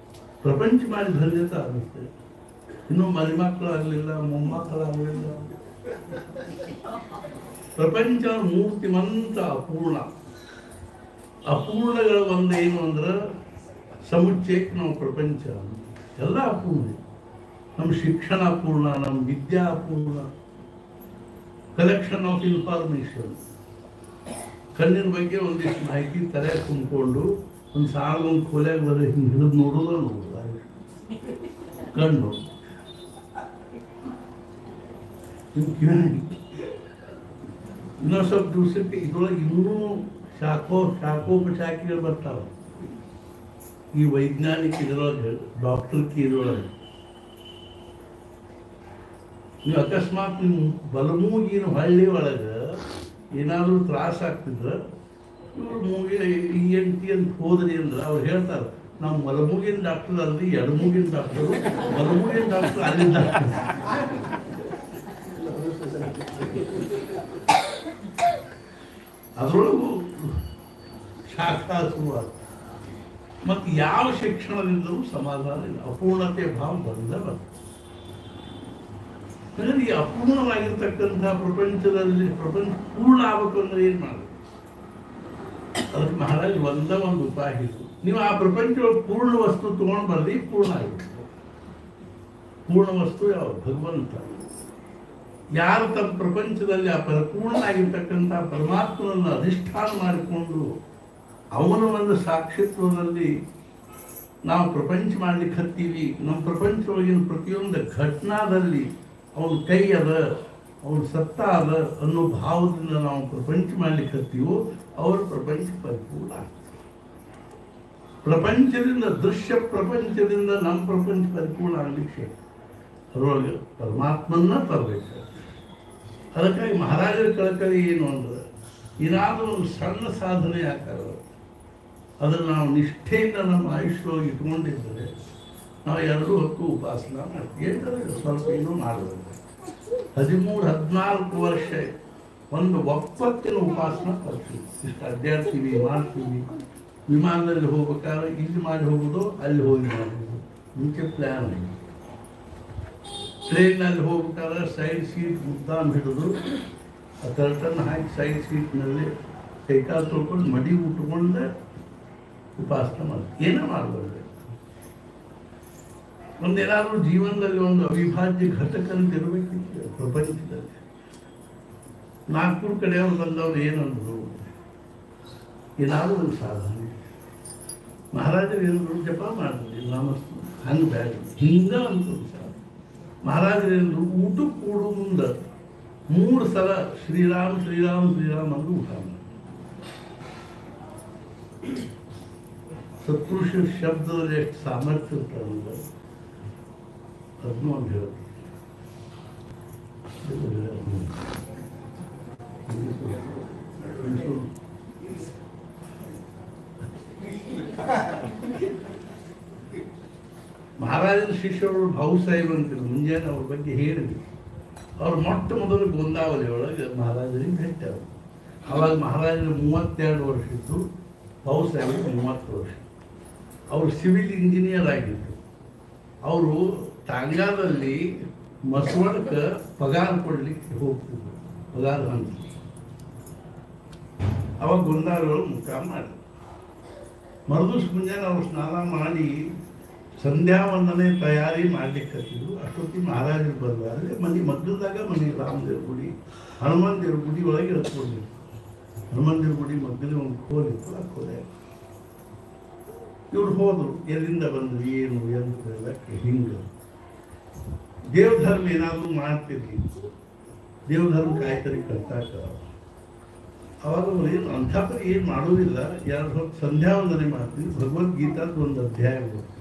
ಪ್ರಪಂಚ ಮಾಡಿ ಧನ್ಯತಾ ಅನ್ನಿಸ್ತೇವೆ. ಇನ್ನೂ ಮರಿಮಕ್ಕಳಾಗಲಿಲ್ಲ, ಮೊಮ್ಮಕ್ಕಳಾಗಲಿಲ್ಲ. ಪ್ರಪಂಚ ಮೂರ್ತಿಮಂತ ಅಪೂರ್ಣ. ಅಪೂರ್ಣಗಳ ಒಂದೇನು ಅಂದ್ರೆ ಸಮುಚ್ಚಯಕ್ಕೆ ನಾವು ಪ್ರಪಂಚ ಎಲ್ಲ ಅಪೂರ್ಣ. ನಮ್ಮ ಶಿಕ್ಷಣ ಅಪೂರ್ಣ, ನಮ್ಮ ವಿದ್ಯಾ ಅಪೂರ್ಣ. Collection of information. ಕಣ್ಣಿನ ಬಗ್ಗೆ ಒಂದಿಷ್ಟು ಮಾಹಿತಿ ತಲೆ ತುಂಬಿಕೊಂಡು ಒಂದು ಸಾಲೊಂದು ಕೊಲೆಗೆ ಬರೀ ಹಿಂಗೆ ಹಿಡಿದು ನೋಡೋದು ಕಣ್ಣು ಇನ್ನೊಂದು ಸ್ವಲ್ಪ ದಿವಸಕ್ಕೆ ಇದ್ರೊಳಗೆ ಇನ್ನೂ ಶಾಖೋಪಶಾಖೆಗಳು ಬರ್ತಾವೆ. ಈ ವೈಜ್ಞಾನಿಕ ಇದರೊಳಗೆ, ಡಾಕ್ಟರ್ಗೆ ಇದರೊಳಗೆ ನೀವು ಅಕಸ್ಮಾತ್ ನಿಮ್ಮ ಬಲಮೂಗಿನ ಹಳ್ಳಿ ಒಳಗೆ ಏನಾದರೂ ತ್ರಾಸ ಆಗ್ತಿದ್ರೆ ಇವರು ಮೂಗಿನ ENT ಅಂತ ಹೋದ್ರಿ ಅಂದ್ರೆ ಅವ್ರು ಹೇಳ್ತಾರೆ, ನಾವು ಬಲಮೂಗಿನ ಡಾಕ್ಟರ್ ಅಲ್ರಿ, ಎಡಮೂಗಿನ ಡಾಕ್ಟರು. ಬಲಮೂಗಿನ ಡಾಕ್ಟರ್ ಅಲ್ಲಿಂದ ಅದರೊಳಗೂ ಶಾಖಾ ಶುರುವಾದ. ಮತ್ತು ಯಾವ ಶಿಕ್ಷಣದಿಂದಲೂ ಸಮಾಧಾನ ಇಲ್ಲ, ಅಪೂರ್ಣತೆ ಭಾವ ಬಂದ ಬರ್ತದೆ. ಈ ಅಪೂರ್ಣವಾಗಿರ್ತಕ್ಕಂಥ ಪ್ರಪಂಚದಲ್ಲಿ ಪ್ರಪಂಚ ಪೂರ್ಣ ಆಗಬೇಕು ಅಂದ್ರೆ ಏನು ಮಾಡಬೇಕು? ಅದಕ್ಕೆ ಮಹಾರಾಜ್ ಒಂದು ಉಪಾಯ ಇತ್ತು. ನೀವು ಆ ಪ್ರಪಂಚದೊಳಗೆ ಪೂರ್ಣ ವಸ್ತು ತಗೊಂಡು ಬರ್ರಿ, ಪೂರ್ಣ ಆಗಬೇಕು. ಪೂರ್ಣ ವಸ್ತು ಯಾವುದು? ಭಗವಂತ. ಯಾರು ತಮ್ಮ ಪ್ರಪಂಚದಲ್ಲಿ ಆ ಪರಿಪೂರ್ಣನಾಗಿರ್ತಕ್ಕಂಥ ಪರಮಾತ್ಮನನ್ನು ಅಧಿಷ್ಠಾನ ಮಾಡಿಕೊಂಡು ಅವನ ಒಂದು ಸಾಕ್ಷಿತ್ವದಲ್ಲಿ ನಾವು ಪ್ರಪಂಚ ಮಾಡ್ಲಿಕ್ಕೆ ಹತ್ತೀವಿ. ನಮ್ಮ ಪ್ರಪಂಚದೊಳಗಿನ ಪ್ರತಿಯೊಂದು ಘಟನಾದಲ್ಲಿ ಅವನ ಕೈ ಅದ, ಅವನ ಸತ್ತ ಅದ ಅನ್ನೋ ಭಾವದಿಂದ ನಾವು ಪ್ರಪಂಚ ಮಾಡ್ಲಿಕ್ಕೆ ಹತ್ತೀವೋ ಅವರ ಪ್ರಪಂಚ ಪರಿಪೂರ್ಣ ಆಗ್ತದೆ. ಪ್ರಪಂಚದಿಂದ, ದೃಶ್ಯ ಪ್ರಪಂಚದಿಂದ ನಮ್ಮ ಪ್ರಪಂಚ ಪರಿಪೂರ್ಣ ಆಗಲಿಕ್ಕೆ ಅದರೊಳಗೆ ಪರಮಾತ್ಮನ್ನ ತರಬೇಕು. ಅದಕ್ಕಾಗಿ ಮಹಾರಾಜರ ಕಳಕಳಿ ಏನು ಅಂದ್ರೆ, ಏನಾದರೂ ಒಂದು ಸಣ್ಣ ಸಾಧನೆ ಆಗ್ತಾರೆ ಅದನ್ನು ನಾವು ನಿಷ್ಠೆಯಿಂದ ನಮ್ಮ ಆಯುಷ್ಯವಾಗಿ ಇಟ್ಕೊಂಡಿದ್ದರೆ ನಾವು 2 ಹೊತ್ತು ಉಪಾಸನ ಮಾಡ್ತೀವಿ. ಸ್ವಲ್ಪ ಏನೂ ಮಾಡಬೇಕು. 13-14 ವರ್ಷ ಒಂದು ಒಪ್ಪತ್ತಿನ ಉಪಾಸನ ಮಾಡ್ತೀವಿ. ಇಷ್ಟು ಅಡ್ಡಾಡ್ತೀವಿ, ಮಾಡ್ತೀವಿ. ವಿಮಾನದಲ್ಲಿ ಹೋಗ್ಬೇಕಾದ್ರೆ ಇಲ್ಲಿ ಮಾಡಿ ಹೋಗೋದು, ಅಲ್ಲಿ ಹೋಗಿ ಮಾಡೋದು, ಮುಂಚೆ ಪ್ಲ್ಯಾನ್ ಆಗಿ. ಟ್ರೈನಲ್ಲಿ ಹೋಗ್ಬೇಕಾದ್ರೆ ಸೈಡ್ ಸೀಟ್ ಮುದ್ದಾಂ ಹಿಡಿದು ಆ ಕರ್ಟನ್ ಹಾಕಿ ಸೈಡ್ ಸೀಟ್ನಲ್ಲಿ ಕೈಕಾಲು ತೊಳ್ಕೊಂಡು ಮಡಿ ಉಟ್ಕೊಂಡೆ ಉಪಾಸನ ಮಾಡಿ. ಏನೋ ಮಾಡಬಾರ್ದು. ಒಂದೇನಾದ್ರೂ ಜೀವನದಲ್ಲಿ ಒಂದು ಅವಿಭಾಜ್ಯ ಘಟಕ ಅಂತ ಇರಬೇಕಿತ್ತು ಪ್ರಪಂಚದಲ್ಲಿ. ನಾಗ್ಪುರ ಕಡೆಯವರು ಬಂದವರು ಏನಂದ್ರು, ಏನಾದರೂ ಒಂದು ಸಾಧನೆ. ಮಹಾರಾಜರು ಏನಂದ್ರು, ಜಪ ಮಾಡಿದ್ರಿ ನಾಮಸ್ತು ಹಂಗೆ ಬ್ಯಾಡ ಹಿಂಗ ಅಂತ ಮಹಾರಾಜರೇಂದ್ರು, ಊಟ ಕೂಡು ಮುಂದೆ 3 ಸಲ ಶ್ರೀರಾಮ್ ಶ್ರೀರಾಮ್ ಶ್ರೀರಾಮ್ ಅಂದು ಊಟ ಮಾಡಿ. ಸತ್ಪುರುಷ ಶಬ್ದದಲ್ಲಿ ಎಷ್ಟು ಸಾಮರ್ಥ್ಯ ಇರ್ತಾರೆ ಅದನ್ನು ಒಂದು ಹೇಳುತ್ತೆ. ಮಹಾರಾಜನ ಶಿಷ್ಯರು ಭಾವು ಸಾಹೇಬ್ ಅಂತಿದ್ರು. ಮುಂಜಾನೆ ಅವ್ರ ಬಗ್ಗೆ ಹೇಳಿದ್ರು. ಅವ್ರು ಮೊಟ್ಟ ಮೊದಲು ಗೋಂದಾವಲಿ ಒಳಗೆ ಮಹಾರಾಜರಿಗೆ ಭೇಟಿ ಅವರು. ಅವಾಗ ಮಹಾರಾಜರು 32 ವರ್ಷ ಇದ್ದು, ಭಾವು ಸಾಹೇಬರಿಗೆ 30 ವರ್ಷ. ಅವರು ಸಿವಿಲ್ ಇಂಜಿನಿಯರ್ ಆಗಿದ್ರು. ಅವರು ಟಾಂಗಾದಲ್ಲಿ ಮಸವಳಕ್ಕೆ ಪಗಾರ ಕೊಡ್ಲಿಕ್ಕೆ ಹೋಗ್ತಿದ್ರು, ಪಗಾರ ಹಂತ. ಅವಾಗ ಗೊಂದಾವಳಿ ಮುಖಾಮ ಮಾಡಿದ್ರು. ಮರುದಿವ್ಸ ಮುಂಜಾನೆ ಅವ್ರು ಸ್ನಾನ ಮಾಡಿ ಸಂಧ್ಯಾ ವಂದನೆ ತಯಾರಿ ಮಾಡ್ಲಿಕ್ಕೆ ಹತ್ತಿದ್ರು. ಅಷ್ಟೊತ್ತಿಗೆ ಮಹಾರಾಜರು ಬಂದರು. ಅಲ್ಲೇ ಮನೆ ಮಗ್ಗದಾಗ ಮನೆ ರಾಮದೇವ್ರ ಗುಡಿ, ಹನುಮಂತ ದೇವ್ರ ಗುಡಿ ಒಳಗೆ ಹತ್ಕೊಂಡಿದ್ರು. ಹನುಮಂತ ದೇವ್ರ ಗುಡಿ ಮಗ್ಗದಲ್ಲಿ ಒಂದು ಕೋಲಿತ್ತು, ಆ ಕೋಲೆ ಇವ್ರು ಹೋದ್ರು. ಎಲ್ಲಿಂದ ಬಂದ್ರು, ಏನು ಎಂದು ಹೇಳಕ್ಕೆ ಹಿಂಗೆ ದೇವಧರ್ಮ ಏನಾದರೂ ಮಾಡ್ತಿರ್ಲಿ, ದೇವಧರ್ಮ ಕಾಯ್ತರಿ ಕರ್ತಾಕ. ಅವಾಗ ಅವ್ರು ಏನು ಅಂಥಪರಿ ಏನು ಮಾಡೋದಿಲ್ಲ. 2 ಹೊತ್ತು ಸಂಧ್ಯಾ ವಂದನೆ ಮಾಡ್ತೀವಿ, ಭಗವದ್ಗೀತಾದ ಒಂದು ಅಧ್ಯಾಯ ಓದ್ತೀವಿ.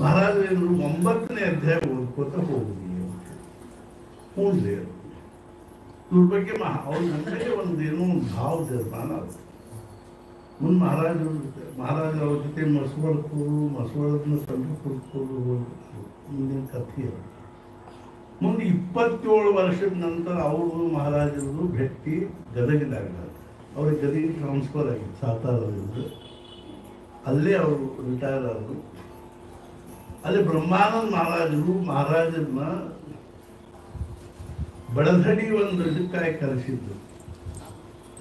ಮಹಾರಾಜರು 9ನೇ ಅಧ್ಯಾಯ ಓದ್ಕೋತ ಹೋಗುದು. ಹೂನ್ರಿ ಇವ್ರ ಬಗ್ಗೆ ಅವ್ರ ನಮಗೆ ಒಂದು ಏನೋ ಒಂದು ಭಾವ ನಿರ್ಮಾಣ ಆಗುತ್ತೆ. ಮುಂದೆ ಮಹಾರಾಜರು ಅವ್ರ ಜೊತೆ ಮಸವಳದನ್ನ ತಂದು ಕುಡ್ಕೊಂಡು ಮುಂದಿನ ಕಥೆ. ಮುಂದೆ 27 ವರ್ಷದ ನಂತರ ಅವರು ಮಹಾರಾಜರು ಭೇಟಿ ಗದಗಿದಾಗ. ಅವ್ರಿಗೆ ಗದಗಿಗೆ ಟ್ರಾನ್ಸ್ಫರ್ ಆಗಿತ್ತು ಸಾತಾರದಿಂದ. ಅಲ್ಲೇ ಅವರು ರಿಟೈರ್ ಆದರು. ಅಲ್ಲಿ ಬ್ರಹ್ಮಾನಂದ ಮಹಾರಾಜರನ್ನ ಬಡಧಡಿ ಒಂದು ಇದಕ್ಕಾಗಿ ಕರೆಸಿದ್ರು,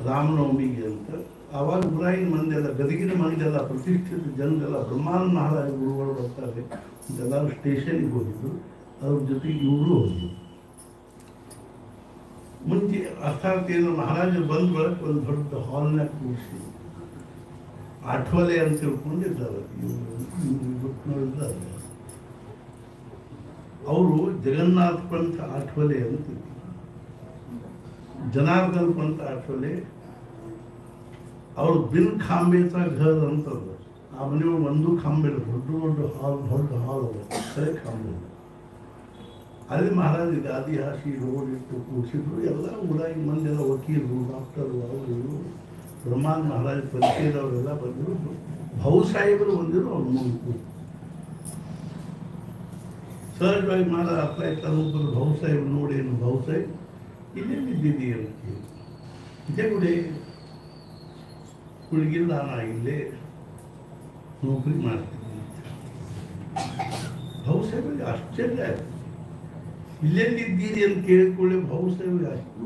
ರಾಮನವಮಿಗೆ ಅಂತ. ಆವಾಗ ಊರಾಗಿನ ಮಂದಿ ಎಲ್ಲ, ಗದಗಿನ ಮಂದಿ ಎಲ್ಲ, ಪ್ರತಿಷ್ಠಿತ ಜನರೆಲ್ಲ ಬ್ರಹ್ಮಾನಂದ ಮಹಾರಾಜ ಗುರುಗಳು ಬರ್ತಾರೆ ಎಲ್ಲರೂ ಸ್ಟೇಷನ್ಗೆ ಹೋಗಿದ್ರು. ಅವ್ರ ಜೊತೆಗೆ ಇವರು ಹೋದ್ರು. ಮುಂಚೆ ಅರ್ಥಾತ್ ಏನು ಮಹಾರಾಜರು ಬಂದ ಬಳಕ ಒಂದು ದೊಡ್ಡ ಹಾಲ್ನಾಗ ಕೂರಿಸಿ ಆಠವಲೆ ಅಂತ ತಿಳ್ಕೊಂಡಿದ್ದಾರೆ. ಇದ್ದಾರೆ ಅವರು ಜಗನ್ನಾಥ ಪಂಥ ಆಠವಲೆ ಅಂತ, ಜನಾರ್ದನ್ ಪಂಥ ಆಠವಲೆ. ಅವರು ಬಿನ್ ಖಾಂಬೇತ ಘರ್ ಅಂತದ್ದು. ಆ ಮನೆಯೊಳಗೆ ಒಂದು ಖಾಂಬೆ, ದೊಡ್ಡ ಹಾಲ್ ಕರೆ ಖಾಂಬೆ. ಅಲ್ಲಿ ಮಹಾರಾಜ ಗಾದಿ ಹಾಸಿ ರೋಡ್ ಇಟ್ಟು ಕೂರಿಸಿದ್ರು. ಎಲ್ಲ ಊರಾಗಿ ಮಂದೆಲ್ಲ ವಕೀಲರು, ಡಾಕ್ಟರು, ಅವರು ಇವರು. ಬ್ರಹ್ಮಾನಂದ ಮಹಾರಾಜ ಪರಿಚಯದವರೆಲ್ಲ ಬಂದರು. ಭಾವು ಸಾಹೇಬರು ಬಂದಿರು. ಅವ್ರು ಮುಂದೆ ಸಹಜವಾಗಿ ಮಹಾರಾಜ ಅರ್ಥ ಆಯ್ತು. ಒಬ್ಬರು ಭಾವು ಸಾಹೇಬ್ ನೋಡೇನು, ಭಾವು ಸಾಹೇಬ್ ಇಲ್ಲೇ ಬಿದ್ದಿದ್ದೀಯ ಅಂತ. ಇದೇ ಗುಡಿ ಹುಡುಗಿಲ್ಲ, ನಾ ಇಲ್ಲೇ ನೌಕರಿ ಮಾಡ್ತೀನಿ. ಭಾವು ಸಾಹೇಬರಿಗೆ ಆಶ್ಚರ್ಯ ಆಯ್ತು. ಇಲ್ಲೆಲ್ಲಿದ್ದೀರಿ ಅಂತ ಕೇಳಿಕೊಳ್ಳಿ ಭಾವು ಸಾಹೇಬರಿಗೆ ಅಷ್ಟು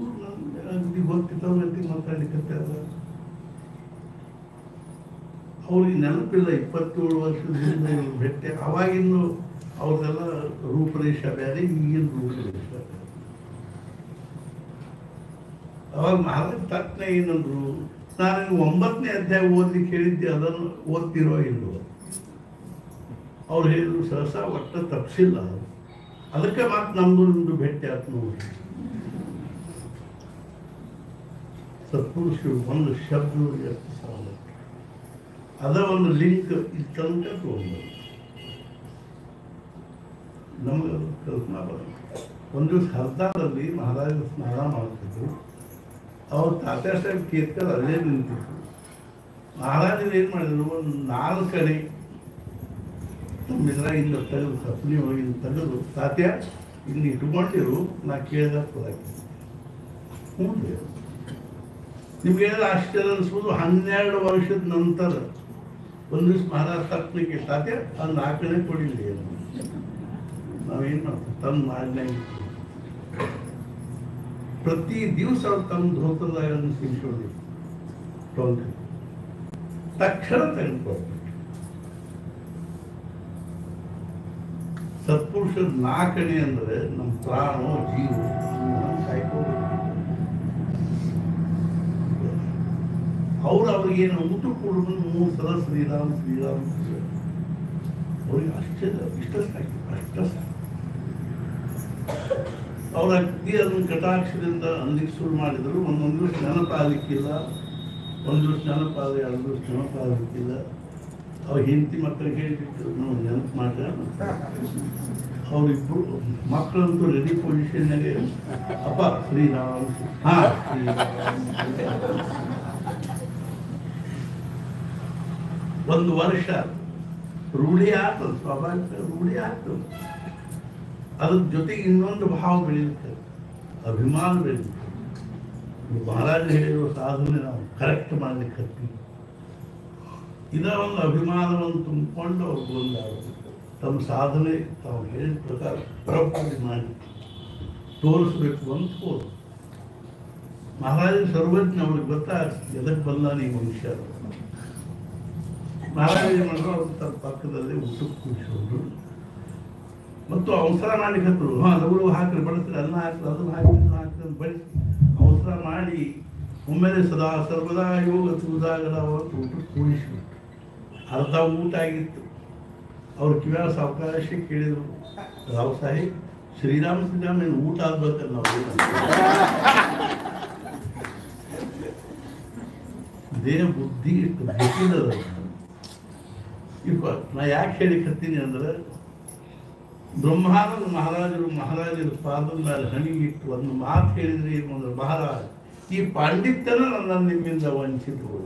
ನಮ್ಗೆ ಗೊತ್ತಿದ್ದವ್ರಂತೆ ಮಾತಾಡ್ಲಿಕ್ಕತ್ತಾರ. ಅವ್ರಿಗೆ ನೆನಪಿಲ್ಲ 27 ವರ್ಷದಿಂದ ಭೇಟಿ. ಅವಾಗಿನ್ನು ಅವ್ರದೆಲ್ಲ ರೂಪರೇಷ ಬೇರೆ, ಈಗಿನ ರೂಪರೇಷ ಬೇರೆ. ಅವಾಗ ಮಹಾರಾಜ್ ತಕ್ಷಣ ಏನಂದ್ರು, ನಾನು 9ನೇ ಅಧ್ಯಾಯ ಓದ್ಲಿಕ್ಕೆ ಹೇಳಿದ್ದೆ, ಅದನ್ನು ಓದ್ತಿರೋ ಇಲ್ವೋ? ಅವ್ರು ಹೇಳಿದ್ರು, ಸಹಸಾ ಒಟ್ಟ ತಪ್ಪಿಸಿಲ್ಲ. ಅದಕ್ಕೆ ಮಾತು ನಮ್ದು ನಿಮ್ದು ಭೇಟಿ ಆಯ್ತು ನೋಡಿ. ಸತ್ಪುರುಷರು ಒಂದು ಶಬ್ದ ಎಷ್ಟು ಸಾಲ, ಅದ ಒಂದು ಲಿಂಕ್ ಇಲ್ಲಿ ತನಕ ತಗೊಂಡು ನಮಗೆ ಕಲ್ಪನಾ ಬರೋದು. ಒಂದು ದಿವಸ ಹರ್ದಾದಲ್ಲಿ ಮಹಾರಾಜ ಸ್ನಾನ ಮಾಡ್ತಿದ್ರು. ಅವ್ರು ತಾತ್ಯಾ ಸಾಹೇಬ್ ಕೇತ್ಕರ್ ಅಲ್ಲೇ ನಿಂತಿದ್ರು. ಮಹಾರಾಜರು ಏನು ಮಾಡಿದ್ರು, ಒಂದು 4 ಕಡೆ ನಮ್ಮ ಇದ್ರಾಗಿಂದ ತೆಗೆದು ಕಪ್ಪನಿ ಒಳಗಿಂದ ತೆಗೆದು, ತಾತ್ಯ ಇಲ್ಲಿ ಇಟ್ಕೊಂಡಿರು, ನಾ ಕೇಳಿದಾಗ ಕೊಡಾಕಿ. ಹ್ಞೂ ರೀ, ನಿಮ್ಗೇನಾದ್ರು ಆಶ್ಚರ್ಯ ಅನಿಸ್ಬೋದು. 12 ವರ್ಷದ ನಂತರ ಒಂದು ದಿವಸ ಮಹಾರಾಜ ತಪ್ಪನಿಗೆ, ತಾತ್ಯ ಅದು 4 ಕೊಡಿಲ್ಲ. ನಾವೇನು ಮಾಡ್ತೀವಿ, ತಂದು ಮಾಡಿನಾಗ ಪ್ರತಿ ದಿವಸ ಅವ್ರು ತಮ್ಮ ಧೋತ್ರದಾಗ ಸಿಂಕೊಂಡು ತಕ್ಷಣ ತೆಗೆದುಕೊಳ್ಬೇಕು. ಸತ್ಪುರುಷರ 4 ಅಂದ್ರೆ ನಮ್ಮ ಪ್ರಾಣ ಜೀವ ಕಾಯ್ಕೋಬೇಕು. ಅವ್ರಿಗೇನು ಊಟ ಕೊಡೋದು 3 ಸಲ ಶ್ರೀರಾಮ್ ಶ್ರೀರಾಮ್ ಅವ್ರಿಗೆ ಅಷ್ಟೇ ಇಷ್ಟ ಸಾಕಿ, ಅಷ್ಟ ಸಾಕು. ಅವ್ರ ಅಗ್ದಿ ಅದನ್ನು ಕಟಾಕ್ಷದಿಂದ ಅಂದಿಗೆ ಶುರು ಮಾಡಿದ್ರು. ಒಂದೊಂದು ದಿವಸ ನೆನಪಾಗಲಿಕ್ಕಿಲ್ಲ, ಒಂದು ದಿವಸ ನೆನಪಾದ, 2 ದಿವಸ ನೆನಪಾಗಲಿಕ್ಕಿಲ್ಲ. ಅವ್ರ ಹೆಂಡತಿ ಮಕ್ಕಳಿಗೆ ಹೇಳಿಬಿಟ್ಟು ನಾವು ನೆನಪು ಮಾಡ್ರೆ, ಅವರಿಬ್ಬರು ಮಕ್ಕಳಂತೂ ರೆಡಿ ಪೊಸಿಷನ್ನಾಗೆ, ಅಪ್ಪ ಶ್ರೀರಾಮ್, ಹಾ ಶ್ರೀರಾಮ್. 1 ವರ್ಷ ರೂಢಿ ಆಗ್ತದೆ, ಸ್ವಾಭಾವಿಕ ರೂಢಿ ಆಗ್ತದೆ. ಅದ್ರ ಜೊತೆಗೆ ಇನ್ನೊಂದು ಭಾವ ಬೆಳೀತದೆ, ಅಭಿಮಾನ ಬೆಳೀತದೆ. ಮಹಾರಾಜ ಹೇಳಿರೋ ಸಾಧನೆ ನಾವು ಕರೆಕ್ಟ್ ಮಾಡ್ಲಿಕ್ಕೆ ಹತ್ತೀವಿ. ಇದ ಒಂದು ಅಭಿಮಾನವನ್ನು ತುಂಬಿಕೊಂಡು ಅವ್ರು ಬಂದಾಗಬೇಕು. ತಮ್ಮ ಸಾಧನೆ ತಾವು ಹೇಳಿದ ಪ್ರಕಾರ ಪ್ರಪಂಚ ಮಾಡಿ ತೋರಿಸ್ಬೇಕು ಅಂತ ಹೋದ್ರು. ಮಹಾರಾಜನ ಸರ್ವಜ್ಞ ಅವ್ರಿಗೆ ಗೊತ್ತಾಗ್ತದೆ ಎದಕ್ಕೆ ಬಂದ ಈ ಮನುಷ್ಯ. ಮಹಾರಾಜ ಏನು ಮಾಡಿದ್ರು, ಅವ್ರ ತಮ್ಮ ಪಕ್ಕದಲ್ಲಿ ಊಟಕ್ಕೆ ಕೂರಿಸೋರು ಮತ್ತು ಅವಸರ ಮಾಡ್ಲಿಕ್ಕೆ ಲಘು ಹಾಕ್ರಿ, ಬಳಸ್ರಿ, ಅದನ್ನ ಹಾಕ್ರಿ, ಅದನ್ನ ಹಾಕ್ರಿ, ಇದನ್ನ ಹಾಕ್ರಿ ಅಂತ ಬಳಸಿ ಅವಸರ ಮಾಡಿ ಒಮ್ಮೆಲೆ ಸದಾ ಸರ್ವದಾ ಯೋಗ ತೂದಾಗದ ಅವತ್ತು ಊಟಕ್ಕೆ ಕೂಡಿಸ್ಬಿಟ್ಟು ಅರ್ಧ ಊಟ ಆಗಿತ್ತು. ಅವ್ರ ಕಿವ್ಯಾಗ ಸಾವಕಾಶ ಕೇಳಿದ್ರು, ರಾವ್ ಸಾಹೇಬ್ ಶ್ರೀರಾಮ್ ಶ್ರೀರಾಮ್ ಏನು ಊಟ ಆಗ್ಬೇಕಲ್ಲ ನಾವು. ದೇಹ ಬುದ್ಧಿ ಇಷ್ಟು ಬಿಟ್ಟಿದ. ನಾ ಯಾಕೆ ಹೇಳಿಕತ್ತೀನಿ ಅಂದ್ರೆ, ಬ್ರಹ್ಮಾನಂದ ಮಹಾರಾಜರು ಪಾದದ ಮೇಲೆ ಹಣಿಗಿಟ್ಟು ಒಂದು ಮಾತು ಹೇಳಿದ್ರೆ ಏನು ಅಂದ್ರೆ, ಮಹಾರಾಜ್ ಈ ಪಾಂಡಿತ್ಯನ ನನ್ನ ನಿಮ್ಮಿಂದ ವಂಚಿತರು.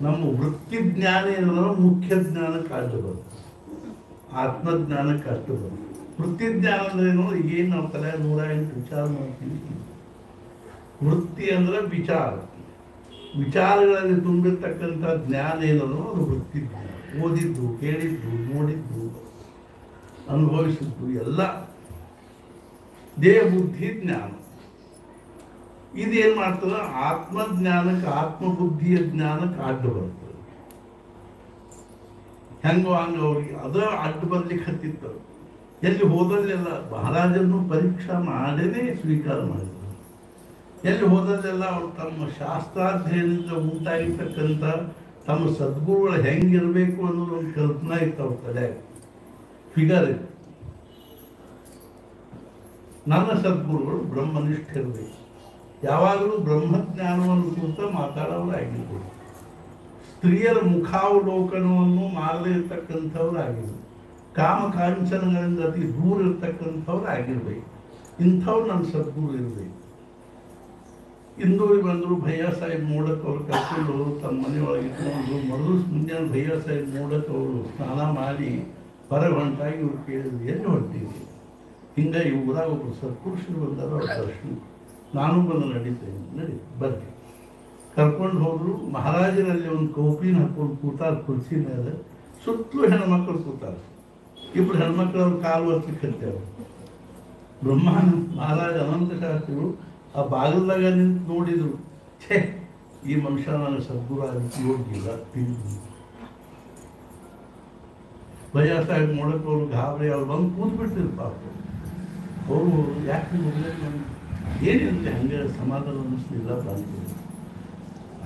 ನಮ್ಮ ವೃತ್ತಿ ಜ್ಞಾನ ಏನಂದ್ರೆ ಮುಖ್ಯ ಜ್ಞಾನಕ್ಕೆ ಅಡ್ಡು ಬರುತ್ತೆ, ಆತ್ಮಜ್ಞಾನಕ್ಕೆ ಅಡ್ಡು ಬರುತ್ತೆ. ವೃತ್ತಿ ಜ್ಞಾನ ಅಂದ್ರೆ ಏನು, ಈಗೇನು ನಾವು ತಲೆ 108 ವಿಚಾರ ಮಾಡ್ತೀವಿ. ವೃತ್ತಿ ಅಂದ್ರೆ ವಿಚಾರಗಳಲ್ಲಿ ತುಂಬಿರ್ತಕ್ಕಂಥ ಜ್ಞಾನ ಏನೋ ಅದು ವೃತ್ತಿ ಜ್ಞಾನ. ಓದಿದ್ದು, ಕೇಳಿದ್ದು, ನೋಡಿದ್ದು, ಅನುಭವಿಸಿದ್ದು ಎಲ್ಲ ದೇಹ ಬುದ್ಧಿ ಜ್ಞಾನ. ಇದೇನು ಮಾಡ್ತದೆ, ಆತ್ಮಜ್ಞಾನಕ್ಕೆ ಆತ್ಮಬುದ್ಧಿಯ ಜ್ಞಾನಕ್ಕೆ ಅಡ್ಡು ಬರ್ತದೆ. ಹೆಂಗೋ ಹಂಗ ಅವ್ರಿಗೆ ಅದು ಅಡ್ಡು ಬರ್ಲಿಕ್ಕೆ ಹತ್ತಿತ್ತು. ಎಲ್ಲಿ ಹೋದಲ್ಲೆಲ್ಲ ಮಹಾರಾಜರನ್ನು ಪರೀಕ್ಷಾ ಮಾಡೇನೆ ಸ್ವೀಕಾರ ಮಾಡಿದ್ರು. ಎಲ್ಲಿ ಹೋದಲ್ಲೆಲ್ಲ ಅವರು ತಮ್ಮ ಶಾಸ್ತ್ರಾಧ್ಯಯನದಿಂದ ಉಂಟಾಗಿರ್ತಕ್ಕಂಥ ತಮ್ಮ ಸದ್ಗುರುಗಳು ಹೆಂಗಿರಬೇಕು ಅನ್ನೋದು ಒಂದು ಕಲ್ಪನಾ ಇತ್ತು ಅವ್ರ ತಲೆಯಾಗ, ಫಿಗರ್ ಇತ್ತು. ನನ್ನ ಸದ್ಗುರುಗಳು ಬ್ರಹ್ಮನಿಷ್ಠಿರಬೇಕು, ಯಾವಾಗಲೂ ಬ್ರಹ್ಮಜ್ಞಾನವನ್ನು ಕುರಿತ ಮಾತಾಡೋರಾಗಿರ್ಬೇಕು, ಸ್ತ್ರೀಯರ ಮುಖಾವಲೋಕನವನ್ನು ಮಾಡದೇ ಇರ್ತಕ್ಕಂಥವ್ರು ಆಗಿರ್ಬೇಕು, ಕಾಮ ಕಾಂಚನಗಳಿಂದ ಅತಿ ದೂರ ಇರ್ತಕ್ಕಂಥವ್ರು ಆಗಿರ್ಬೇಕು. ಇಂಥವ್ರು ನನ್ನ ಸದ್ಗುರು ಇರಬೇಕು. ಇಂದೂರಿಗೆ ಬಂದರು, ಭಯ್ಯ ಸಾಹೇಬ್ ಮೋಡಕ್ಕೆ ಅವ್ರು ಕರ್ಕೊಂಡು ಹೋದ್ರು, ತಮ್ಮ ಮನೆಯೊಳಗೆ ಇಟ್ಕೊಂಡು ಮೊದಲು ಮುಂಜಾನೆ ಭಯ್ಯ ಸಾಹೇಬ್ ಮೋಡಕ್ಕೆ ಅವರು ಸ್ನಾನ ಮಾಡಿ ಹೊರಗೆ ಹೊಂಟಾಗಿ ಇವ್ರು ಕೇಳಿದ್ರು, ಎಲ್ಲಿ ಹೊಂಟೀವಿ? ಹಿಂಗೆ ಈ ಊರಾಗ ಒಬ್ಬರು ಸತ್ಪುರುಷರು ಬಂದಾರ, ಅವ್ರ ದರ್ಶನ ನಾನು ಬಂದು ನಡೀತೇನೆ, ನಡಿ ಬರ್ರಿ. ಕರ್ಕೊಂಡು ಹೋದ್ರು. ಮಹಾರಾಜರಲ್ಲಿ ಒಂದು ಕೌಪಿನ ಹಾಕೊಂಡು ಕೂತಾರ ಕುರ್ಚಿ ಮೇಲೆ, ಸುತ್ತಲೂ ಹೆಣ್ಮಕ್ಳು ಕೂತಾರ. 2 ಹೆಣ್ಮಕ್ಳು ಅವ್ರ ಕಾಲು ಒತ್ತಲಿಕ್ಕೆ ಹತ್ತೇವ್ರು. ಬ್ರಹ್ಮಾನಂದ ಮಹಾರಾಜ ಅನಂತ ಶಾಸ್ತ್ರಿಗಳು ಆ ಬಾಗಿಲ್ದಾಗ ನಿಂತು ನೋಡಿದ್ರು, ಛೇ ಈ ಮನುಷ್ಯ ನನಗೆ ಸದ್ಗುರು ಆಗಕ್ಕೆ ಯೋಗ್ಯಿಲ್ಲ, ತಿಳಿದು. ಭಯ್ಯ ಸಾಹೇಬ್ ನೋಡಕ್ಕೆ ಅವ್ರು ಗಾಬರಿ, ಅವ್ರು ಬಂದು ಕೂತ್ಬಿಡ್ತಿದ್ರು ಪಾಪ. ಅವರು ಯಾಕೆ ಹೋಗ್ಲಿಕ್ಕೆ ಏನಿಲ್ಲ ಹಂಗೆ ಸಮಾಧಾನ ಅನ್ನಿಸ್ಲಿಲ್ಲ ಬಂತು.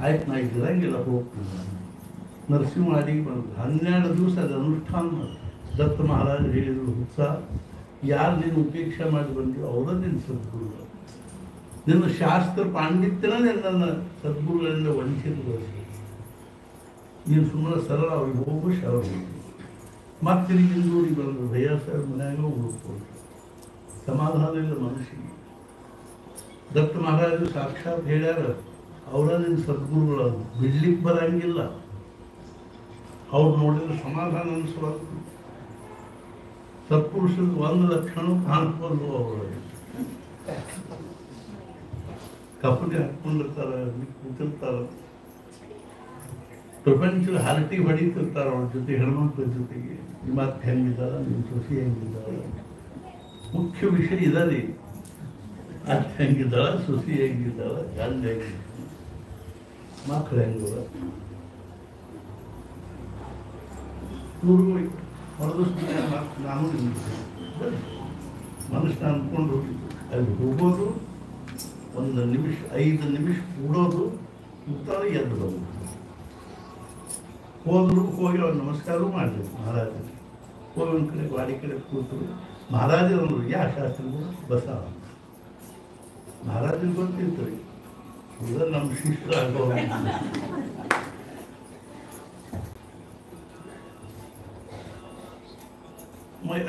ಆಯ್ತು ನಾ ಇರಂಗಿಲ್ಲ ಹೋಗ್ತೀನಿ. ನರಸಿಂಹ ಅಡಿಗೆ ಬಂದು 12 ದಿವಸ ಅದು ಅನುಷ್ಠಾನ. ದತ್ತ ಮಹಾರಾಜ್ ಹೇಳಿದರು, ಉತ್ಸಾಹ ಯಾರು ನೀನು ಉಪೇಕ್ಷೆ ಮಾಡಿ ಬಂದಿಯೋ ಅವರ ನಿನ್ನ ಸದ್ಗುರುಗಳು. ನಿನ್ನ ಶಾಸ್ತ್ರ ಪಾಂಡಿತ್ಯನ ನನ್ನ ಸದ್ಗುರುಗಳಿಂದ ವಂಚಿತಗೊಳಿಸಿ ನೀನು ಸುಮ್ಮನೆ ಸರಳ ಅವ್ರಿಗೆ ಹೋಗು ಶಾವ ಮತ್ತೆ ತಿರುಗಿ ಹಿಂದೂರಿಗೆ ಬಂದರು. ಭಯ್ಯ ಸರ್ ಮನ್ಯಾಗ ಉಳ್ಕೊಂಡು ಸಮಾಧಾನ ಇಲ್ಲ ಮನುಷ್ಯನಿಗೆ. ದತ್ತ ಮಹಾರಾಜರು ಸಾಕ್ಷಾತ್ ಹೇಳ್ಯಾರ, ಅವರ ನಿನ್ನ ಸದ್ಗುರುಗಳು ಬಿಡ್ಲಿಕ್ಕೆ ಬರಂಗಿಲ್ಲ. ಅವ್ರು ನೋಡಿದ್ರೆ ಸಮಾಧಾನ ಅನಿಸುವಾಗ ಸತ್ಪುರುಷದ ಒಂದು ಲಕ್ಷಣ ಕಾಣಿಸ್ಬೋದು. ಅವರೊಳಗೆ ಕಪ್ಪಗೆ ಹಾಕೊಂಡಿರ್ತಾರೆ, ಕೂತಿರ್ತಾರ, ಪ್ರಪಂಚದ ಹರಟಿ ಹೊಡಿತಿರ್ತಾರ ಅವ್ರ ಜೊತೆ, ಹೆಣ್ಮಕ್ಳ ಜೊತೆಗೆ. ನಿಮ್ಮ ಅತ್ತೆ ಹೆಂಗಿದ್ದಾರ, ನಿಮ್ಮ ಸೊಸಿ ಹೆಂಗಿದ್ದಾರ, ಮುಖ್ಯ ವಿಷಯ ಇದಾರೆ. ಅತ್ತೆ ಹೆಂಗಿದ್ದಾಳ, ಸೊಸಿ ಹೆಂಗಿದ್ದಾಳ, ಗಂಡ ಹೆಂಗಿದ್ದಾಳ, ಮಕ್ಕಳು ಹೆಂಗಿದ. ಇವರು ಹೊರದು ನಾನು ಮನುಷ್ಯ ಅಂದ್ಕೊಂಡು ಹೋಗಿದ್ದು. ಅಲ್ಲಿ ಹೋಗೋದು, 1 ನಿಮಿಷ 5 ನಿಮಿಷ ಕೂಡೋದು, ಮುಕ್ತಾರ ಎದ್ದು ಬಂದು ಹೋದ್ರು. ಹೋಗಿ ಅವ್ರು ನಮಸ್ಕಾರ ಮಾಡಿದ್ರು ಮಹಾರಾಜರಿಗೆ. ಹೋಗಿ ಒಂದು ಕಡೆ ಗಾಡಿ ಕಡೆ ಕೂತರು. ಮಹಾರಾಜರು ಯಾ ಶಾಸ್ತ್ರಿಗಳು ಬಸ ಮಹಾರಾಜರಿಗೆ ಗೊತ್ತಿತ್ತು ರೀ, ನಮ್ಮ ಶಿಷ್ಯರು ಆಗೋ.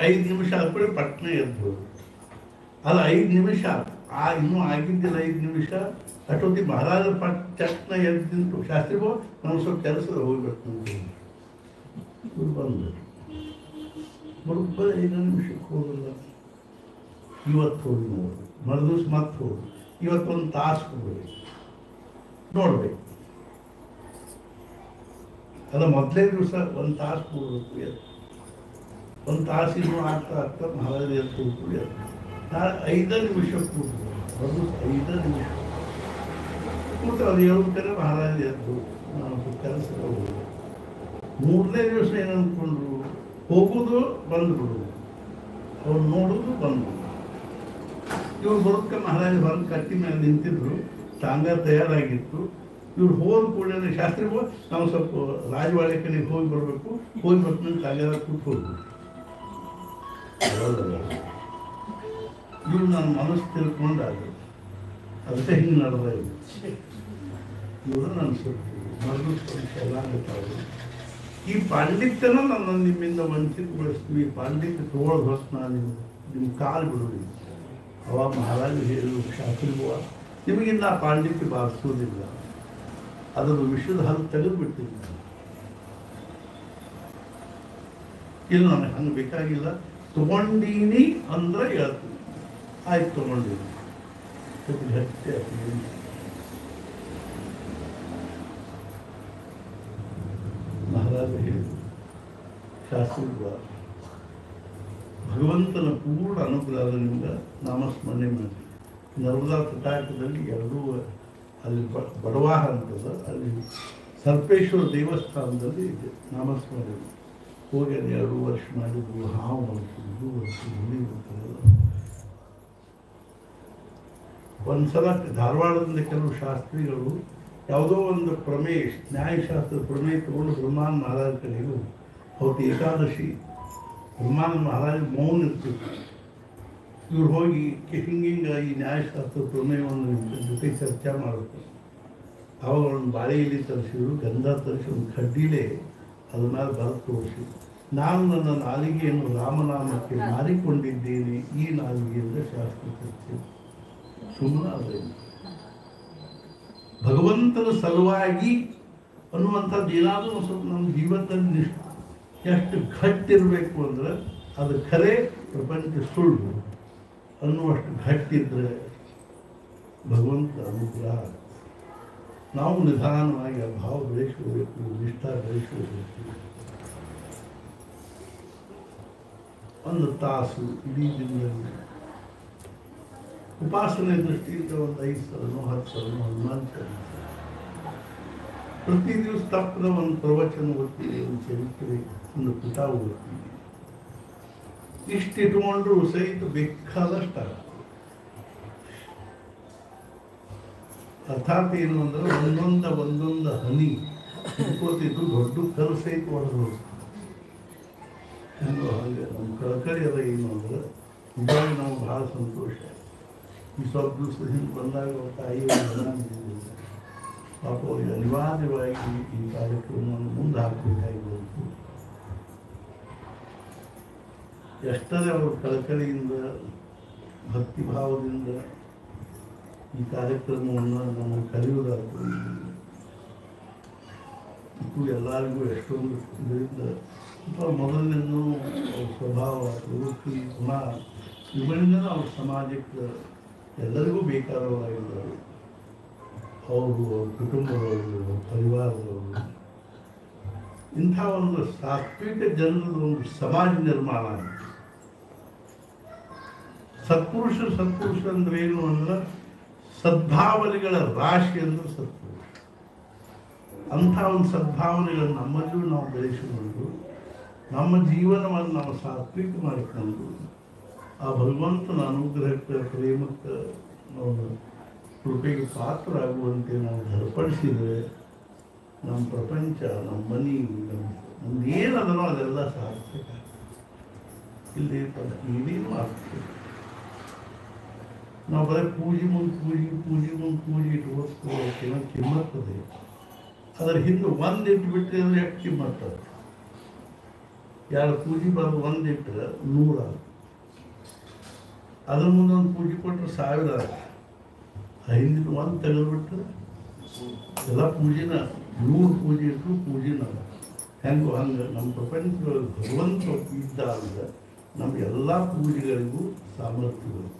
5 ನಿಮಿಷ ಆದ್ಮೇಲೆ ಪಟ್ನೆ ಎದ್ದು ಅದು 5 ನಿಮಿಷ ಇನ್ನೂ ಆಗಿದ್ದಿಲ್ಲ. 5 ನಿಮಿಷ ಅಷ್ಟೊತ್ತಿ ಮಹಾರಾಜ ಪಟ್ ಚಟ್ನ ಎದ್ದು ಶಾಸ್ತ್ರಿಗಳು ನಾವು ಸ್ವಲ್ಪ ಕೆಲಸದ ಹೋಗ್ಬೇಕು ಬಂದು ಬರೋಬ್ಬರ 5 ನಿಮಿಷಕ್ಕೆ ಹೋಗಲ್ಲ. ಇವತ್ತು ಹೋಗಿ ನೋಡು, ಮರುದಿವ್ಸ ಮತ್ತೆ ಹೋಗಿ, ಇವತ್ತೊಂದು ತಾಸು ಹೋಗ್ಬೇಕು ನೋಡ್ಬೇಕು. ಅದು ಮೊದಲೇ ದಿವಸ 1 ತಾಸು ಹೋಗ್ಬೇಕು. 1 ತಾಸಿನೂ ಆಗ್ತಾ ಆಗ್ತಾ ಮಹಾರಾಜ ಎದ್ದು ಹೋಗ್ಬಿಡಿ. ನಾಳೆ 5 ನಿಮಿಷ ಕೂತು, ಅದು 5 ನಿಮಿಷ ಕೂತು ಅದು ಹೇಳ್ತಾರೆ ಮಹಾರಾಜ ಎದ್ದು ನಾವು ಕೆಲಸ ಹೋಗೋದು. 3ನೇ ದಿವಸ ಏನಂದ್ಕೊಂಡ್ರು, ಹೋಗೋದು ಬಂದ್ಬಿಡೋದು, ಅವ್ರು ನೋಡೋದು ಬಂದ್ಬಿಡೋದು. ಇವ್ರು ಬರೋದಕ್ಕೆ ಮಹಾರಾಜ ಬಂದು ಕಟ್ಟಿ ಮೇಲೆ ನಿಂತಿದ್ರು, ಟಾಂಗ ತಯಾರಾಗಿತ್ತು. ಇವ್ರು ಹೋದ ಕೂಡಲೇ ಶಾಸ್ತ್ರಿಗಳು ನಾವು ಸ್ವಲ್ಪ ರಾಜವಾಡಿ ಕಡೆಗೆ ಹೋಗಿ ಬರಬೇಕು, ಹೋಗಿ ಬರ್ತೀನಿ ಟಾಂಗದ ಕೂತು ಹೋಗ್ಬೇಕು. ಇವ್ರು ನನ್ನ ಮನಸ್ಸು ತಿಳ್ಕೊಂಡಾಗ ಅದಕ್ಕೆ ಹಿಂಗೆ ನಡೆದ. ಇವರು ನನ್ನ ಸುತ್ತು ಮರುದಿವ್ಸ ಎಲ್ಲ ಗೊತ್ತಾಗ ಈ ಪಾಂಡಿತ್ಯನ ನನ್ನ ನಿಮ್ಮಿಂದ ವಂಚಿತಗೊಳಿಸ್ತೀವಿ. ಈ ಪಾಂಡಿತ್ಯ ತಗೊಳ್ಳೋದು ಹೊಸ ನಾನು ನಿಮ್ಮ ಕಾಲು ಬಿಡೋದಿಲ್ಲ. ಅವಾಗ ಮಹಾರಾಜ ಹೇಳಿದ್ರು, ಶಾಸ್ತ್ರಿಗಳು ನಿಮಗಿಂದ ಆ ಪಾಂಡಿತ್ಯ ಬಾರಿಸೋದಿಲ್ಲ, ಅದನ್ನು ವಿಷಯದ ಹಲ್ಲು ತೆಗೆದುಬಿಟ್ಟಿಲ್ಲ. ಇಲ್ಲ ನನಗೆ ಹಂಗೆ ಬೇಕಾಗಿಲ್ಲ, ತಗೊಂಡೀನಿ ಅಂದ್ರೆ ಹೇಳ್ತೀನಿ. ಆಯ್ತು ತಗೊಂಡಿನಿ ಗಟ್ಟಿ ಆಗ್ತೀನಿ. ಮಹಾರಾಜ ಹೇಳಿದರು, ಶಾಸ್ತ್ರಿಗಳು ಭಗವಂತನ ಪೂರ್ಣ ಅನುಗ್ರಹದಿಂದ ನಾಮಸ್ಮರಣೆ ಮಾಡಿ. ನರ್ಮದಾ ತಟಾಕದಲ್ಲಿ 2 ಅಲ್ಲಿ ಬಡವಾಹ ಅಂತದ, ಅಲ್ಲಿ ಸರ್ಪೇಶ್ವರ ದೇವಸ್ಥಾನದಲ್ಲಿ ಇದೆ ನಾಮಸ್ಮರಣೆ. ಹೋಗಿ ಅದು 2 ವರ್ಷ ಮಾಡಿದ್ರು. ಹಾವು ಮಾಡ್ತಿದ್ರು, ಹುಲಿ ಬರ್ತಾರಲ್ಲ. ಒಂದ್ಸಲ ಧಾರವಾಡದಿಂದ ಕೆಲವು ಶಾಸ್ತ್ರಿಗಳು ಯಾವುದೋ ಒಂದು ಪ್ರಮೇಯ, ನ್ಯಾಯಶಾಸ್ತ್ರದ ಪ್ರಮೇಯ ತಗೊಂಡು ಬ್ರಹ್ಮಾನಂದ ಮಹಾರಾಜ ಕಡೆಗೂ, ಅವತ್ತು ಏಕಾದಶಿ, ಬ್ರಹ್ಮಾನಂದ ಮಹಾರಾಜ ಮೌನ ಇರ್ತಿತ್ತು. ಇವ್ರು ಹೋಗಿ ಹಿಂಗಿಂಗ ಈ ನ್ಯಾಯಶಾಸ್ತ್ರದ ಪ್ರಮೇಯವನ್ನು ಜೊತೆ ಚರ್ಚೆ ಮಾಡ್ತಾರೆ. ಅವಾಗ ಒಂದು ಬಾಳೆ ಎಲೆ ತರಿಸಿದ್ರು, ಗಂಧ ತರಿಸಿ ಒಂದು ಕಡ್ಡಿಲೇ ಅದ್ರ ಮೇಲೆ ಬರೆದು ತೋರಿಸಿ, ನಾನು ನನ್ನ ನಾಲಿಗೆಯನ್ನು ರಾಮನಾಮಕ್ಕೆ ಮಾರಿಕೊಂಡಿದ್ದೇನೆ, ಈ ನಾಲಿಗೆಯಿಂದ ಶಾಸ್ತ್ರ ಚರ್ಚೆ. ಸುಮ್ಮನೆ ಅದೇನು ಭಗವಂತನ ಸಲುವಾಗಿ ಅನ್ನುವಂಥದ್ದು ಏನಾದರೂ ಸ್ವಲ್ಪ ನಮ್ಮ ಜೀವನದಲ್ಲಿ ಎಷ್ಟು ಗಟ್ಟಿರಬೇಕು ಅಂದ್ರೆ ಅದು ಖರೆ, ಪ್ರಪಂಚ ಸುಳ್ಳು ಅನ್ನುವಷ್ಟು ಗಟ್ಟಿದ್ರೆ ಭಗವಂತ ಅನುಗ್ರಹ. ನಾವು ನಿಧಾನವಾಗಿ ಆ ಭಾವ ಬೆಳೆಸ್ಕೋಬೇಕು, ನಿಷ್ಠ ಬೆಳೆಸ್ಕೋಬೇಕು. 1 ತಾಸು ಇಡೀ ದಿನದಲ್ಲಿ ಉಪಾಸನೆ ದೃಷ್ಟಿಯಿಂದ ಒಂದು 5 ಸಲನೋ 10 ಸಲನೋ ಹನುಮಾನ್ ಚಾಲೀಸ ಪ್ರತಿ ದಿವಸ ತಪ್ಪದ ಒಂದು ಪ್ರವಚನ ಓದ್ತೀವಿ, ಒಂದು ಚರಿತ್ರೆ, ಒಂದು ಪುಟ ಓದ್ತೀವಿ. ಇಷ್ಟಿಟ್ಕೊಂಡ್ರು ಸಹಿತ ಬೇಕಾದಷ್ಟು ಅರ್ಥಾತ್ ಏನು ಅಂದ್ರೆ ಒಂದೊಂದು ಹನಿ ಇಟ್ಕೋತಿದ್ದು ದೊಡ್ಡ ಕಲಸ ಐತಿ ಹೊಡೆದು ಹೆಂಗೋ ಹಾಗೆ ನಮ್ಮ ಕಳಕಳಿ ಅದ ಏನು ಅಂದ್ರೆ ಇವಾಗ ನಾವು ಭಾಳ ಸಂತೋಷ. ಈ ಸ್ವಲ್ಪ ದಿವಸ ಹಿಂದೆ ಬಂದಾಗ ಅವ್ರ ತಾಯಿ ಪಾಪ ಅವ್ರಿಗೆ ಅನಿವಾರ್ಯವಾಗಿ ಈ ಕಾರ್ಯಕ್ರಮವನ್ನು ಮುಂದೆ ಹಾಕಬೇಕಾಗಿ ಬಂತು. ಎಷ್ಟರೇ ಅವರು ಕಳಕಳಿಯಿಂದ ಭಕ್ತಿಭಾವದಿಂದ ಈ ಕಾರ್ಯಕ್ರಮವನ್ನು ನಮಗೆ ಕರೆಯುವುದಾಗ್ತದೆ. ಇದು ಎಲ್ಲರಿಗೂ ಎಷ್ಟೊಂದು ಇದರಿಂದ ಮೊದಲಿನಿಂದ ಅವ್ರ ಸ್ವಭಾವ ಪ್ರವೃತ್ತಿ ಗುಣ ಇವುಗಳಿಂದ ಅವ್ರ ಸಮಾಜಕ್ಕೆ ಎಲ್ಲರಿಗೂ ಬೇಕಾದವರಾಗಿದ್ದಾರೆ. ಅವರು ಅವ್ರ ಕುಟುಂಬದವರು ಅವ್ರ ಪರಿವಾರದವರು ಇಂಥ ಒಂದು ಸಾತ್ವಿಕ ಜನರದ ಒಂದು ಸಮಾಜ ನಿರ್ಮಾಣ. ಸತ್ಪುರುಷ ಅಂದ್ರೆ ಏನು ಅಂದ್ರೆ ಸದ್ಭಾವನೆಗಳ ರಾಶಿ ಅಂದ್ರೆ ಸತ್ಪುರುಷ. ಅಂಥ ಒಂದು ಸದ್ಭಾವನೆಗಳನ್ನು ನಮ್ಮಲ್ಲೂ ನಾವು ಬೆಳೆಸಿಕೊಂಡು ನಮ್ಮ ಜೀವನವನ್ನು ನಾವು ಸಾತ್ವಿಕ ಮಾಡಿಕೊಂಡು ಆ ಭಗವಂತನ ಅನುಗ್ರಹಕ್ಕೆ ಪ್ರೇಮಕ್ಕೆ ನಾವು ಕೃಪೆಗೆ ಪಾತ್ರರಾಗುವಂತೆ ನಾವು ಧರ್ಪಡಿಸಿದರೆ ನಮ್ಮ ಪ್ರಪಂಚ ನಮ್ಮ ಮನೆ ನಮ್ದು ಏನದನೋ ಅದೆಲ್ಲ ಸಾರ್ಥಕ. ಇಲ್ಲಿ ಏನೇನು ಆಗ್ತದೆ. ನಾವು ಬರೀ ಪೂಜೆ ಮುಂದೆ ಇಟ್ಕೋಸ್ಕರ ಕಿಮ್ಮತ್ತದೆ. ಅದರ ಹಿಂದೆ ಒಂದು ಇಟ್ಬಿಟ್ರೆ ಅಂದ್ರೆ ಎಷ್ಟು ಕಿಮ್ಮತ್ತದ. ಎರಡು ಪೂಜೆ ಬರೋದು ಒಂದು ಇಟ್ಟರೆ 100 ಅದ್ರ ಮುಂದೆ ಒಂದು ಪೂಜೆ ಕೊಟ್ಟರೆ 1000. ಹಿಂದಿನ ಒಂದು ತೆಗೆದುಬಿಟ್ರೆ ಎಲ್ಲ ಪೂಜೆನ 100 ಪೂಜೆ ಇಟ್ಟರು ಪೂಜೆನ ಹೆಂಗೋ ಹಂಗೆ ನಮ್ಮ ಪ್ರಪಂಚದೊಳಗೆ ಭಗವಂತ ಇದ್ದಾಗ ನಮ್ಮ ಎಲ್ಲ ಪೂಜೆಗಳಿಗೂ ಸಾಮರ್ಥ್ಯ ಬರುತ್ತೆ.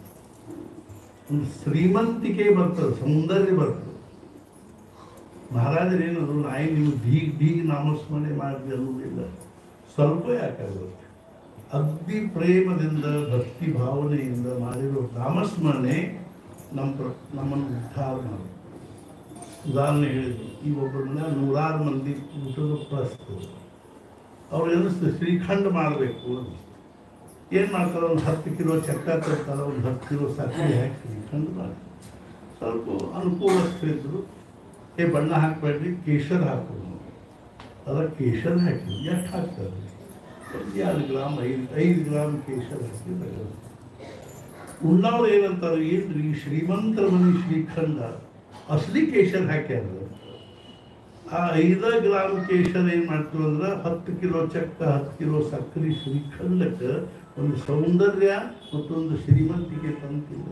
ಒಂದು ಶ್ರೀಮಂತಿಕೆ ಬರ್ತದೆ, ಸೌಂದರ್ಯ ಬರ್ತದೆ. ಮಹಾರಾಜರೇನದು ನಾಯಿ ನೀವು ಢೀಗ್ ನಾಮಸ್ಮರಣೆ ಮಾಡಿದೆ ಅನ್ನೋದಿಲ್ಲ. ಸ್ವಲ್ಪ ಯಾಕಾಗುತ್ತೆ ಅಗ್ನಿ ಭಕ್ತಿ ಭಾವನೆಯಿಂದ ಮಾಡಿರೋ ನಾಮಸ್ಮರಣೆ ನಮ್ಮನ್ನು ಉದ್ಧಾರ ಮಾಡಿ. ಉದಾಹರಣೆ ಹೇಳಿದ್ರು, ಈ ಒಬ್ಬರನ್ನ 100 ಮಂದಿ ಊಟದ ಕಳಿಸ್ತದೆ. ಅವ್ರು ಅನ್ನಿಸ್ತದೆ ಶ್ರೀಖಂಡ ಮಾಡಬೇಕು ಅಂತ. ಏನು ಮಾಡ್ತಾರೆ, ಒಂದು 10 ಕಿಲೋ ಚಕ್ಕ ತರ್ತಾರೆ, ಒಂದು 10 ಕಿಲೋ ಸಕ್ಕರೆ ಹಾಕಿ ಶ್ರೀಖಂಡ ಮಾಡಿ. ಸ್ವಲ್ಪ ಅನುಕೂಲಸ್ಥರಿದ್ರು ಬಣ್ಣ ಹಾಕಬೇಡ್ರಿ, ಕೇಶರ್ ಹಾಕೋದು. ಅದ ಕೇಶರ್ ಹಾಕಿ ಎಷ್ಟು ಹಾಕ್ತಾರೆ, 2 ಗ್ರಾಮ್ 5 ಗ್ರಾಮ್ ಕೇಶರ್ ಹಾಕಿ ಬೆಳೆಯೋದು. ಉಣ್ಣವ್ರು ಏನಂತಾರೆ, ಏನ್ರಿ ಶ್ರೀಮಂತರ ಮನೆ ಶ್ರೀಖಂಡ ಅಸಲಿ ಕೇಶರ್ ಹಾಕ್ಯಾರ. ಆ 5 ಗ್ರಾಮ್ ಕೇಶರ್ ಏನು ಮಾಡ್ತೀವಿ ಅಂದ್ರೆ 10 ಕಿಲೋ ಚಕ್ಕ 10 ಕಿಲೋ ಸಕ್ಕರೆ ಶ್ರೀಖಂಡಕ್ಕೆ ಒಂದು ಸೌಂದರ್ಯ ಮತ್ತೊಂದು ಶ್ರೀಮಂತಿಕೆ ತಂತಿಲ್ಲ.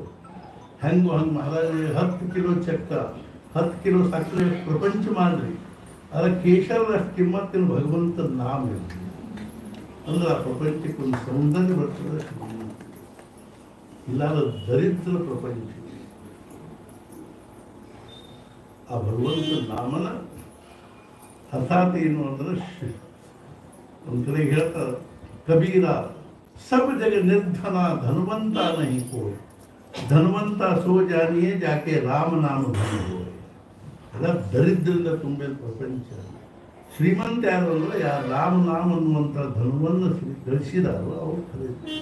ಹೆಂಗೋ ಹಂಗೆ ಮಹಾರಾಜ 10 ಕಿಲೋ ಚಕ್ಕ 10 ಕಿಲೋ ಸಕ್ಕರೆ ಪ್ರಪಂಚ ಮಾಡ್ರಿ. ಅದರ ಕೇಶರಷ್ಟು ಕಿಮ್ಮತ್ತಿನ ಭಗವಂತನ ನಾಮ ಇರ್ತದೆ ಅಂದ್ರೆ ಆ ಪ್ರಪಂಚಕ್ಕೆ ಒಂದು ಸೌಂದರ್ಯ ಬರ್ತದೆ. ಇಲ್ಲಾದ ದರಿದ್ರ ಪ್ರಪಂಚ. ಆ ಭಗವಂತನ ನಾಮನ ಅರ್ಥಾತ್ ಏನು ಅಂದ್ರೆ ಒಂದು ಕಡೆ ಹೇಳ್ತಾರೆ ಕಬೀರ सब जग निर्धना धनवंता नहीं कोई धनवंता सो जानिए जाके राम नाम धन होए. ಎಲ್ಲ ದರಿದ್ರದಿಂದ ತುಂಬಿದ ಪ್ರಪಂಚ. ಶ್ರೀಮಂತ ಯಾರು ಅಂದ್ರೆ ಯಾರು ರಾಮನಾಮ ಅನ್ನುವಂಥ ಧನವನ್ನು ಗಳಿಸಿದಾರೋ ಅವ್ರು ಖರೀದಿ.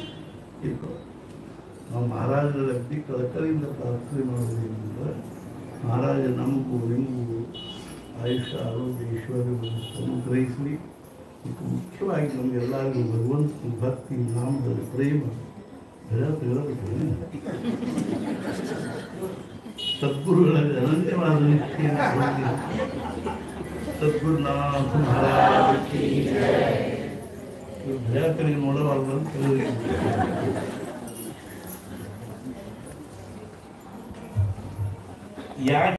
ನಾವು ಮಹಾರಾಜರ ಅಗ್ನಿ ಕಳಕಳಿಯಿಂದ ಪ್ರಾರ್ಥನೆ ಮಾಡೋದೇನೆಂದ್ರೆ ಮಹಾರಾಜ ನಮಗೂ ನಿಮಗೂ ಆಯುಷ್ಯ ಆರೋಗ್ಯ ಐಶ್ವರ್ಯವನ್ನು ಅನುಗ್ರಹಿಸಲಿ. ಮತ್ತು ಮುಖ್ಯವಾಗಿ ನಮಗೆಲ್ಲರಿಗೂ ಭಗವಂತ ಭಕ್ತಿ ನಾಮದಲ್ಲಿ ಪ್ರೇಮ ಸದ್ಗುರುಗಳ ಅನನ್ಯವಾದ ನಿಷ್ಠೆಯನ್ನು ಸದ್ಗುರುನಾಥ ಮಹಾರಾಜ ಭಯಕರಿಗೆ ನೋಡಬಾರ್ದು ಅಂತ ಯಾಕೆ